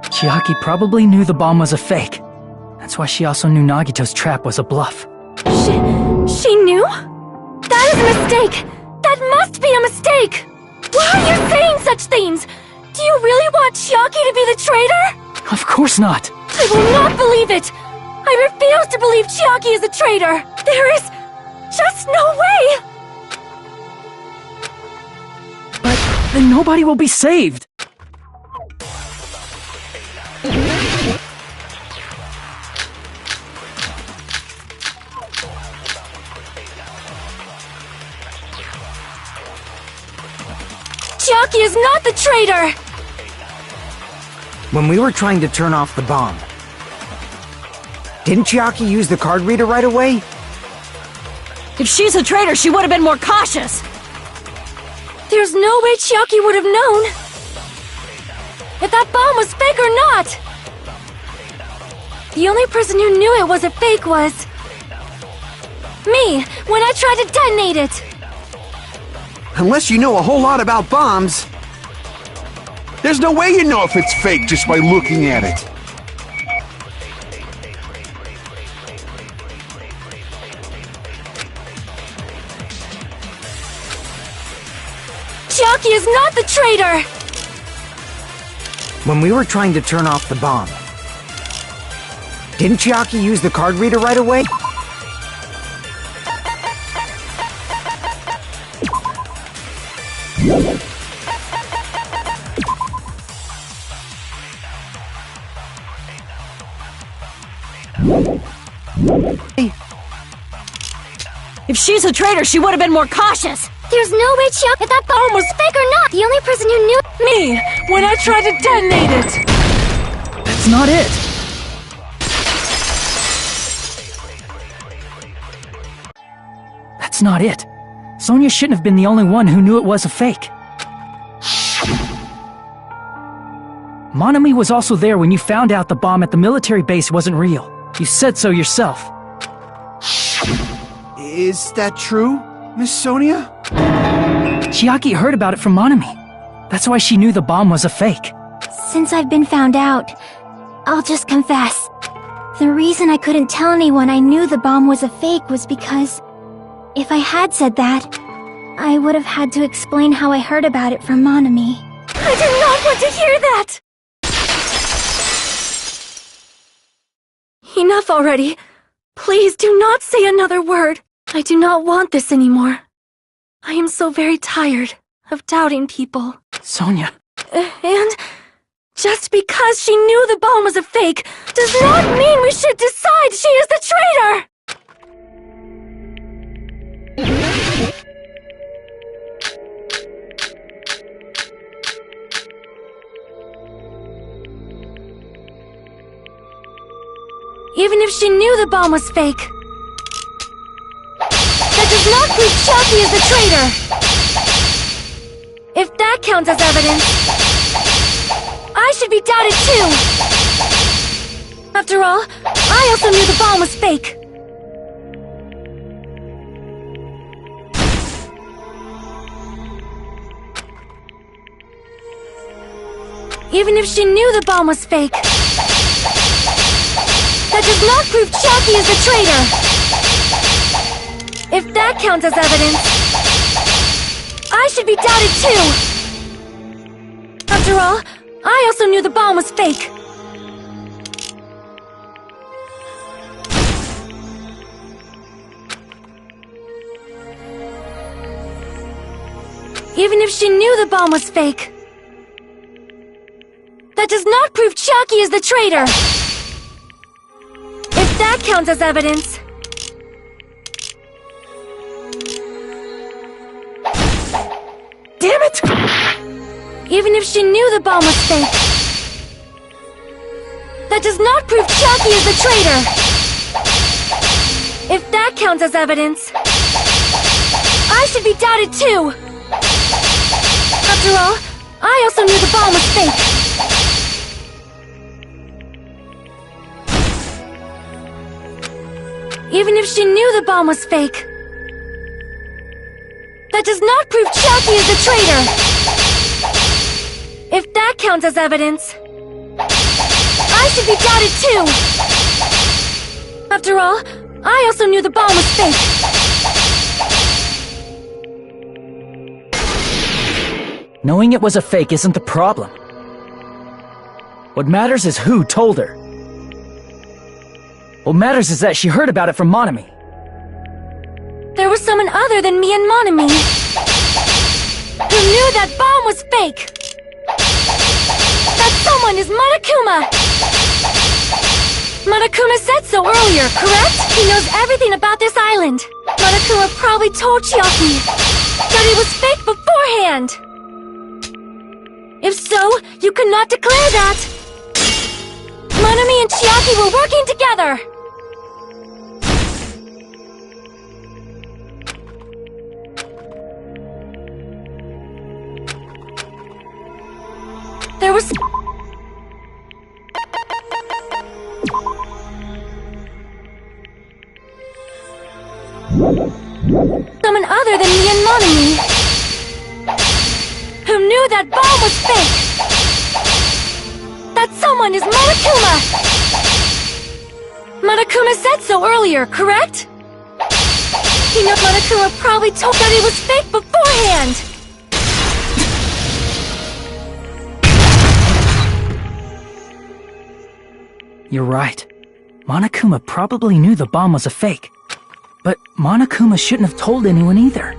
Chiaki probably knew the bomb was a fake. That's why she also knew Nagito's trap was a bluff. She knew? That is a mistake! That must be a mistake! Why are you saying such things? Do you really want Chiaki to be the traitor? Of course not! I will not believe it! I refuse to believe Chiaki is a traitor! There is just no way! But then nobody will be saved! Chiaki is not the traitor! When we were trying to turn off the bomb, didn't Chiaki use the card reader right away? If she's a traitor, she would have been more cautious! There's no way Chiaki would have known if that bomb was fake or not! The only person who knew it was a fake was me, when I tried to detonate it! Unless you know a whole lot about bombs. There's no way you know if it's fake just by looking at it. Chiaki is not the traitor! When we were trying to turn off the bomb, didn't Chiaki use the card reader right away? If she's a traitor, she would have been more cautious! There's no way Chiaki, if that bomb was fake or not! The only person who knew— Me, when I tried to detonate it! That's not it! That's not it. Sonia shouldn't have been the only one who knew it was a fake. Monami was also there when you found out the bomb at the military base wasn't real. You said so yourself. Is that true, Miss Sonia? Chiaki heard about it from Monami. That's why she knew the bomb was a fake. Since I've been found out, I'll just confess. The reason I couldn't tell anyone I knew the bomb was a fake was because if I had said that, I would have had to explain how I heard about it from Monami. I do not want to hear that! Enough already. Please do not say another word. I do not want this anymore. I am so very tired of doubting people. Sonia. And just because she knew the bomb was a fake does not mean we should decide she is the traitor! Even if she knew the bomb was fake, that does not prove Chiaki is the traitor! If that counts as evidence, I should be doubted too! After all, I also knew the bomb was fake! Even if she knew the bomb was fake, that does not prove Chiaki is the traitor! If that counts as evidence, I should be doubted too! After all, I also knew the bomb was fake! Even if she knew the bomb was fake, that does not prove Chiaki is the traitor! If that counts as evidence... Damn it! Even if she knew the bomb was fake, that does not prove Chiaki is the traitor! If that counts as evidence, I should be doubted too! After all, I also knew the bomb was fake! Even if she knew the bomb was fake, that does not prove Chiaki is the traitor! If that counts as evidence, I should be doubted too! After all, I also knew the bomb was fake! Knowing it was a fake isn't the problem. What matters is who told her. What matters is that she heard about it from Monami. There was someone other than me and Monami who knew that bomb was fake! That someone is Monokuma! Monokuma said so earlier, correct? He knows everything about this island. Monokuma probably told Chiaki that it was fake beforehand. If so, you could not declare that. Monami and Chiaki were working together. There was... someone other than me and Monami who knew that bomb was fake! That someone is Monokuma! Monokuma said so earlier, correct? He knows Monokuma probably told that it was fake beforehand! You're right. Monokuma probably knew the bomb was a fake. But Monokuma shouldn't have told anyone either.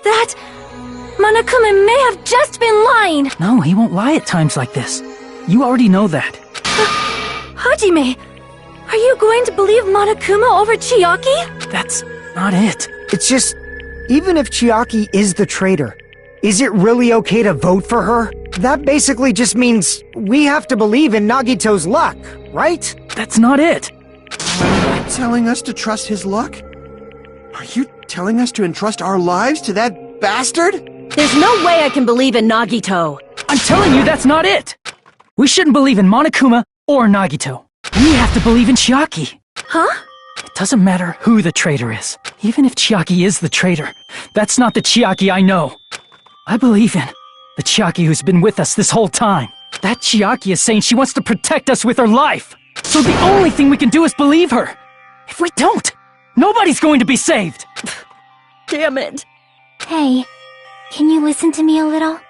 That... Monokuma may have just been lying! No, he won't lie at times like this. You already know that. Hajime, are you going to believe Monokuma over Chiaki? That's not it. It's just, even if Chiaki is the traitor, is it really okay to vote for her? That basically just means we have to believe in Nagito's luck, right? That's not it. Are you telling us to trust his luck? Are you telling us to entrust our lives to that bastard? There's no way I can believe in Nagito. I'm telling you that's not it. We shouldn't believe in Monokuma or Nagito. We have to believe in Chiaki. Huh? It doesn't matter who the traitor is. Even if Chiaki is the traitor, that's not the Chiaki I know. I believe in the Chiaki who's been with us this whole time. That Chiaki is saying she wants to protect us with her life. So the only thing we can do is believe her. If we don't, nobody's going to be saved. Damn it. Hey, can you listen to me a little?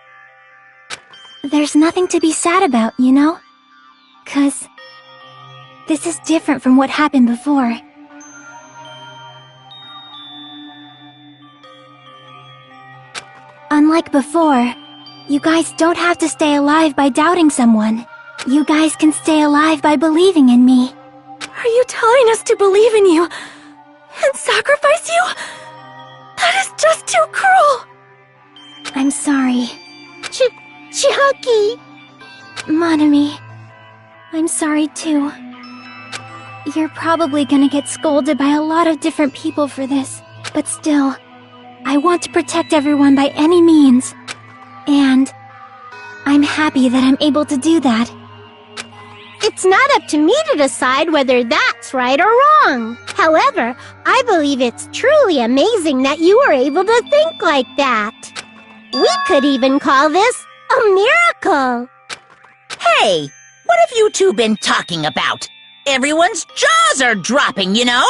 There's nothing to be sad about, you know? 'Cause this is different from what happened before. Unlike before, you guys don't have to stay alive by doubting someone. You guys can stay alive by believing in me. Are you telling us to believe in you and sacrifice you? That is just too cruel! I'm sorry. Chiaki! Monami, I'm sorry too. You're probably gonna get scolded by a lot of different people for this, but still, I want to protect everyone by any means. And I'm happy that I'm able to do that. It's not up to me to decide whether that's right or wrong. However, I believe it's truly amazing that you were able to think like that. We could even call this a miracle. Hey, what have you two been talking about? Everyone's jaws are dropping, you know?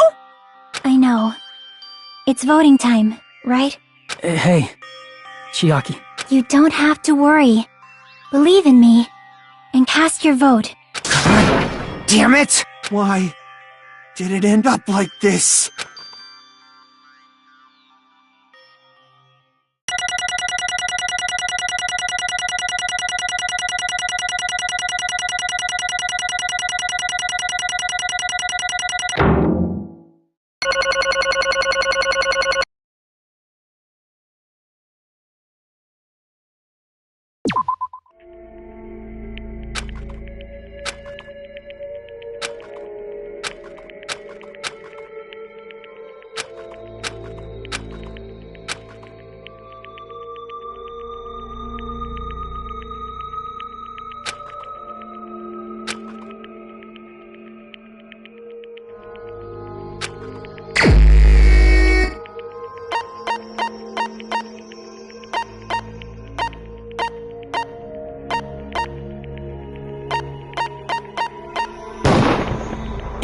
I know. It's voting time, right? Hey, Chiaki. You don't have to worry. Believe in me, and cast your vote. God damn it! Why did it end up like this?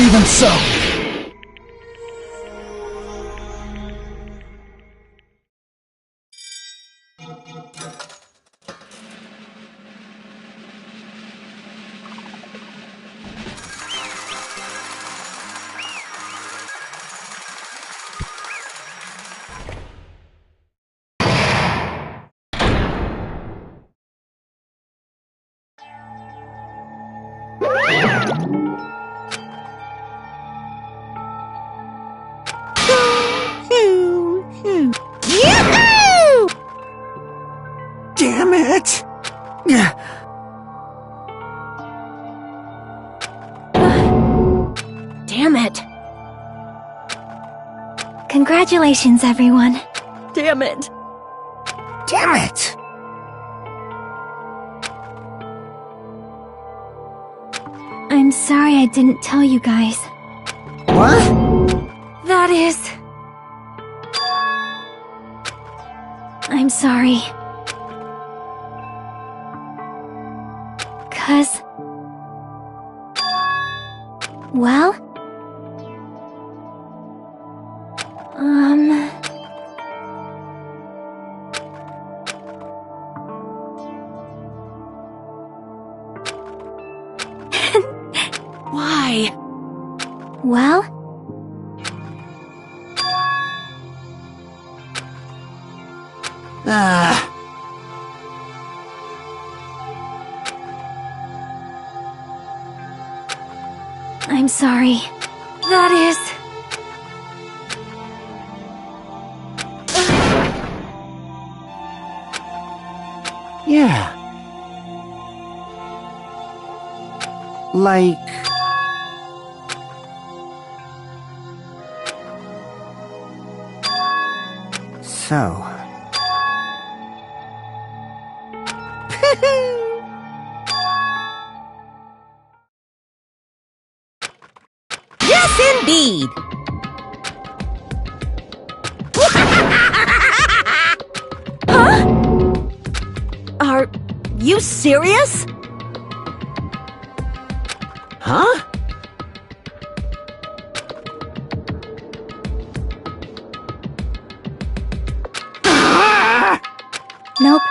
Even so. Yoo-hoo! Damn it! Damn it. Congratulations, everyone. Damn it. Damn it! I'm sorry I didn't tell you guys. What? That is... I'm sorry. 'Cause... Well... Why? Well... I'm sorry. that is... Yeah. Like... So... Yes, indeed. Are you serious? Huh? Nope.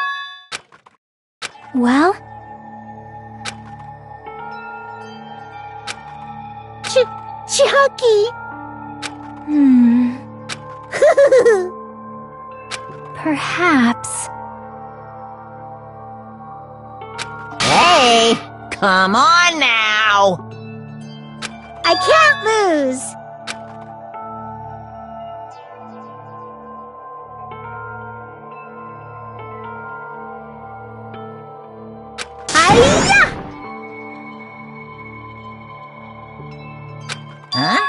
Well... Chucky! Perhaps... Hey, come on now. I can't lose! Hi-ya! Huh?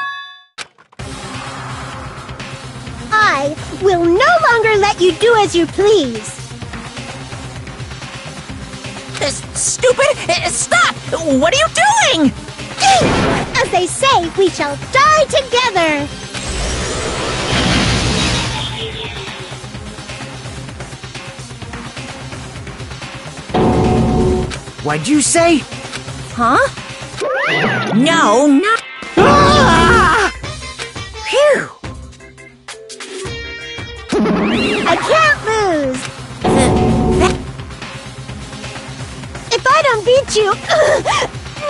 I will no longer let you do as you please! Stupid! Stop! What are you doing? As they say, we shall die together! What'd you say? Huh? No, not... Ah! Phew! without you,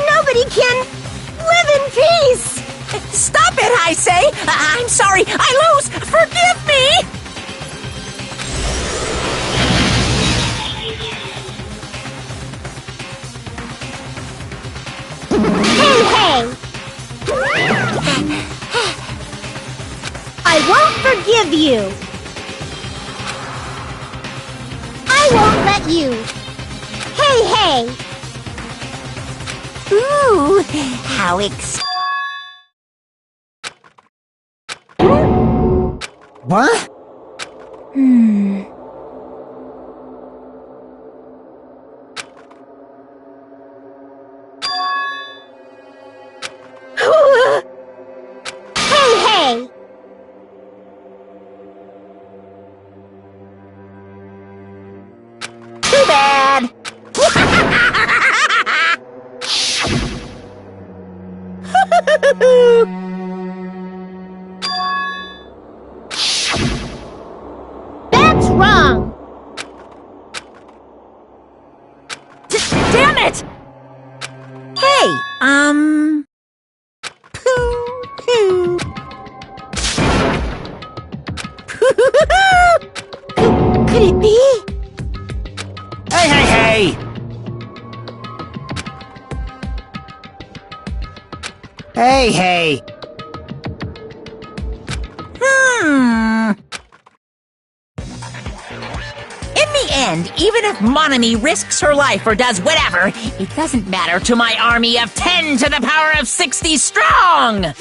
nobody can live in peace! Stop it, I say! I'm sorry, I lose! Forgive me! Hey, hey! I won't forgive you! I won't let you! Hey, hey! Ooh, how What? Hey, hey! too bad! That's wrong! Damn it! Hey, Could it be? Hey, hey, hey! Hey, hey! In the end, even if Monami risks her life or does whatever, it doesn't matter to my army of 10 to the power of 60 strong!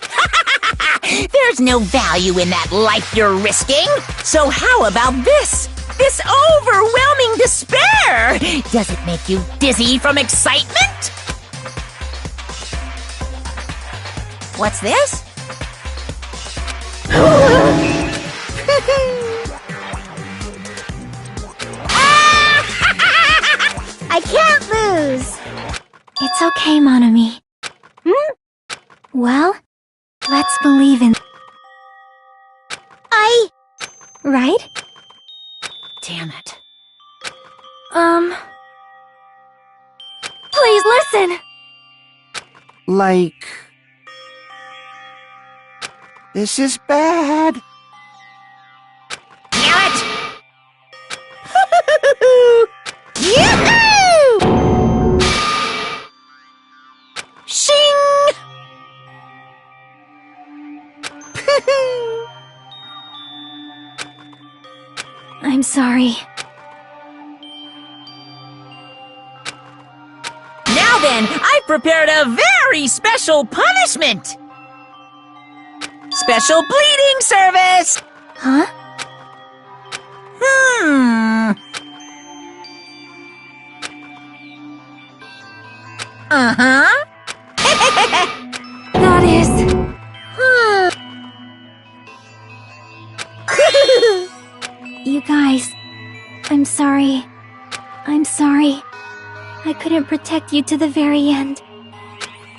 There's no value in that life you're risking. So how about this? This overwhelming despair! Does it make you dizzy from excitement? What's this? I can't lose! It's okay, Monami. Well, let's believe in... Right? Damn it. Please listen! Like... This is bad. Damn it! Yahoo! Shing! I'm sorry. Now then, I've prepared a very special punishment! Special bleeding service! Huh? Uh-huh. That is... You guys, I'm sorry. I'm sorry. I couldn't protect you to the very end.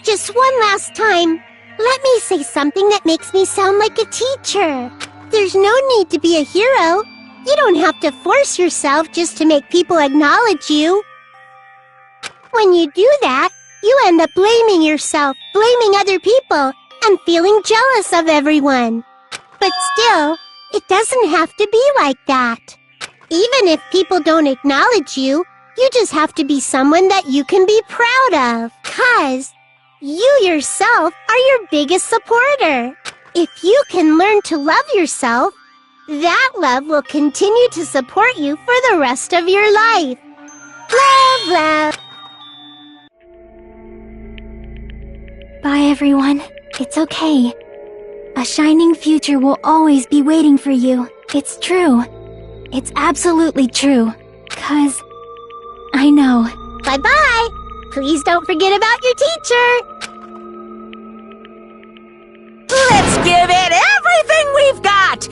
Just one last time, let me say something that makes me sound like a teacher. There's no need to be a hero. You don't have to force yourself just to make people acknowledge you. When you do that, you end up blaming yourself, blaming other people, and feeling jealous of everyone. But still, it doesn't have to be like that. Even if people don't acknowledge you, you just have to be someone that you can be proud of. 'Cause you yourself are your biggest supporter. If you can learn to love yourself, that love will continue to support you for the rest of your life. Love, love. Bye, everyone. It's okay. A shining future will always be waiting for you. It's true. It's absolutely true. 'Cause I know. Bye-bye. Please don't forget about your teacher. Let's give it everything we've got!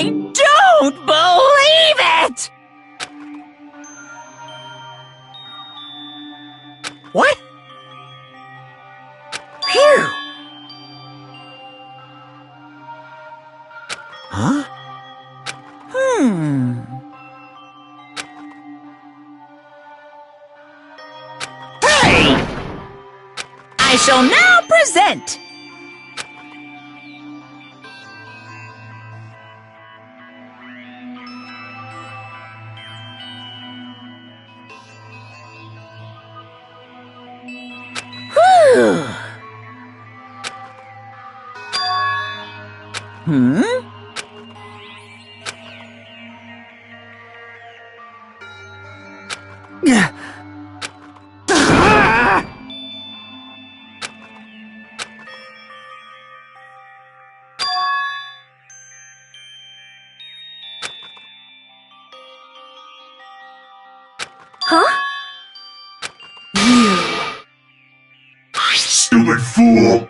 I don't believe it! What? Phew! Huh? Hey! I shall now present. Whew. Huh? Stupid fool!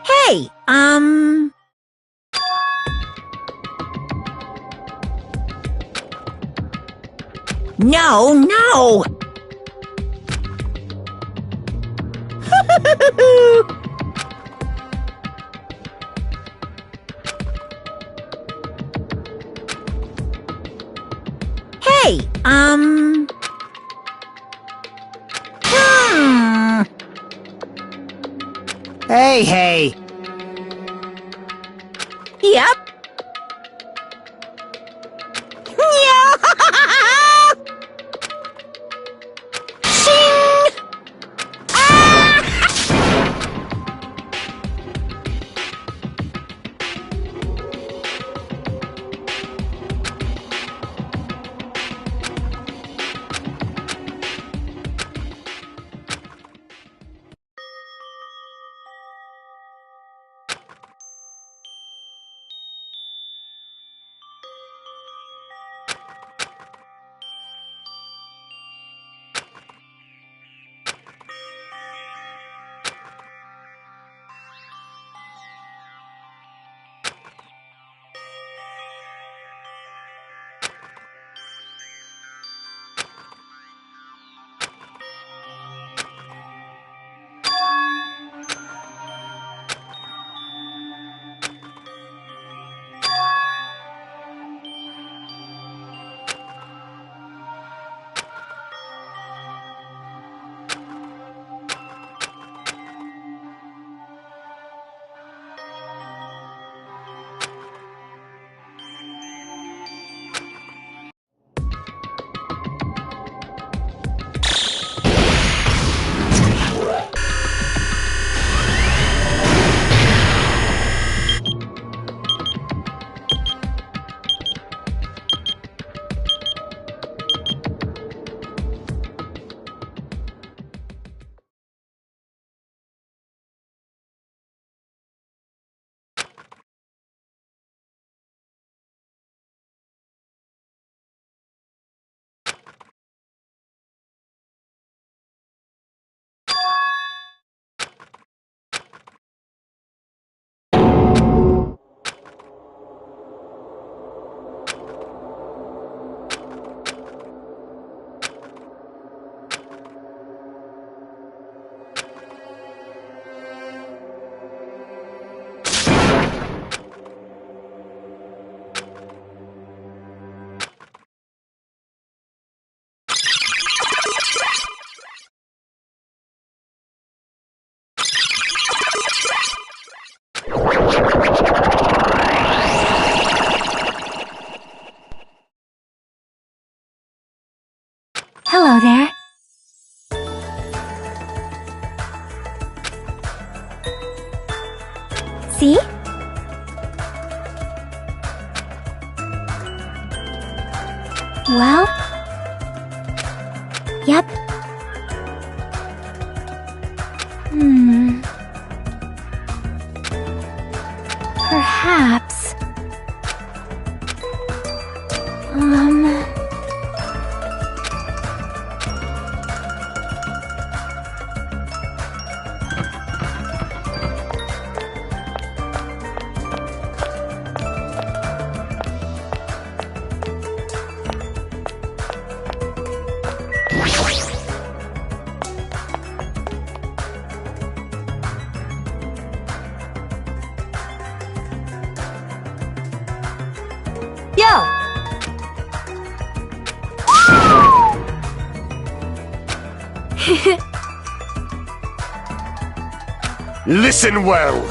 Hey, No, no! Hey, Hey. Yep. Yeah. Shing! Ah! Hello there. See? Well? Yep. Yo! Listen well.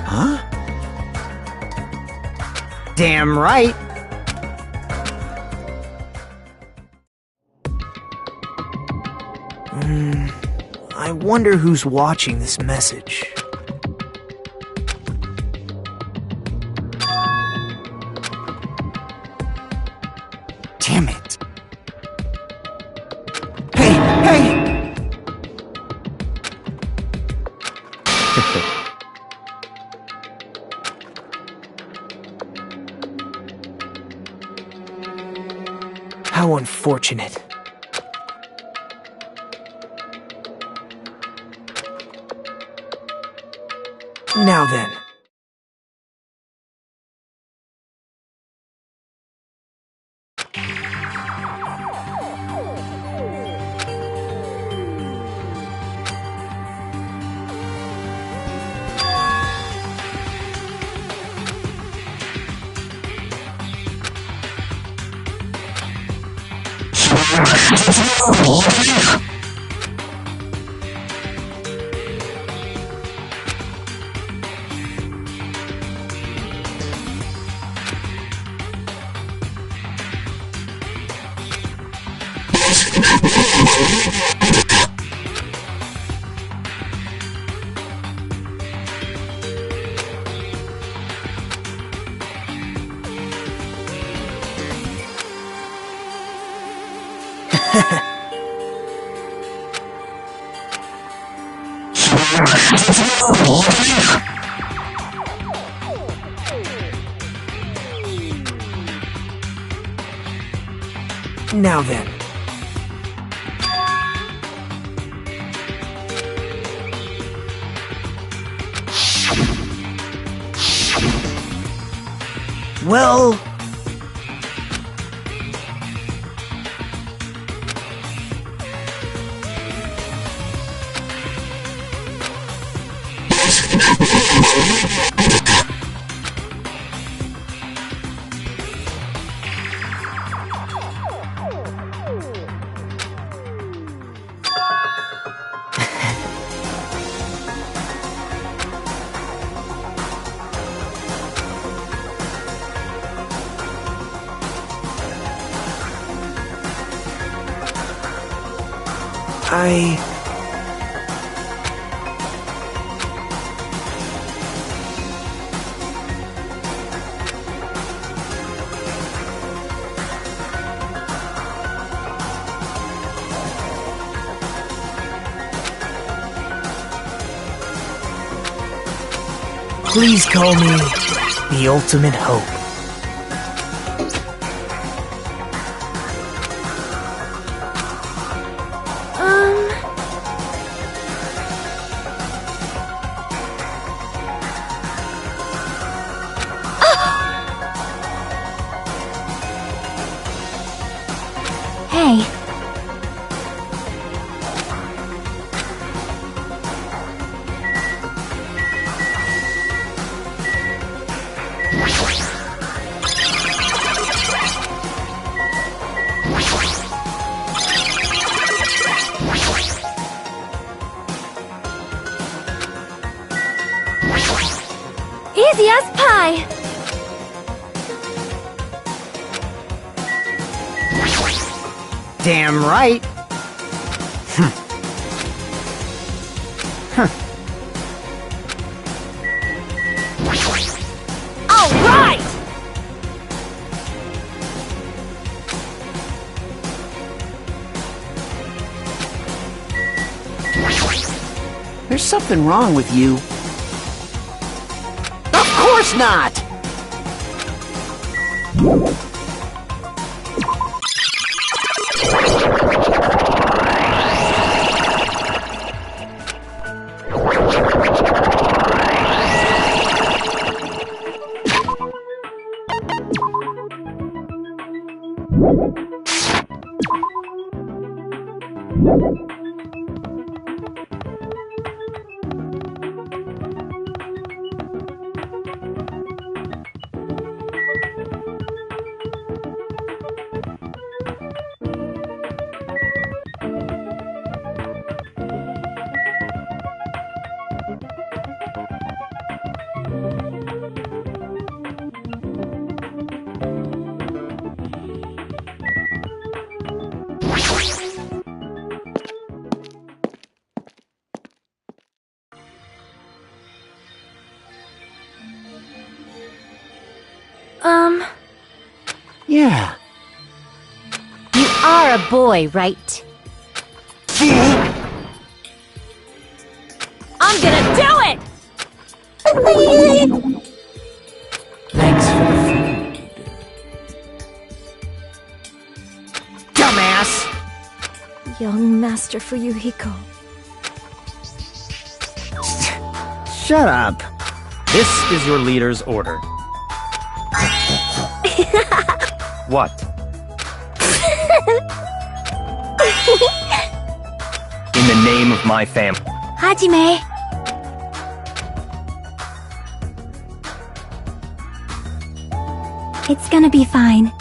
Huh? Damn right. I wonder who's watching this message. Damn it. Hey, hey! How unfortunate. Now then. Now then. Well... Please call me the ultimate hope. Hey. Easy as pie! Damn right. All right! There's something wrong with you. Of course not! Yeah. You are a boy, right? I'm gonna do it! Thanks for the food. Dumbass! Young Master Fuyuhiko. Shut up. This is your leader's order. What? In the name of my family. Hajime. It's gonna be fine.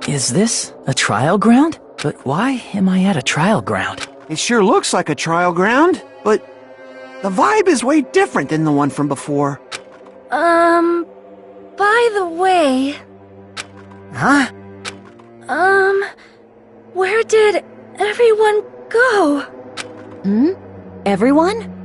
Is this a trial ground? But why am I at a trial ground? It sure looks like a trial ground, but the vibe is way different than the one from before. By the way... Huh? Where did everyone go? Everyone?